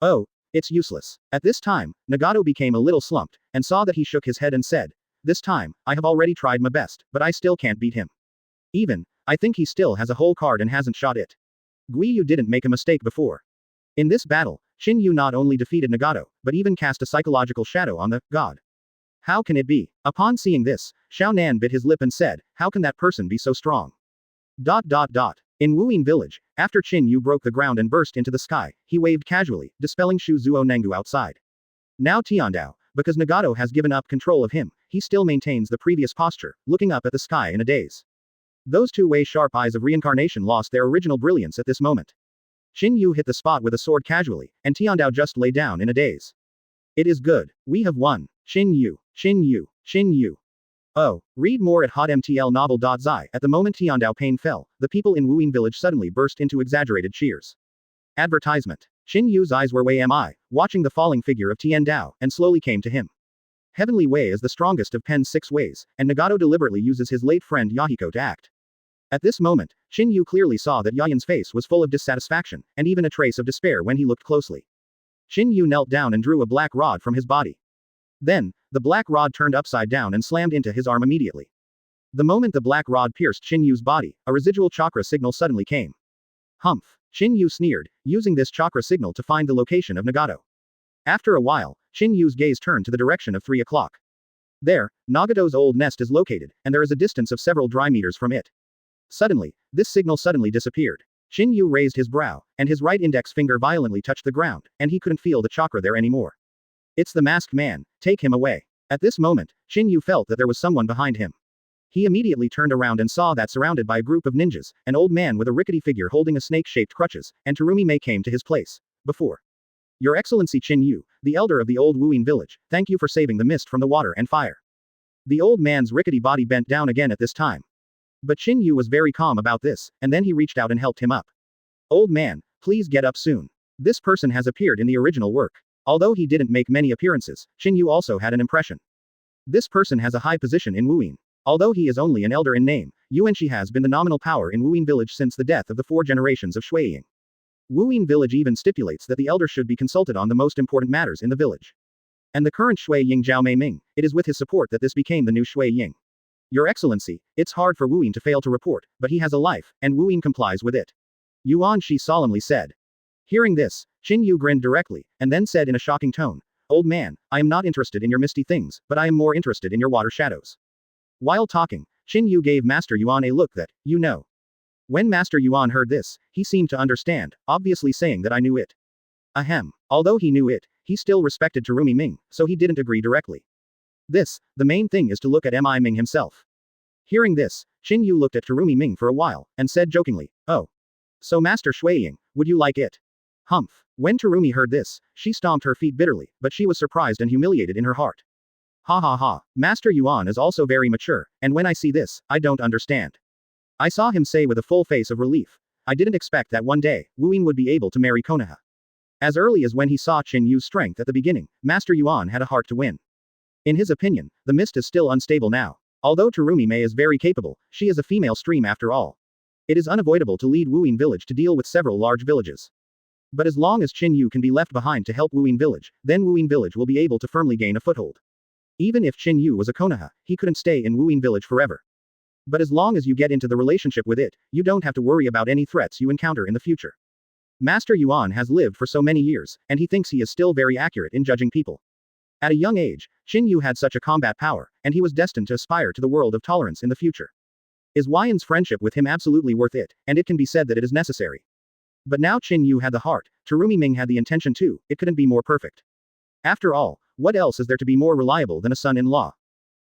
Oh, it's useless. At this time, Nagato became a little slumped, and saw that he shook his head and said, this time, I have already tried my best, but I still can't beat him. I think he still has a whole card and hasn't shot it. Guiyu didn't make a mistake before. In this battle, Qin Yu not only defeated Nagato, but even cast a psychological shadow on the god. How can it be? Upon seeing this, Xiao Nan bit his lip and said, how can that person be so strong? In Wooing village, after Qin Yu broke the ground and burst into the sky, he waved casually, dispelling Suzuo Nohu outside. Now Tiandao, because Nagato has given up control of him, he still maintains the previous posture, looking up at the sky in a daze. Those two sharp eyes of reincarnation lost their original brilliance at this moment. Qin Yu hit the spot with a sword casually, and Tiandao just lay down in a daze. It is good. We have won. Qin Yu. Oh, read more at hotmtlnovel.zi. At the moment Tiandao pain fell, the people in Wooing village suddenly burst into exaggerated cheers. Advertisement. Qin Yu's eyes were watching the falling figure of Tiandao, and slowly came to him. Heavenly Wei is the strongest of Pen's 6 ways, and Nagato deliberately uses his late friend Yahiko to act. At this moment, Qin Yu clearly saw that Yayan's face was full of dissatisfaction, and even a trace of despair when he looked closely. Qin Yu knelt down and drew a black rod from his body. Then, the black rod turned upside down and slammed into his arm immediately. The moment the black rod pierced Qin Yu's body, a residual chakra signal suddenly came. Humph. Qin Yu sneered, using this chakra signal to find the location of Nagato. After a while, Qin Yu's gaze turned to the direction of 3 o'clock. There, Nagato's old nest is located, and there is a distance of several dry meters from it. Suddenly, this signal suddenly disappeared. Qin Yu raised his brow, and his right index finger violently touched the ground, and he couldn't feel the chakra there anymore. It's the masked man, take him away. At this moment, Qin Yu felt that there was someone behind him. He immediately turned around and saw that surrounded by a group of ninjas, an old man with a rickety figure holding a snake-shaped crutches, and Terumi Mei came to his place. Before. Your Excellency Qin Yu, the elder of the old Wuyin village, thank you for saving the mist from the water and fire. The old man's rickety body bent down again at this time. But Qin Yu was very calm about this, and then he reached out and helped him up. Old man, please get up soon. This person has appeared in the original work. Although he didn't make many appearances, Qin Yu also had an impression. This person has a high position in Wuyin. Although he is only an elder in name, Yuanshi has been the nominal power in Wuyin village since the death of the 4 generations of Shuiying. Wuyin village even stipulates that the elder should be consulted on the most important matters in the village. And the current Shuiying Zhao Mei Ming, it is with his support that this became the new Shuiying. Your Excellency, it's hard for Wuyin to fail to report, but he has a life, and Wuyin complies with it. Yuanshi solemnly said. Hearing this, Qin Yu grinned directly, and then said in a shocking tone, Old man, I am not interested in your misty things, but I am more interested in your water shadows. While talking, Qin Yu gave Master Yuan a look that, you know. When Master Yuan heard this, he seemed to understand, obviously saying that I knew it. Ahem. Although he knew it, he still respected Terumi Ming, so he didn't agree directly. The main thing is to look at Mi Ming himself. Hearing this, Qin Yu looked at Terumi Ming for a while, and said jokingly, Oh. So Master Shuiying, would you like it? Humph. When Terumi heard this, she stomped her feet bitterly, but she was surprised and humiliated in her heart. Ha ha ha, Master Yuan is also very mature, and when I see this, I don't understand. I saw him say with a full face of relief. I didn't expect that one day, Wuyin would be able to marry Konoha. As early as when he saw Qin Yu's strength at the beginning, Master Yuan had a heart to win. In his opinion, the mist is still unstable now. Although Terumi Mei is very capable, she is a female stream after all. It is unavoidable to lead Wuyin village to deal with several large villages. But as long as Qin Yu can be left behind to help Wuyin village, then Wuyin village will be able to firmly gain a foothold. Even if Qin Yu was a Konoha, he couldn't stay in Wuyin village forever. But as long as you get into the relationship with it, you don't have to worry about any threats you encounter in the future. Master Yuan has lived for so many years, and he thinks he is still very accurate in judging people. At a young age, Qin Yu had such a combat power, and he was destined to aspire to the world of tolerance in the future. Is Yuan's friendship with him absolutely worth it, and it can be said that it is necessary. But now Qin Yu had the heart, Terumi Ming had the intention too, it couldn't be more perfect. After all, what else is there to be more reliable than a son-in-law?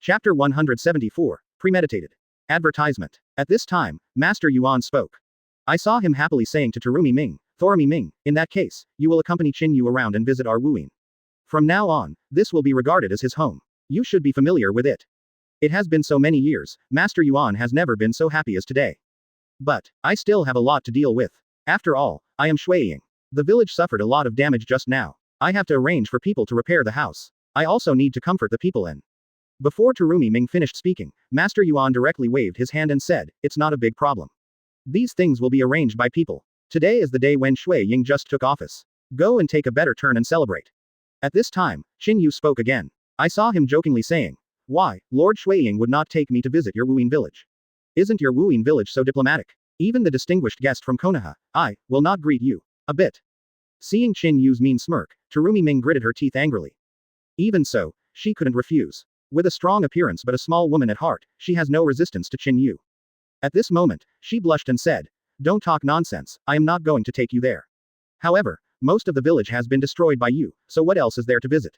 Chapter 174, Premeditated. Advertisement. At this time, Master Yuan spoke. I saw him happily saying to Terumi Ming, Thorumi Ming, in that case, you will accompany Qin Yu around and visit our Wuyin. From now on, this will be regarded as his home. You should be familiar with it. It has been so many years, Master Yuan has never been so happy as today. But, I still have a lot to deal with. After all, I am Shuiying. The village suffered a lot of damage just now. I have to arrange for people to repair the house. I also need to comfort the people and. Before Terumi Ming finished speaking, Master Yuan directly waved his hand and said, it's not a big problem. These things will be arranged by people. Today is the day when Shuiying just took office. Go and take a better turn and celebrate. At this time, Qin Yu spoke again. I saw him jokingly saying, why, Lord Shuiying would not take me to visit your Wuyin village. Isn't your Wuyin village so diplomatic? Even the distinguished guest from Konoha, I, will not greet you. A bit. Seeing Qin Yu's mean smirk, Terumi Ming gritted her teeth angrily. Even so, she couldn't refuse. With a strong appearance but a small woman at heart, she has no resistance to Qin Yu. At this moment, she blushed and said, don't talk nonsense, I am not going to take you there. However, most of the village has been destroyed by you, so what else is there to visit?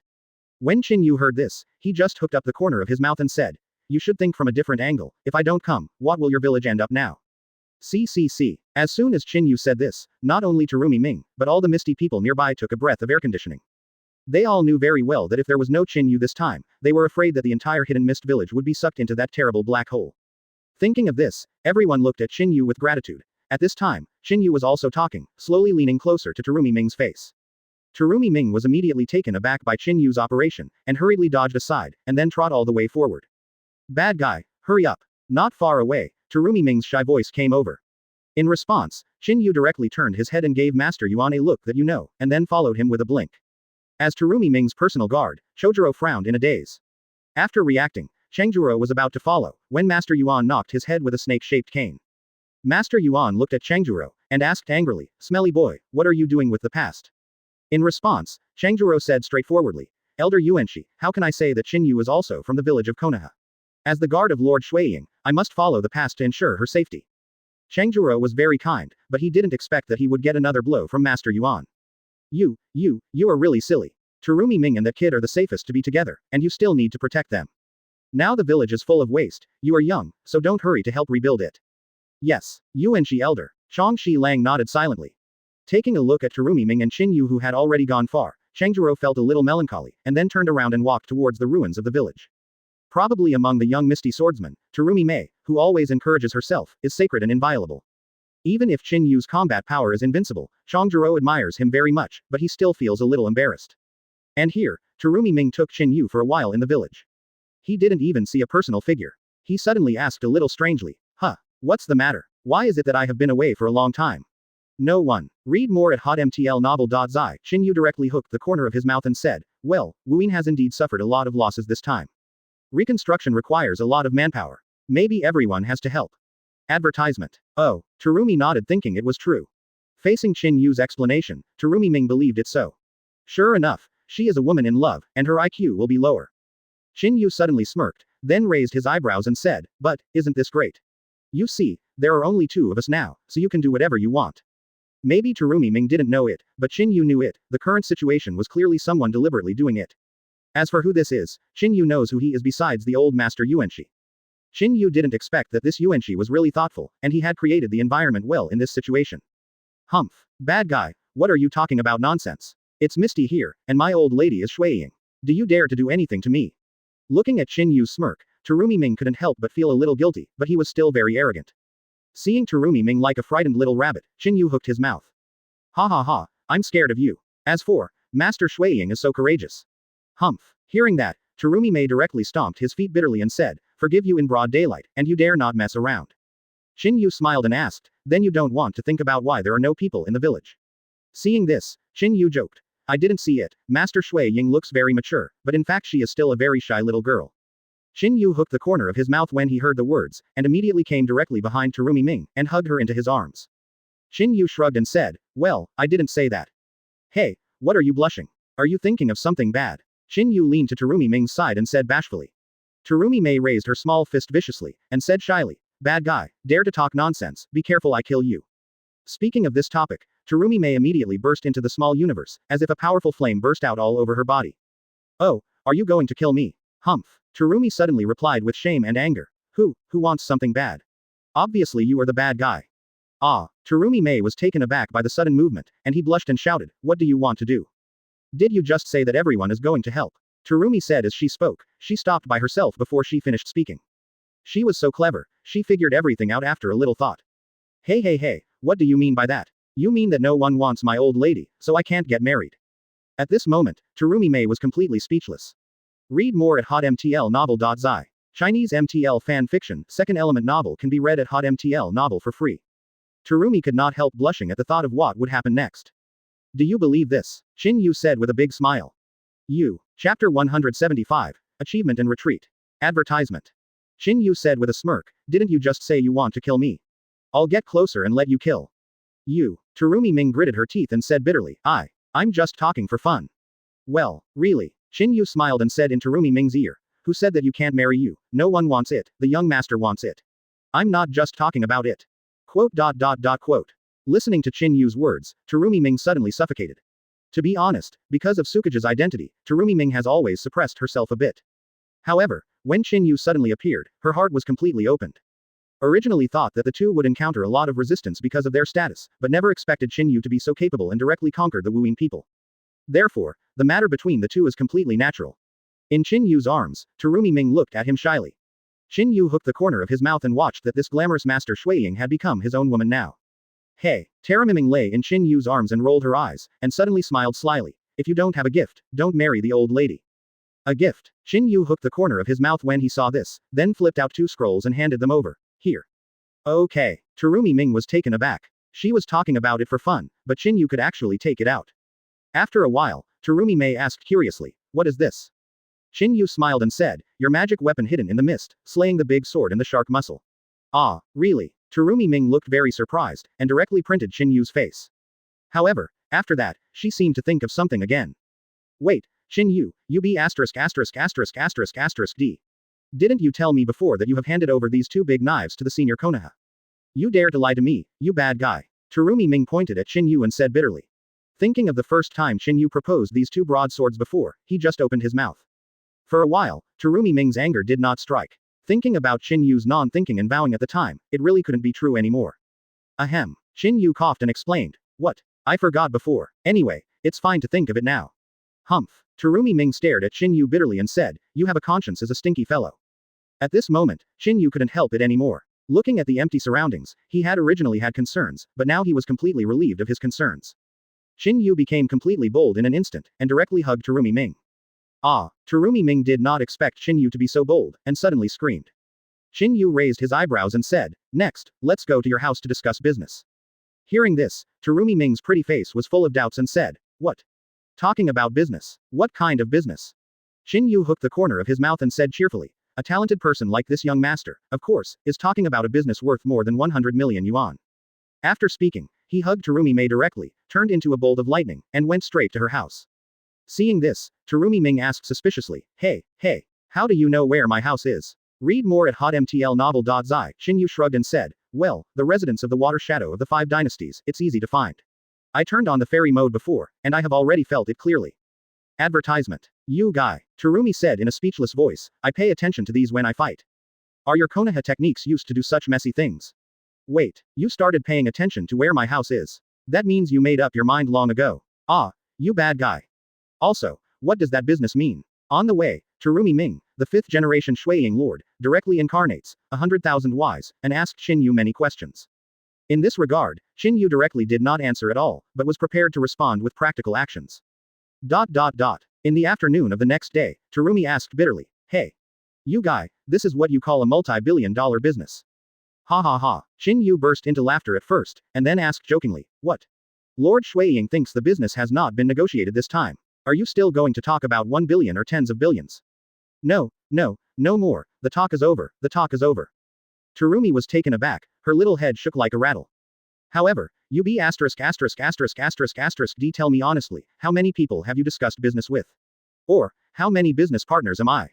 When Qin Yu heard this, he just hooked up the corner of his mouth and said, you should think from a different angle, if I don't come, what will your village end up now? See. As soon as Qin Yu said this, not only Terumi Ming, but all the misty people nearby took a breath of air conditioning. They all knew very well that if there was no Qin Yu this time, they were afraid that the entire hidden mist village would be sucked into that terrible black hole. Thinking of this, everyone looked at Qin Yu with gratitude. At this time, Qin Yu was also talking, slowly leaning closer to Terumi Ming's face. Terumi Ming was immediately taken aback by Qin Yu's operation, and hurriedly dodged aside, and then trot all the way forward. Bad guy, hurry up. Not far away, Terumi Ming's shy voice came over. In response, Qin Yu directly turned his head and gave Master Yuan a look that you know, and then followed him with a blink. As Terumi Ming's personal guard, Chojuro frowned in a daze. After reacting, Changjuro was about to follow, when Master Yuan knocked his head with a snake-shaped cane. Master Yuan looked at Changjuro, and asked angrily, Smelly boy, what are you doing with the past? In response, Changjuro said straightforwardly, Elder Yuanshi, how can I say that Qin Yu is also from the village of Konoha? As the guard of Lord Shuiying, I must follow the past to ensure her safety. Changjuro was very kind, but he didn't expect that he would get another blow from Master Yuan. You are really silly. Terumi Ming and that kid are the safest to be together, and you still need to protect them. Now the village is full of waste, you are young, so don't hurry to help rebuild it. Yes, Yuanshi elder. Changshi Lang nodded silently. Taking a look at Terumi Ming and Qin Yu who had already gone far, Changjuro felt a little melancholy, and then turned around and walked towards the ruins of the village. Probably among the young misty swordsmen, Terumi Mei, who always encourages herself, is sacred and inviolable. Even if Qin Yu's combat power is invincible, Changjuro admires him very much, but he still feels a little embarrassed. And here, Terumi Ming took Qin Yu for a while in the village. He didn't even see a personal figure. He suddenly asked a little strangely, what's the matter? Why is it that I have been away for a long time? No one. Read more at hotmtlnovel.zi. Qin Yu directly hooked the corner of his mouth and said, well, Wuin has indeed suffered a lot of losses this time. Reconstruction requires a lot of manpower. Maybe everyone has to help. Advertisement. Oh, Terumi nodded thinking it was true. Facing Qin Yu's explanation, Terumi Ming believed it so. Sure enough, she is a woman in love, and her IQ will be lower. Qin Yu suddenly smirked, then raised his eyebrows and said, but, isn't this great? You see, there are only two of us now, so you can do whatever you want. Maybe Terumi Ming didn't know it, but Qin Yu knew it. The current situation was clearly someone deliberately doing it. As for who this is, Qin Yu knows who he is besides the old master Yuanshi. Qin Yu didn't expect that this Yuanshi was really thoughtful, and he had created the environment well in this situation. Humph. Bad guy, what are you talking about nonsense? It's misty here, and my old lady is shuiying. Do you dare to do anything to me? Looking at Qin Yu's smirk, Terumi Ming couldn't help but feel a little guilty, but he was still very arrogant. Seeing Terumi Ming like a frightened little rabbit, Qin Yu hooked his mouth. Ha ha ha, I'm scared of you. As for, Master Shuiying is so courageous. Humph. Hearing that, Terumi Mei directly stomped his feet bitterly and said, forgive you in broad daylight, and you dare not mess around. Qin Yu smiled and asked, then you don't want to think about why there are no people in the village. Seeing this, Qin Yu joked. I didn't see it, Master Shuiying looks very mature, but in fact she is still a very shy little girl. Qin Yu hooked the corner of his mouth when he heard the words, and immediately came directly behind Terumi Ming, and hugged her into his arms. Qin Yu shrugged and said, well, I didn't say that. Hey, what are you blushing? Are you thinking of something bad? Qin Yu leaned to Terumi Ming's side and said bashfully. Terumi Mei raised her small fist viciously, and said shyly, bad guy, dare to talk nonsense, be careful I kill you. Speaking of this topic, Terumi Mei immediately burst into the small universe, as if a powerful flame burst out all over her body. Oh, are you going to kill me? Humph. Terumi suddenly replied with shame and anger. Who wants something bad? Obviously you are the bad guy. Ah, Terumi Mei was taken aback by the sudden movement, and he blushed and shouted, what do you want to do? Did you just say that everyone is going to help? Terumi said as she spoke. She stopped by herself before she finished speaking. She was so clever, she figured everything out after a little thought. Hey, what do you mean by that? You mean that no one wants my old lady, so I can't get married? At this moment, Terumi Mei was completely speechless. Read more at hotmtlnovel.zi. Chinese MTL fan fiction, second element novel can be read at hotmtl novel for free. Terumi could not help blushing at the thought of what would happen next. Do you believe this? Qin Yu said with a big smile. Chapter 175, Achievement and Retreat. Advertisement. Qin Yu said with a smirk, didn't you just say you want to kill me? I'll get closer and let you kill you. Terumi Ming gritted her teeth and said bitterly, I'm just talking for fun. Well, really? Qin Yu smiled and said in Terumi Ming's ear, who said that you can't marry you? No one wants it, the young master wants it. I'm not just talking about it. Quote. Listening to Qin Yu's words, Terumi Ming suddenly suffocated. To be honest, because of Sukage's identity, Terumi Ming has always suppressed herself a bit. However, when Qin Yu suddenly appeared, her heart was completely opened. Originally thought that the two would encounter a lot of resistance because of their status, but never expected Qin Yu to be so capable and directly conquer the Wuin people. Therefore, the matter between the two is completely natural. In Qin Yu's arms, Terumi Ming looked at him shyly. Qin Yu hooked the corner of his mouth and watched that this glamorous master Shuiying had become his own woman now. Hey, Terumi Ming lay in Qin Yu's arms and rolled her eyes, and suddenly smiled slyly. If you don't have a gift, don't marry the old lady. A gift. Qin Yu hooked the corner of his mouth when he saw this, then flipped out 2 scrolls and handed them over. Here. Okay. Terumi Ming was taken aback. She was talking about it for fun, but Qin Yu could actually take it out. After a while, Terumi Mei asked curiously, what is this? Qin Yu smiled and said, your magic weapon hidden in the mist, slaying the big sword and the shark muscle. Ah, really? Terumi Ming looked very surprised, and directly printed Qin Yu's face. However, After that, she seemed to think of something again. Wait, Qin Yu, UB********D. Didn't you tell me before that you have handed over these two big knives to the senior Konoha? You dare to lie to me, you bad guy. Terumi Ming pointed at Qin Yu and said bitterly. Thinking of the first time Qin Yu proposed these two broadswords before, he just opened his mouth. For a while, Terumi Ming's anger did not strike. Thinking about Qin Yu's non-thinking and vowing at the time, it really couldn't be true anymore. Ahem. Qin Yu coughed and explained. What? I forgot before. Anyway, it's fine to think of it now. Humph. Terumi Ming stared at Qin Yu bitterly and said, you have a conscience as a stinky fellow. At this moment, Qin Yu couldn't help it anymore. Looking at the empty surroundings, he had originally had concerns, but now he was completely relieved of his concerns. Qin Yu became completely bold in an instant, and directly hugged Terumi Ming. Ah, Terumi Ming did not expect Qin Yu to be so bold, and suddenly screamed. Qin Yu raised his eyebrows and said, next, let's go to your house to discuss business. Hearing this, Terumi Ming's pretty face was full of doubts and said, what? Talking about business? What kind of business? Qin Yu hooked the corner of his mouth and said cheerfully, a talented person like this young master, of course, is talking about a business worth more than 100 million yuan. After speaking, he hugged Terumi Ming directly, turned into a bolt of lightning, and went straight to her house. Seeing this, Terumi Ming asked suspiciously, hey, how do you know where my house is? Read more at hotmtlnovel.zi. Qin Yu shrugged and said, well, the residence of the water shadow of the 5 dynasties, it's easy to find. I turned on the fairy mode before, and I have already felt it clearly. Advertisement. You guy. Terumi said in a speechless voice, I pay attention to these when I fight. Are your Konoha techniques used to do such messy things? Wait, you started paying attention to where my house is. That means you made up your mind long ago. Ah, you bad guy. Also, what does that business mean? On the way, Terumi Ming, the 5th generation Shuiying Lord, directly incarnates 100,000 wise, and asked Qin Yu many questions. In this regard, Qin Yu directly did not answer at all, but was prepared to respond with practical actions. In the afternoon of the next day, Terumi asked bitterly, hey. You guy, this is what you call a multi-billion-dollar business. Ha ha ha. Qin Yu burst into laughter at first, and then asked jokingly, what? Lord Shuiying thinks the business has not been negotiated this time. Are you still going to talk about 1 billion or tens of billions? No more. The talk is over. Terumi was taken aback, her little head shook like a rattle. However, you be ************* tell me honestly, how many people have you discussed business with? Or, how many business partners am I?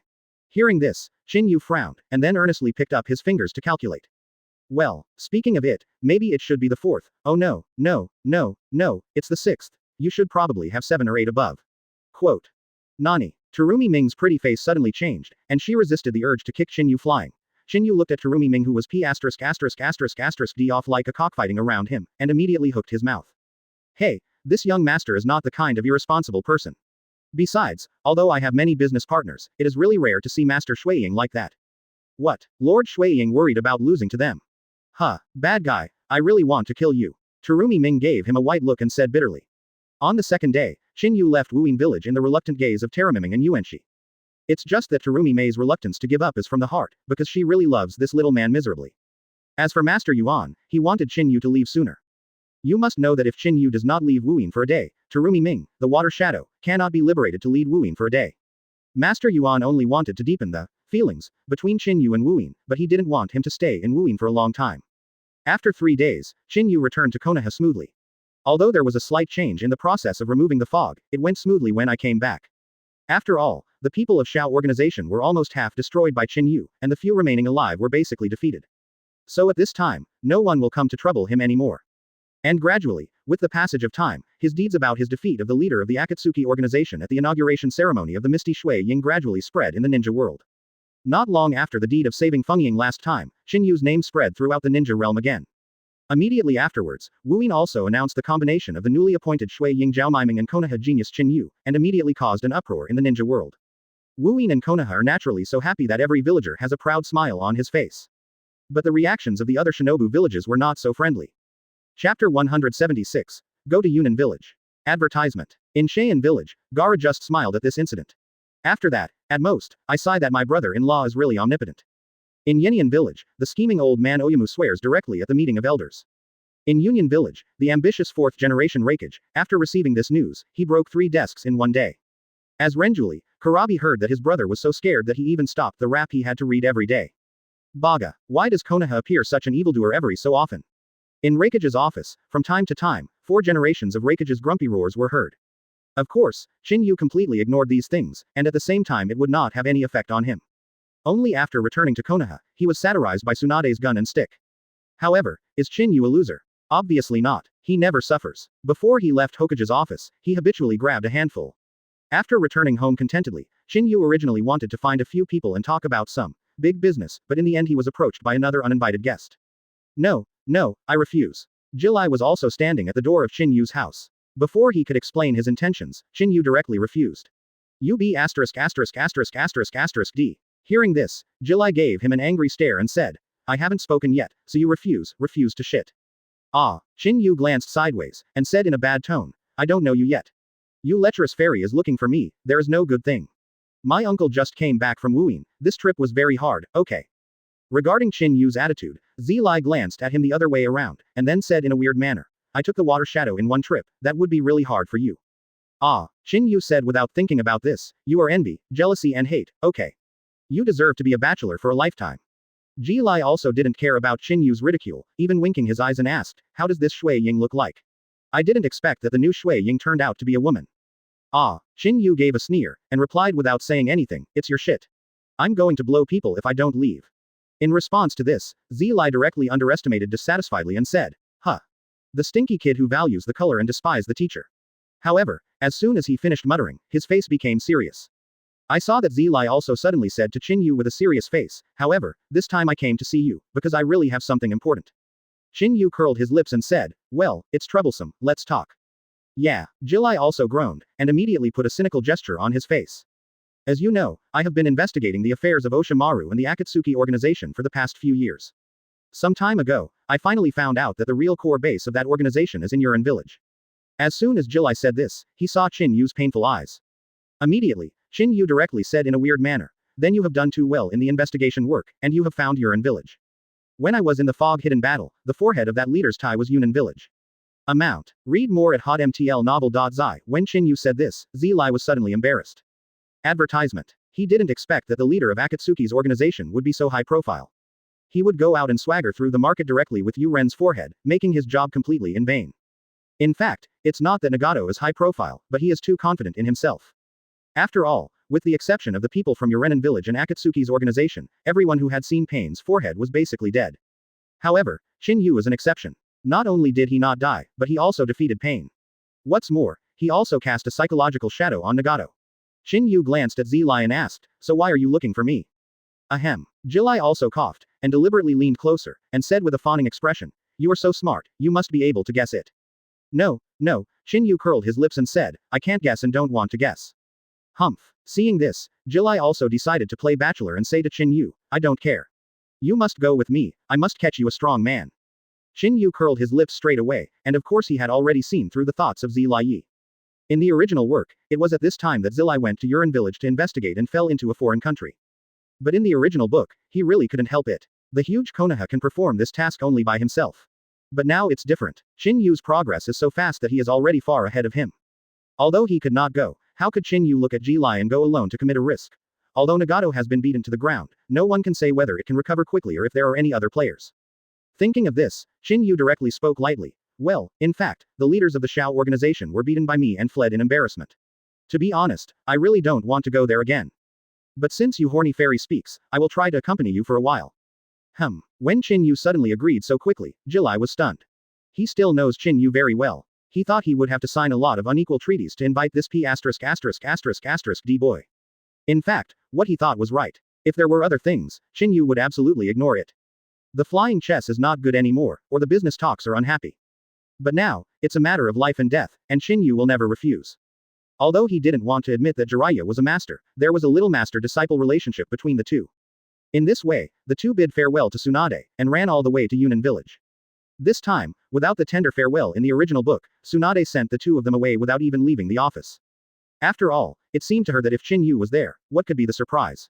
Hearing this, Qin Yu frowned, and then earnestly picked up his fingers to calculate. Well, speaking of it, maybe it should be the 4th. Oh no, it's the 6th. You should probably have 7 or 8 above. Quote. Nani. Terumi Ming's pretty face suddenly changed, and she resisted the urge to kick Qin Yu flying. Qin Yu looked at Terumi Ming who was d off like a cockfighting around him, and immediately hooked his mouth. Hey, this young master is not the kind of irresponsible person. Besides, although I have many business partners, it is really rare to see Master Shuiying like that. What? Lord Shuiying worried about losing to them? Huh, bad guy, I really want to kill you. Terumi Ming gave him a white look and said bitterly. On the second day, Qin Yu left Wuyin village in the reluctant gaze of Teramiming and Yuanshi. It's just that Terumi Mei's reluctance to give up is from the heart, because she really loves this little man miserably. As for Master Yuan, he wanted Qin Yu to leave sooner. You must know that if Qin Yu does not leave Wuyin for a day, Terumi Ming, the water shadow, cannot be liberated to lead Wuyin for a day. Master Yuan only wanted to deepen the feelings between Qin Yu and Wuyin, but he didn't want him to stay in Wuyin for a long time. After 3 days, Qin Yu returned to Konoha smoothly. Although there was a slight change in the process of removing the fog, it went smoothly when I came back. After all, the people of Shao organization were almost half destroyed by Qin Yu, and the few remaining alive were basically defeated. So at this time, no one will come to trouble him anymore. And gradually, with the passage of time, his deeds about his defeat of the leader of the Akatsuki organization at the inauguration ceremony of the Misty Shui Ying gradually spread in the ninja world. Not long after the deed of saving Feng Ying last time, Qin Yu's name spread throughout the ninja realm again. Immediately afterwards, Wu Yin also announced the combination of the newly appointed Shui Ying Zhao Miming and Konoha genius Qin Yu, and immediately caused an uproar in the ninja world. Wu Yin and Konoha are naturally so happy that every villager has a proud smile on his face. But the reactions of the other shinobu villages were not so friendly. Chapter 176. Go to Yunnan village. Advertisement. In Cheyenne village, Gara just smiled at this incident. After that, at most, I sigh that my brother-in-law is really omnipotent. In Yenian village, the scheming old man Oyamu swears directly at the meeting of elders. In Union village, the ambitious 4th generation Rakage, after receiving this news, he broke 3 desks in one day. As Renjuli, Karabi heard that his brother was so scared that he even stopped the rap he had to read every day. Baga, why does Konoha appear such an evildoer every so often? In Rakage's office, from time to time, 4 generations of Raikage's grumpy roars were heard. Of course, Qin Yu completely ignored these things, and at the same time it would not have any effect on him. Only after returning to Konoha, he was satirized by Tsunade's gun and stick. However, is Qin Yu a loser? Obviously not. He never suffers. Before he left Hokage's office, he habitually grabbed a handful. After returning home contentedly, Qin Yu originally wanted to find a few people and talk about some big business, but in the end he was approached by another uninvited guest. No, I refuse. Jilai was also standing at the door of Qin Yu's house. Before he could explain his intentions, Qin Yu directly refused. UB******************. Hearing this, Jilai gave him an angry stare and said, I haven't spoken yet, so you refuse to shit. Ah, Qin Yu glanced sideways, and said in a bad tone, I don't know you yet. You lecherous fairy is looking for me, there is no good thing. My uncle just came back from wooing, this trip was very hard, okay. Regarding Qin Yu's attitude, Zilai glanced at him the other way around, and then said in a weird manner, I took the water shadow in one trip, that would be really hard for you. Ah, Qin Yu said without thinking about this, you are envy, jealousy and hate, okay. You deserve to be a bachelor for a lifetime. Jilai also didn't care about Qin Yu's ridicule, even winking his eyes and asked, how does this Shui Ying look like? I didn't expect that the new Shui Ying turned out to be a woman. Ah, Qin Yu gave a sneer, and replied without saying anything, it's your shit. I'm going to blow people if I don't leave. In response to this, Zilai directly underestimated dissatisfiedly and said, huh. The stinky kid who values the color and despises the teacher. However, as soon as he finished muttering, his face became serious. I saw that Zilai also suddenly said to Qin Yu with a serious face, however, this time I came to see you, because I really have something important. Qin Yu curled his lips and said, well, it's troublesome, let's talk. Yeah, Jilai also groaned, and immediately put a cynical gesture on his face. As you know, I have been investigating the affairs of Oshimaru and the Akatsuki organization for the past few years. Some time ago, I finally found out that the real core base of that organization is in Urin village. As soon as Jilai said this, he saw Qin Yu's painful eyes. Immediately, Qin Yu directly said in a weird manner, then you have done too well in the investigation work, and you have found Urin village. When I was in the fog hidden battle, the forehead of that leader's tie was Yunin village. Amount. Read more at hotmtlnovel.zi. When Qin Yu said this, Zilai was suddenly embarrassed. Advertisement. He didn't expect that the leader of Akatsuki's organization would be so high profile. He would go out and swagger through the market directly with Yu Ren's forehead, making his job completely in vain. In fact, it's not that Nagato is high profile, but he is too confident in himself. After all, with the exception of the people from Urenin village and Akatsuki's organization, everyone who had seen Pain's forehead was basically dead. However, Qin Yu is an exception. Not only did he not die, but he also defeated Pain. What's more, he also cast a psychological shadow on Nagato. Qin Yu glanced at Zilai and asked, so why are you looking for me? Ahem. Jilai also coughed, and deliberately leaned closer, and said with a fawning expression, you are so smart, you must be able to guess it. No, Qin Yu curled his lips and said, I can't guess and don't want to guess. Humph. Seeing this, Jilai also decided to play bachelor and say to Qin Yu, I don't care. You must go with me, I must catch you a strong man. Qin Yu curled his lips straight away, and of course he had already seen through the thoughts of Zilai. In the original work, it was at this time that Zilai went to Urin village to investigate and fell into a foreign country. But in the original book, he really couldn't help it. The huge Konoha can perform this task only by himself. But now it's different. Qin Yu's progress is so fast that he is already far ahead of him. Although he could not go, how could Qin Yu look at Jilai and go alone to commit a risk? Although Nagato has been beaten to the ground, no one can say whether it can recover quickly or if there are any other players. Thinking of this, Qin Yu directly spoke lightly. Well, in fact, the leaders of the Shao organization were beaten by me and fled in embarrassment. To be honest, I really don't want to go there again. But since you horny fairy speaks, I will try to accompany you for a while. When Qin Yu suddenly agreed so quickly, Jilai was stunned. He still knows Qin Yu very well. He thought he would have to sign a lot of unequal treaties to invite this D boy. In fact, what he thought was right. If there were other things, Qin Yu would absolutely ignore it. The flying chess is not good anymore, or the business talks are unhappy. But now, it's a matter of life and death, and Qin Yu will never refuse. Although he didn't want to admit that Jiraiya was a master, there was a little master-disciple relationship between the two. In this way, the two bid farewell to Tsunade, and ran all the way to Yunin village. This time, without the tender farewell in the original book, Tsunade sent the two of them away without even leaving the office. After all, it seemed to her that if Qin Yu was there, what could be the surprise?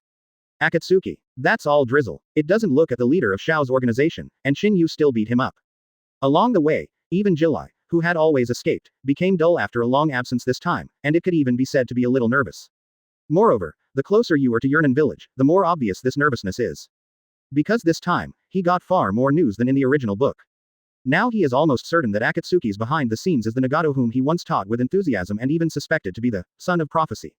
Akatsuki. That's all drizzle. It doesn't look at the leader of Shao's organization, and Qin Yu still beat him up. Along the way, even Jilai, who had always escaped, became dull after a long absence this time, and it could even be said to be a little nervous. Moreover, the closer you are to Yurnin village, the more obvious this nervousness is. Because this time, he got far more news than in the original book. Now he is almost certain that Akatsuki's behind the scenes is the Nagato whom he once taught with enthusiasm and even suspected to be the son of prophecy.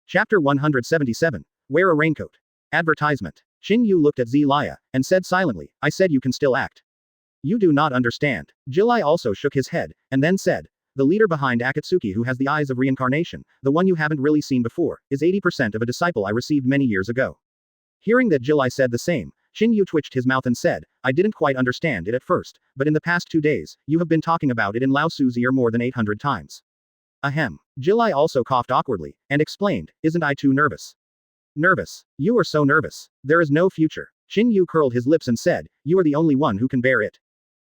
Chapter 177. Wear a raincoat. Advertisement. Qin Yu looked at Zelaya and said silently, I said you can still act. You do not understand. Jilai also shook his head, and then said, the leader behind Akatsuki who has the eyes of reincarnation, the one you haven't really seen before, is 80% of a disciple I received many years ago. Hearing that Jilai said the same, Qin Yu twitched his mouth and said, I didn't quite understand it at first, but in the past 2 days, you have been talking about it in Lao Su's ear more than 800 times. Ahem. Jilai also coughed awkwardly, and explained, isn't I too nervous? Nervous. You are so nervous. There is no future. Qin Yu curled his lips and said, you are the only one who can bear it.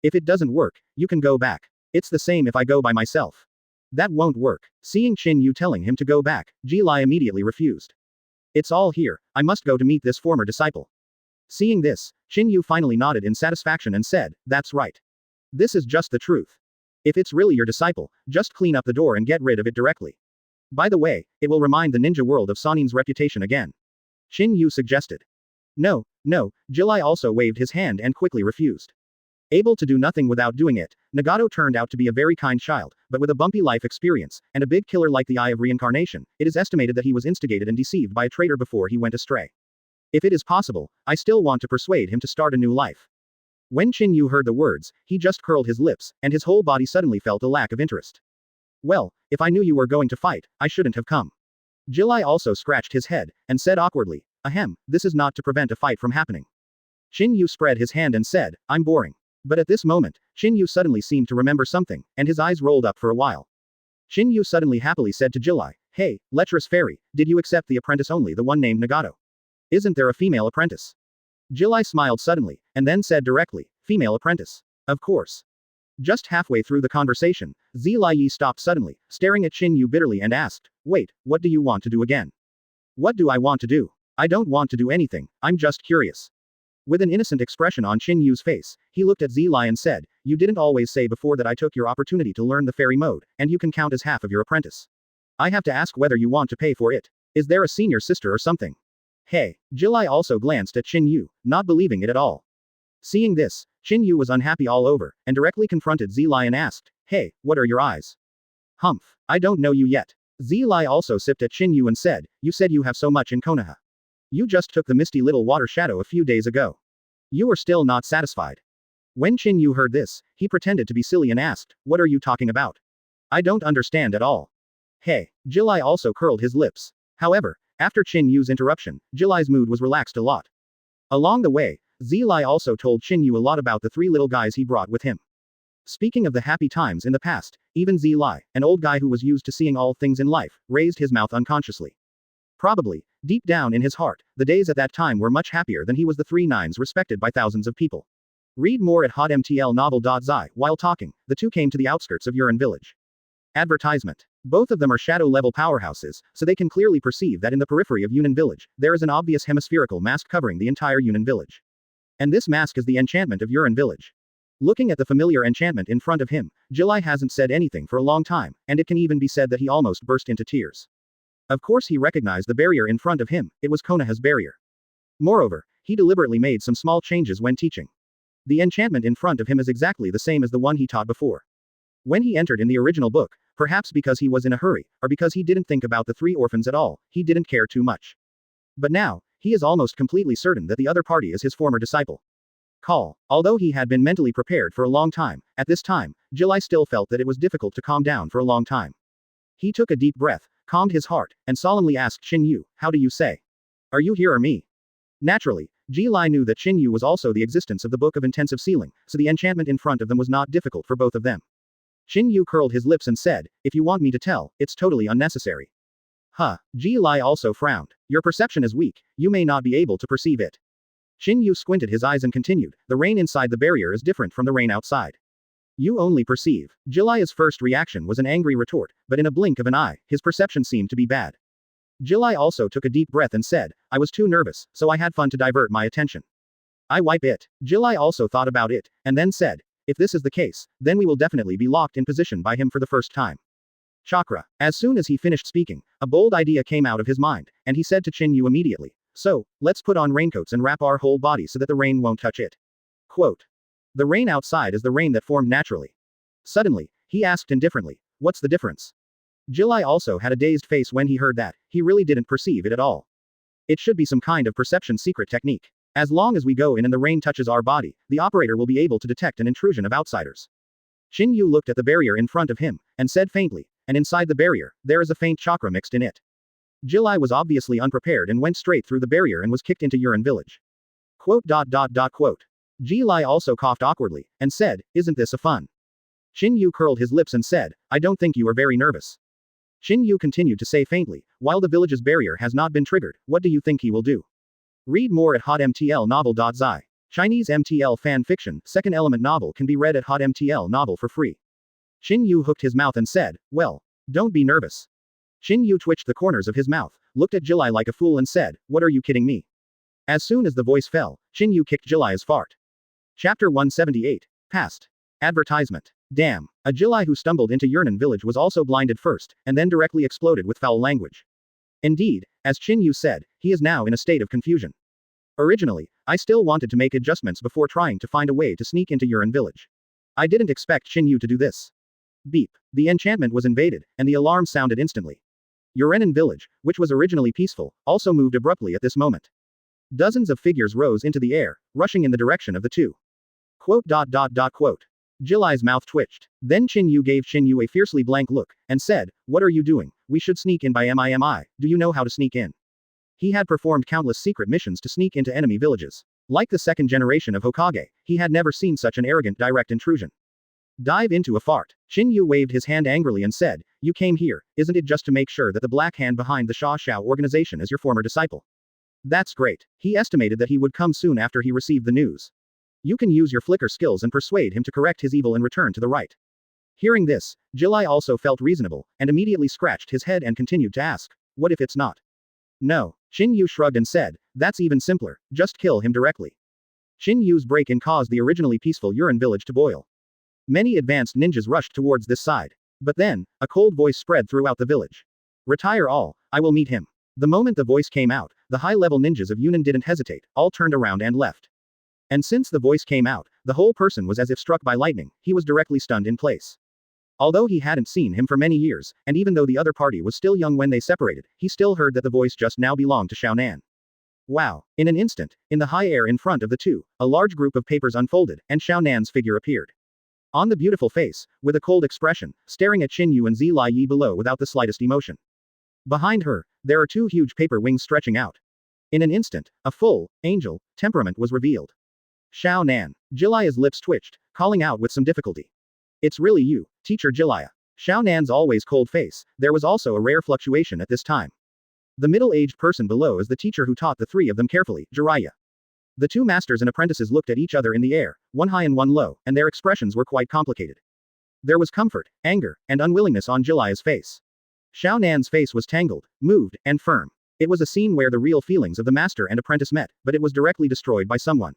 If it doesn't work, you can go back. It's the same if I go by myself. That won't work. Seeing Qin Yu telling him to go back, Jilai immediately refused. It's all here, I must go to meet this former disciple. Seeing this, Qin Yu finally nodded in satisfaction and said, that's right. This is just the truth. If it's really your disciple, just clean up the door and get rid of it directly. By the way, it will remind the ninja world of Sanin's reputation again. Qin Yu suggested. No, Jilai also waved his hand and quickly refused. Able to do nothing without doing it, Nagato turned out to be a very kind child, but with a bumpy life experience, and a big killer like the Eye of Reincarnation, it is estimated that he was instigated and deceived by a traitor before he went astray. If it is possible, I still want to persuade him to start a new life. When Qin Yu heard the words, he just curled his lips, and his whole body suddenly felt a lack of interest. Well, if I knew you were going to fight, I shouldn't have come. Jilai also scratched his head, and said awkwardly, ahem, this is not to prevent a fight from happening. Qin Yu spread his hand and said, I'm boring. But at this moment, Qin Yu suddenly seemed to remember something, and his eyes rolled up for a while. Qin Yu suddenly happily said to Jilai, hey, lecherous fairy, did you accept the apprentice only the one named Nagato? Isn't there a female apprentice? Jilai smiled suddenly, and then said directly, female apprentice. Of course. Just halfway through the conversation, Zelai stopped suddenly, staring at Qin Yu bitterly and asked, wait, what do you want to do again? What do I want to do? I don't want to do anything, I'm just curious. With an innocent expression on Qin Yu's face, he looked at Zelai and said, you didn't always say before that I took your opportunity to learn the fairy mode, and you can count as half of your apprentice. I have to ask whether you want to pay for it. Is there a senior sister or something? Hey, Jilai also glanced at Qin Yu, not believing it at all. Seeing this, Qin Yu was unhappy all over, and directly confronted Zelai and asked, hey, what are your eyes? Humph, I don't know you yet. Zelai also sipped at Qin Yu and said, you said you have so much in Konoha. You just took the misty little water shadow a few days ago. You are still not satisfied. When Qin Yu heard this, he pretended to be silly and asked, what are you talking about? I don't understand at all. Hey, Jilai also curled his lips. However, after Qin Yu's interruption, Jilai's mood was relaxed a lot. Along the way, Zelai also told Qin Yu a lot about the 3 little guys he brought with him. Speaking of the happy times in the past, even Zelai, an old guy who was used to seeing all things in life, raised his mouth unconsciously. Probably, deep down in his heart, the days at that time were much happier than he was the 3 nines respected by thousands of people. Read more at hotmtlnovel.zi. While talking, the two came to the outskirts of Yurin village. Advertisement. Both of them are shadow-level powerhouses, so they can clearly perceive that in the periphery of Yunin village, there is an obvious hemispherical mask covering the entire Yunin village. And this mask is the enchantment of Yurin village. Looking at the familiar enchantment in front of him, Jilai hasn't said anything for a long time, and it can even be said that he almost burst into tears. Of course he recognized the barrier in front of him, it was Konoha's barrier. Moreover, he deliberately made some small changes when teaching. The enchantment in front of him is exactly the same as the one he taught before. When he entered in the original book, perhaps because he was in a hurry, or because he didn't think about the 3 orphans at all, he didn't care too much. But now, he is almost completely certain that the other party is his former disciple. Although he had been mentally prepared for a long time, at this time, Jilai still felt that it was difficult to calm down for a long time. He took a deep breath, calmed his heart, and solemnly asked Qin Yu, how do you say? Are you here or me? Naturally, Jilai knew that Qin Yu was also the existence of the Book of Intensive Sealing, so the enchantment in front of them was not difficult for both of them. Qin Yu curled his lips and said, if you want me to tell, it's totally unnecessary. Jilai also frowned. Your perception is weak, you may not be able to perceive it. Qin Yu squinted his eyes and continued, the rain inside the barrier is different from the rain outside. You only perceive. Jilai's first reaction was an angry retort, but in a blink of an eye, his perception seemed to be bad. Jilai also took a deep breath and said, I was too nervous, so I had fun to divert my attention. I wipe it. Jilai also thought about it, and then said, if this is the case, then we will definitely be locked in position by him for the first time. Chakra. As soon as he finished speaking, a bold idea came out of his mind, and he said to Qin Yu immediately, so, let's put on raincoats and wrap our whole body so that the rain won't touch it. Quote. The rain outside is the rain that formed naturally. Suddenly, he asked indifferently, what's the difference? Jilai also had a dazed face when he heard that. He really didn't perceive it at all. It should be some kind of perception secret technique. As long as we go in and the rain touches our body, the operator will be able to detect an intrusion of outsiders. Qin Yu looked at the barrier in front of him, and said faintly, and inside the barrier, there is a faint chakra mixed in it. Jilai was obviously unprepared and went straight through the barrier and was kicked into Urine Village. Quote. Jilai also coughed awkwardly, and said, isn't this a fun? Qin Yu curled his lips and said, I don't think you are very nervous. Qin Yu continued to say faintly, while the village's barrier has not been triggered, what do you think he will do? Read more at hotmtlnovel.zi. Chinese MTL fan fiction, second element novel can be read at hotmtl novel for free. Qin Yu hooked his mouth and said, well, don't be nervous. Qin Yu twitched the corners of his mouth, looked at Jilai like a fool and said, what are you kidding me? As soon as the voice fell, Qin Yu kicked Jilai's fart. Chapter 178. Past. Advertisement. Damn. A Jilai who stumbled into Yurnan village was also blinded first, and then directly exploded with foul language. Indeed, as Qin Yu said, he is now in a state of confusion. Originally, I still wanted to make adjustments before trying to find a way to sneak into Yurnan village. I didn't expect Qin Yu to do this. Beep. The enchantment was invaded, and the alarm sounded instantly. Yurnan village, which was originally peaceful, also moved abruptly at this moment. Dozens of figures rose into the air, rushing in the direction of the two. Quote. Jilai's mouth twitched. Then Qin Yu gave Qin Yu a fiercely blank look, and said, what are you doing? We should sneak in by MIMI, do you know how to sneak in? He had performed countless secret missions to sneak into enemy villages. Like the second generation of Hokage, he had never seen such an arrogant direct intrusion. Dive into a fart. Qin Yu waved his hand angrily and said, you came here, isn't it just to make sure that the black hand behind the Sha Xiao organization is your former disciple? That's great. He estimated that he would come soon after he received the news. You can use your flicker skills and persuade him to correct his evil and return to the right. Hearing this, Jilai also felt reasonable, and immediately scratched his head and continued to ask, what if it's not? No. Qin Yu shrugged and said, that's even simpler, just kill him directly. Qin Yu's break-in caused the originally peaceful Yurnan village to boil. Many advanced ninjas rushed towards this side. But then, a cold voice spread throughout the village. Retire all, I will meet him. The moment the voice came out, the high-level ninjas of Yunnan didn't hesitate, all turned around and left. And since the voice came out, the whole person was as if struck by lightning, he was directly stunned in place. Although he hadn't seen him for many years, and even though the other party was still young when they separated, he still heard that the voice just now belonged to Xiaonan. Wow. In an instant, in the high air in front of the two, a large group of papers unfolded, and Xiaonan's figure appeared. On the beautiful face, with a cold expression, staring at Qin Yu and Zilai Yi below without the slightest emotion. Behind her, there are two huge paper wings stretching out. In an instant, a full, angel, temperament was revealed. Xiaonan. Jilai's lips twitched, calling out with some difficulty. It's really you, teacher Jilai. Xiaonan's always cold face, there was also a rare fluctuation at this time. The middle-aged person below is the teacher who taught the three of them carefully, Jiraiya. The two masters and apprentices looked at each other in the air, one high and one low, and their expressions were quite complicated. There was comfort, anger, and unwillingness on Jilai's face. Xiaonan's face was tangled, moved, and firm. It was a scene where the real feelings of the master and apprentice met, but it was directly destroyed by someone.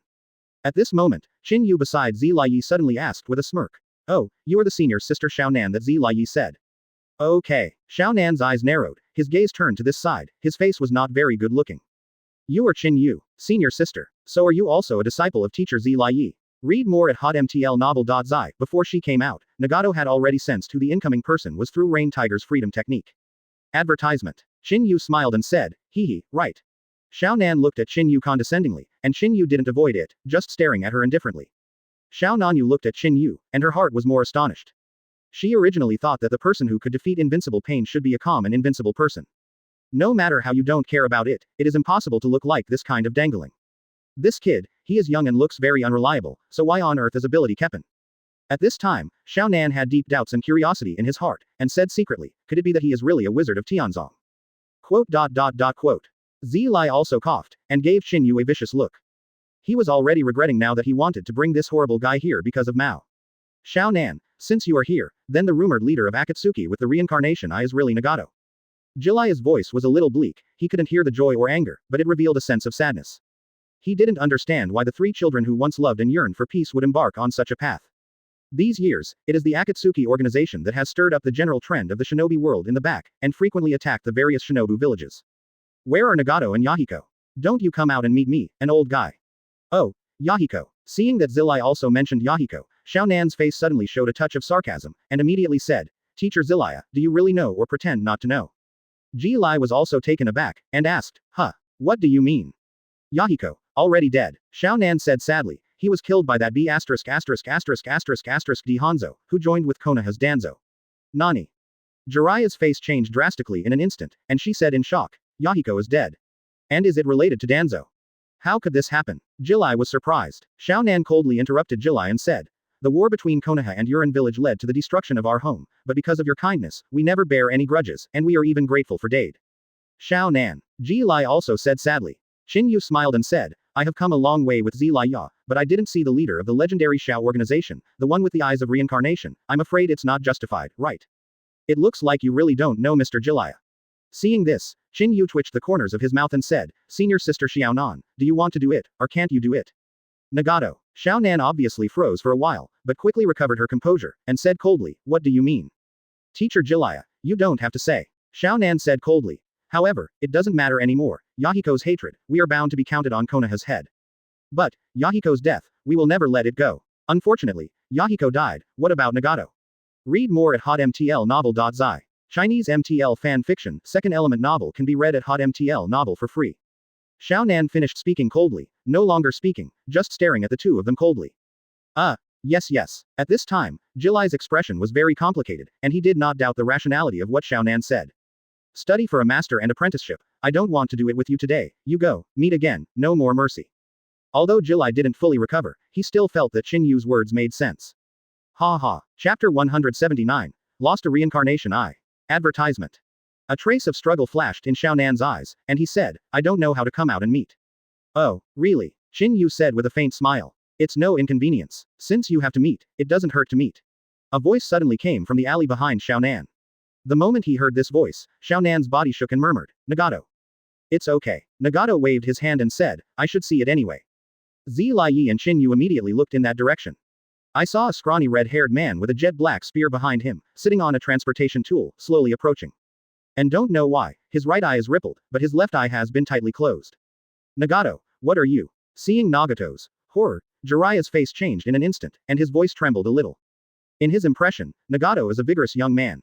At this moment, Qin Yu beside Zilai Yi suddenly asked with a smirk. Oh, you are the senior sister Xiaonan that Zilai Yi said. Okay. Xiaonan's eyes narrowed, his gaze turned to this side, his face was not very good looking. You are Qin Yu, senior sister. So are you also a disciple of teacher Zilai Yi? Read more at hotmtlnovel.zi. Before she came out, Nagato had already sensed who the incoming person was through Rain Tiger's freedom technique. Advertisement. Qin Yu smiled and said, hee, right. Xiaonan looked at Qin Yu condescendingly, and Qin Yu didn't avoid it, just staring at her indifferently. Xiaonan looked at Qin Yu, and her heart was more astonished. She originally thought that the person who could defeat invincible pain should be a calm and invincible person. No matter how you don't care about it, it is impossible to look like this kind of dangling. This kid, he is young and looks very unreliable, so why on earth is ability kept? At this time, Xiaonan had deep doubts and curiosity in his heart, and said secretly, could it be that he is really a wizard of Tianzong? Quote. Zilai also coughed, and gave Qin Yu a vicious look. He was already regretting now that he wanted to bring this horrible guy here because of Mao. Xiaonan, since you are here, then the rumored leader of Akatsuki with the reincarnation eye is really Nagato. Jilai's voice was a little bleak, he couldn't hear the joy or anger, but it revealed a sense of sadness. He didn't understand why the three children who once loved and yearned for peace would embark on such a path. These years, it is the Akatsuki organization that has stirred up the general trend of the shinobi world in the back, and frequently attacked the various shinobu villages. Where are Nagato and Yahiko? Don't you come out and meet me, an old guy. Oh, Yahiko. Seeing that Zilai also mentioned Yahiko, Xiaonan's face suddenly showed a touch of sarcasm, and immediately said, Teacher Zilai, do you really know or pretend not to know? Ji Lai was also taken aback, and asked, Huh? What do you mean? Yahiko, already dead, Xiaonan said sadly, he was killed by that D Hanzo, who joined with Konoha's Danzo. Nani? Jiraiya's face changed drastically in an instant, and she said in shock, Yahiko is dead. And is it related to Danzo? How could this happen? Jilai was surprised. Xiaonan coldly interrupted Jilai and said, the war between Konoha and Yurin village led to the destruction of our home, but because of your kindness, we never bear any grudges, and we are even grateful for Dade. Xiaonan. Jilai also said sadly. Qin Yu smiled and said, I have come a long way with Zilai Ya, but I didn't see the leader of the legendary Xiao organization, the one with the eyes of reincarnation. I'm afraid it's not justified, right? It looks like you really don't know Mr. Jilai. Seeing this, Qin Yu twitched the corners of his mouth and said, Senior Sister Xiaonan, do you want to do it, or can't you do it? Nagato. Xiaonan obviously froze for a while, but quickly recovered her composure, and said coldly, what do you mean? Teacher Jilai, you don't have to say. Xiaonan said coldly. However, it doesn't matter anymore, Yahiko's hatred, we are bound to be counted on Konoha's head. But, Yahiko's death, we will never let it go. Unfortunately, Yahiko died, what about Nagato? Read more at hotmtlnovel.zi. Chinese MTL fan fiction, second element novel can be read at hotmtl novel for free. Xiaonan finished speaking coldly, no longer speaking, just staring at the two of them coldly. Yes. At this time, Jilai's expression was very complicated, and he did not doubt the rationality of what Xiaonan said. Study for a master and apprenticeship, I don't want to do it with you today, you go, meet again, no more mercy. Although Jilai didn't fully recover, he still felt that Qin Yu's words made sense. Chapter 179. Lost a reincarnation eye. Advertisement. A trace of struggle flashed in Xiaonan's eyes, and he said, I don't know how to come out and meet. Oh, really? Qin Yu said with a faint smile. It's no inconvenience. Since you have to meet, it doesn't hurt to meet. A voice suddenly came from the alley behind Xiaonan. The moment he heard this voice, Xiaonan's body shook and murmured, Nagato. It's okay. Nagato waved his hand and said, I should see it anyway. Zilai Yi and Qin Yu immediately looked in that direction. I saw a scrawny red-haired man with a jet-black spear behind him, sitting on a transportation tool, slowly approaching. And don't know why, his right eye is rippled, but his left eye has been tightly closed. Nagato, what are you? Seeing Nagato's horror, Jiraiya's face changed in an instant, and his voice trembled a little. In his impression, Nagato is a vigorous young man.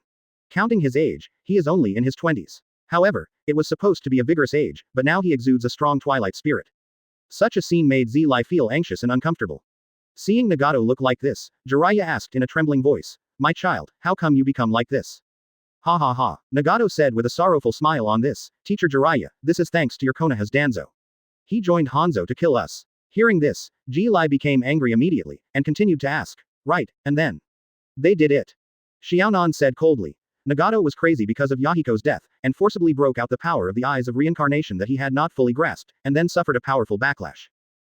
Counting his age, he is only in his 20s. However, it was supposed to be a vigorous age, but now he exudes a strong twilight spirit. Such a scene made Zilai feel anxious and uncomfortable. Seeing Nagato look like this, Jiraiya asked in a trembling voice, My child, how come you become like this? Ha. Nagato said with a sorrowful smile on this, Teacher Jiraiya, this is thanks to your Konoha's Danzo. He joined Hanzo to kill us. Hearing this, Ji-Lai became angry immediately, and continued to ask, Right, and then? They did it. Xiaonan said coldly. Nagato was crazy because of Yahiko's death, and forcibly broke out the power of the eyes of reincarnation that he had not fully grasped, and then suffered a powerful backlash.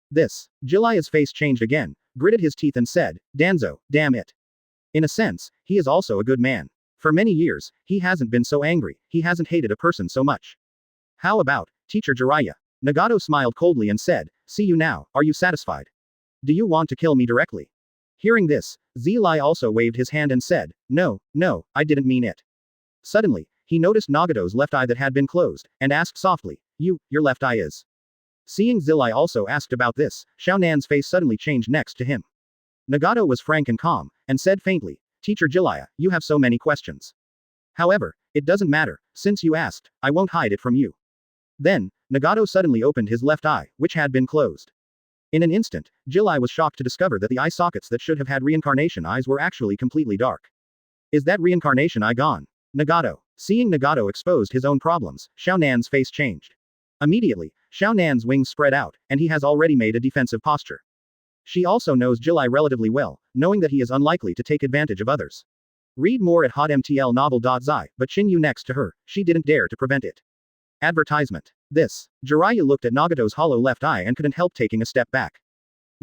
This. Jilai's face changed again, gritted his teeth and said, Danzo, damn it. In a sense, he is also a good man. For many years, he hasn't been so angry, he hasn't hated a person so much. How about, Teacher Jiraiya? Nagato smiled coldly and said, See you now, are you satisfied? Do you want to kill me directly? Hearing this, Zilai also waved his hand and said, No, I didn't mean it. Suddenly, he noticed Nagato's left eye that had been closed, and asked softly, Your left eye is. Seeing Zilai also asked about this, Xiaonan's face suddenly changed next to him. Nagato was frank and calm, and said faintly, Teacher Jilaiya, you have so many questions. However, it doesn't matter, since you asked, I won't hide it from you. Then, Nagato suddenly opened his left eye, which had been closed. In an instant, Jilai was shocked to discover that the eye sockets that should have had reincarnation eyes were actually completely dark. Is that reincarnation eye gone? Nagato. Seeing Nagato exposed his own problems, Xiaonan's face changed. Immediately, Xiaonan's wings spread out, and he has already made a defensive posture. She also knows Jilai relatively well, knowing that he is unlikely to take advantage of others. Read more at hotmtlnovel.zi, but Qin Yu next to her, she didn't dare to prevent it. Advertisement. This. Jiraiya looked at Nagato's hollow left eye and couldn't help taking a step back.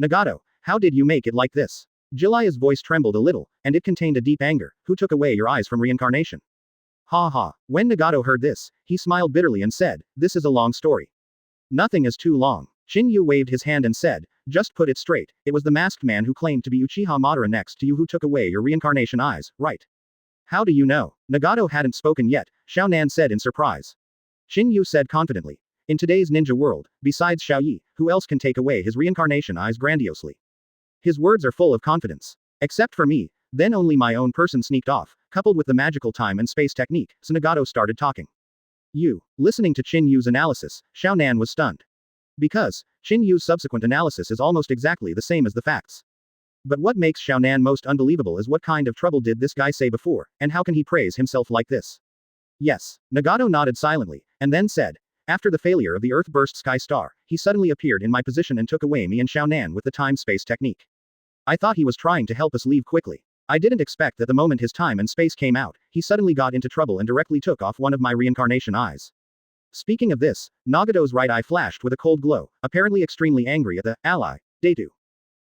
Nagato, how did you make it like this? Jilaiya's voice trembled a little, and it contained a deep anger. Who took away your eyes from reincarnation? Ha. When Nagato heard this, he smiled bitterly and said, This is a long story. Nothing is too long. Qin Yu waved his hand and said, Just put it straight, it was the masked man who claimed to be Uchiha Madara next to you who took away your reincarnation eyes, right? How do you know? Nagato hadn't spoken yet, Xiaonan said in surprise. Qin Yu said confidently. In today's ninja world, besides Xiao Yi, who else can take away his reincarnation eyes grandiosely? His words are full of confidence. Except for me, then only my own person sneaked off, coupled with the magical time and space technique, so Nagato started talking. Listening to Qin Yu's analysis, Xiao Nan was stunned. Because, Qin Yu's subsequent analysis is almost exactly the same as the facts. But what makes Xiao Nan most unbelievable is what kind of trouble did this guy say before, and how can he praise himself like this? Yes. Nagato nodded silently, and then said, after the failure of the Earth-burst Sky Star, he suddenly appeared in my position and took away me and Xiao Nan with the time-space technique. I thought he was trying to help us leave quickly. I didn't expect that the moment his time and space came out, he suddenly got into trouble and directly took off one of my reincarnation eyes. Speaking of this, Nagato's right eye flashed with a cold glow, apparently extremely angry at the ally, Datu.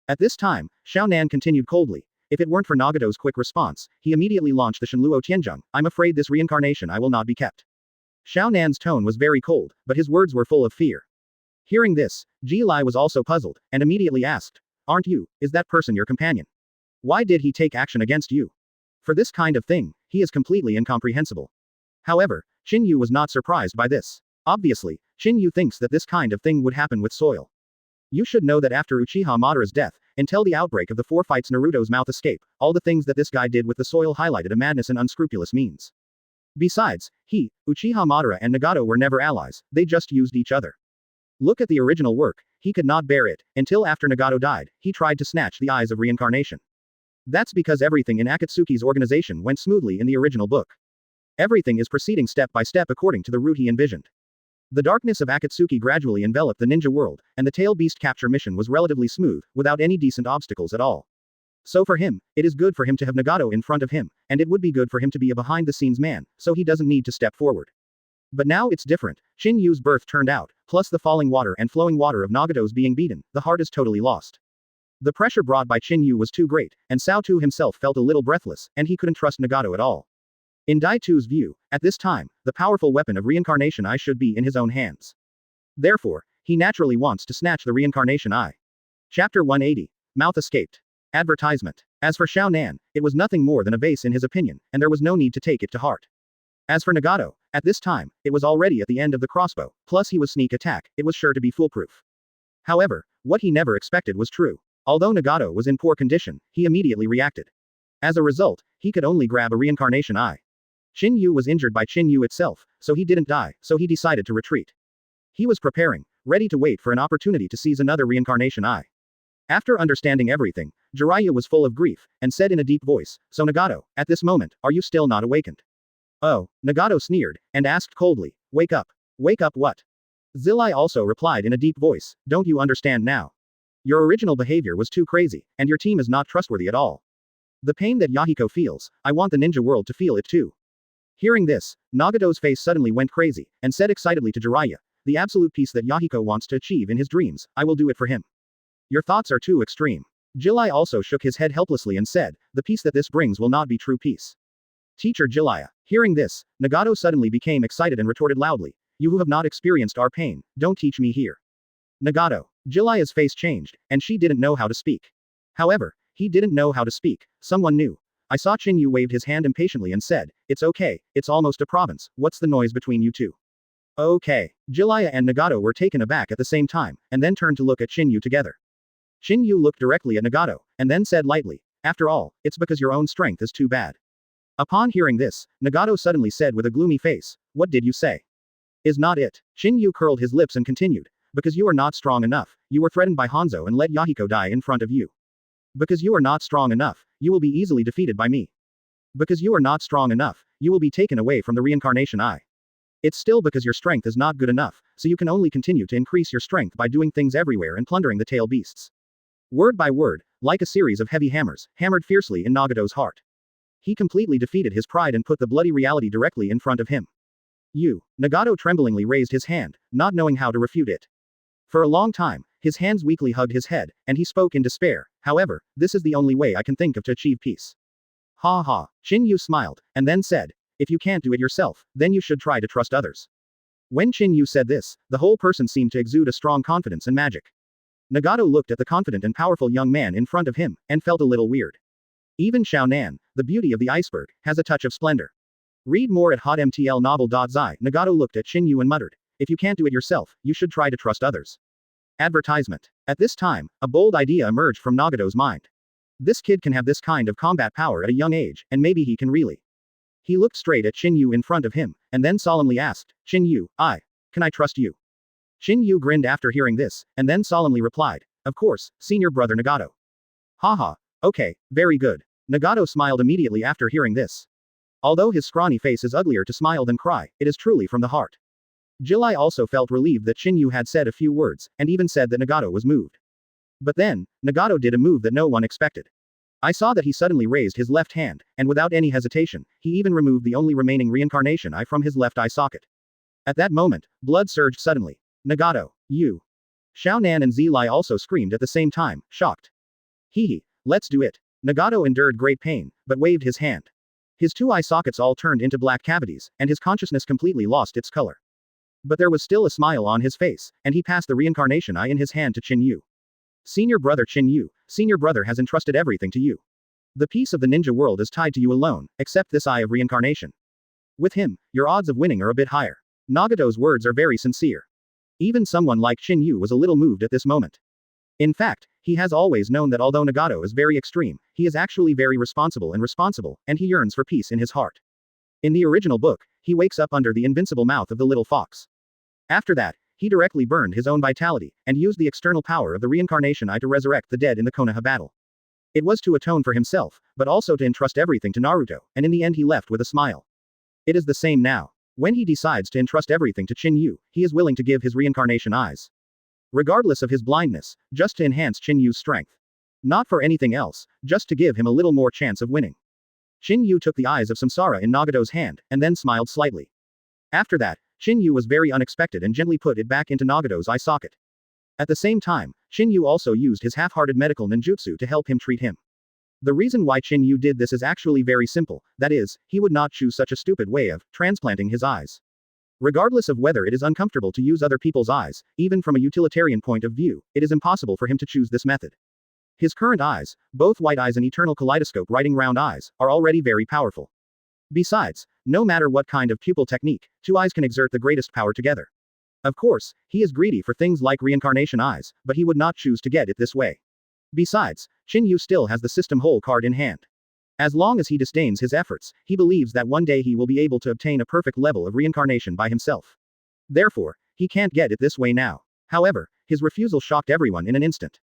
At this time, Xiao Nan continued coldly. If it weren't for Nagato's quick response, he immediately launched the Shenluo Tianzheng. I'm afraid this reincarnation I will not be kept. Xiao Nan's tone was very cold, but his words were full of fear. Hearing this, Ji Lai was also puzzled, and immediately asked, aren't you, is that person your companion? Why did he take action against you? For this kind of thing, he is completely incomprehensible. However, Qin Yu was not surprised by this. Obviously, Qin Yu thinks that this kind of thing would happen with soil. You should know that after Uchiha Madara's death, until the outbreak of the 4 fights Naruto's mouth escape, all the things that this guy did with the soil highlighted a madness and unscrupulous means. Besides, Uchiha Madara and Nagato were never allies, they just used each other. Look at the original work, he could not bear it, until after Nagato died, he tried to snatch the eyes of reincarnation. That's because everything in Akatsuki's organization went smoothly in the original book. Everything is proceeding step by step according to the route he envisioned. The darkness of Akatsuki gradually enveloped the ninja world, and the tail beast capture mission was relatively smooth, without any decent obstacles at all. So for him, it is good for him to have Nagato in front of him, and it would be good for him to be a behind-the-scenes man, so he doesn't need to step forward. But now it's different. Qin Yu's birth turned out, plus the falling water and flowing water of Nagato's being beaten, the heart is totally lost. The pressure brought by Qin Yu was too great, and Cao Tu himself felt a little breathless, and he couldn't trust Nagato at all. In Dai Tu's view, at this time, the powerful weapon of reincarnation eye should be in his own hands. Therefore, he naturally wants to snatch the reincarnation eye. Chapter 180. Mouth escaped. Advertisement. As for Xiao Nan, it was nothing more than a vase in his opinion, and there was no need to take it to heart. As for Nagato, at this time, it was already at the end of the crossbow, plus he was sneak attack, it was sure to be foolproof. However, what he never expected was true. Although Nagato was in poor condition, he immediately reacted. As a result, he could only grab a reincarnation eye. Qin Yu was injured by Qin Yu itself, so he didn't die, so he decided to retreat. He was preparing, ready to wait for an opportunity to seize another reincarnation eye. After understanding everything, Jiraiya was full of grief, and said in a deep voice, so Nagato, at this moment, are you still not awakened? Oh, Nagato sneered, and asked coldly, wake up. Wake up what? Zilai also replied in a deep voice, don't you understand now? Your original behavior was too crazy, and your team is not trustworthy at all. The pain that Yahiko feels, I want the ninja world to feel it too. Hearing this, Nagato's face suddenly went crazy, and said excitedly to Jiraiya, the absolute peace that Yahiko wants to achieve in his dreams, I will do it for him. Your thoughts are too extreme. Jilai also shook his head helplessly and said, the peace that this brings will not be true peace. Teacher Jiraiya. Hearing this, Nagato suddenly became excited and retorted loudly, you who have not experienced our pain, don't teach me here. Nagato. Jiraiya's face changed, and she didn't know how to speak. However, he didn't know how to speak, someone knew. I saw Qin Yu waved his hand impatiently and said, it's okay, it's almost a province, what's the noise between you two? Okay. Jiraiya and Nagato were taken aback at the same time, and then turned to look at Qin Yu together. Qin Yu looked directly at Nagato, and then said lightly, after all, it's because your own strength is too bad. Upon hearing this, Nagato suddenly said with a gloomy face, what did you say? Is not it? Qin Yu curled his lips and continued, because you are not strong enough, you were threatened by Hanzo and let Yahiko die in front of you. Because you are not strong enough, you will be easily defeated by me. Because you are not strong enough, you will be taken away from the reincarnation eye. It's still because your strength is not good enough, so you can only continue to increase your strength by doing things everywhere and plundering the tail beasts. Word by word, like a series of heavy hammers, hammered fiercely in Nagato's heart. He completely defeated his pride and put the bloody reality directly in front of him. Nagato tremblingly raised his hand, not knowing how to refute it. For a long time, his hands weakly hugged his head, and he spoke in despair, however, this is the only way I can think of to achieve peace. Ha ha. Qin Yu smiled, and then said, if you can't do it yourself, then you should try to trust others. When Qin Yu said this, the whole person seemed to exude a strong confidence and magic. Nagato looked at the confident and powerful young man in front of him, and felt a little weird. Even Xiao Nan, the beauty of the iceberg, has a touch of splendor. Read more at hotmtlnovel.zi. Nagato looked at Qin Yu and muttered, if you can't do it yourself, you should try to trust others. Advertisement. At this time, a bold idea emerged from Nagato's mind. This kid can have this kind of combat power at a young age, and maybe he can really. He looked straight at Qin Yu in front of him, and then solemnly asked, Qin Yu, can I trust you? Qin Yu grinned after hearing this, and then solemnly replied, of course, senior brother Nagato. Haha, okay, very good. Nagato smiled immediately after hearing this. Although his scrawny face is uglier to smile than cry, it is truly from the heart. Jilai also felt relieved that Qin Yu had said a few words, and even said that Nagato was moved. But then, Nagato did a move that no one expected. I saw that he suddenly raised his left hand, and without any hesitation, he even removed the only remaining reincarnation eye from his left eye socket. At that moment, blood surged suddenly. Nagato, you. Xiao Nan and Zilai also screamed at the same time, shocked. Hehe, let's do it. Nagato endured great pain, but waved his hand. His two eye sockets all turned into black cavities, and his consciousness completely lost its color. But there was still a smile on his face, and he passed the reincarnation eye in his hand to Qin Yu. Senior brother Qin Yu, senior brother has entrusted everything to you. The peace of the ninja world is tied to you alone, except this eye of reincarnation. With him, your odds of winning are a bit higher. Nagato's words are very sincere. Even someone like Qin Yu was a little moved at this moment. In fact, he has always known that although Nagato is very extreme, he is actually very responsible, and he yearns for peace in his heart. In the original book, he wakes up under the invincible mouth of the little fox. After that, he directly burned his own vitality, and used the external power of the reincarnation eye to resurrect the dead in the Konoha battle. It was to atone for himself, but also to entrust everything to Naruto, and in the end he left with a smile. It is the same now. When he decides to entrust everything to Qin Yu, he is willing to give his reincarnation eyes. Regardless of his blindness, just to enhance Qin Yu's strength. Not for anything else, just to give him a little more chance of winning. Qin Yu took the eyes of Samsara in Nagato's hand, and then smiled slightly. After that, Qin Yu was very unexpected and gently put it back into Nagato's eye socket. At the same time, Qin Yu also used his half-hearted medical ninjutsu to help him treat him. The reason why Qin Yu did this is actually very simple, that is, he would not choose such a stupid way of transplanting his eyes. Regardless of whether it is uncomfortable to use other people's eyes, even from a utilitarian point of view, it is impossible for him to choose this method. His current eyes, both white eyes and eternal kaleidoscope writing round eyes, are already very powerful. Besides, no matter what kind of pupil technique, two eyes can exert the greatest power together. Of course, he is greedy for things like reincarnation eyes, but he would not choose to get it this way. Besides, Qin Yu still has the system whole card in hand. As long as he disdains his efforts, he believes that one day he will be able to obtain a perfect level of reincarnation by himself. Therefore, he can't get it this way now. However, his refusal shocked everyone in an instant.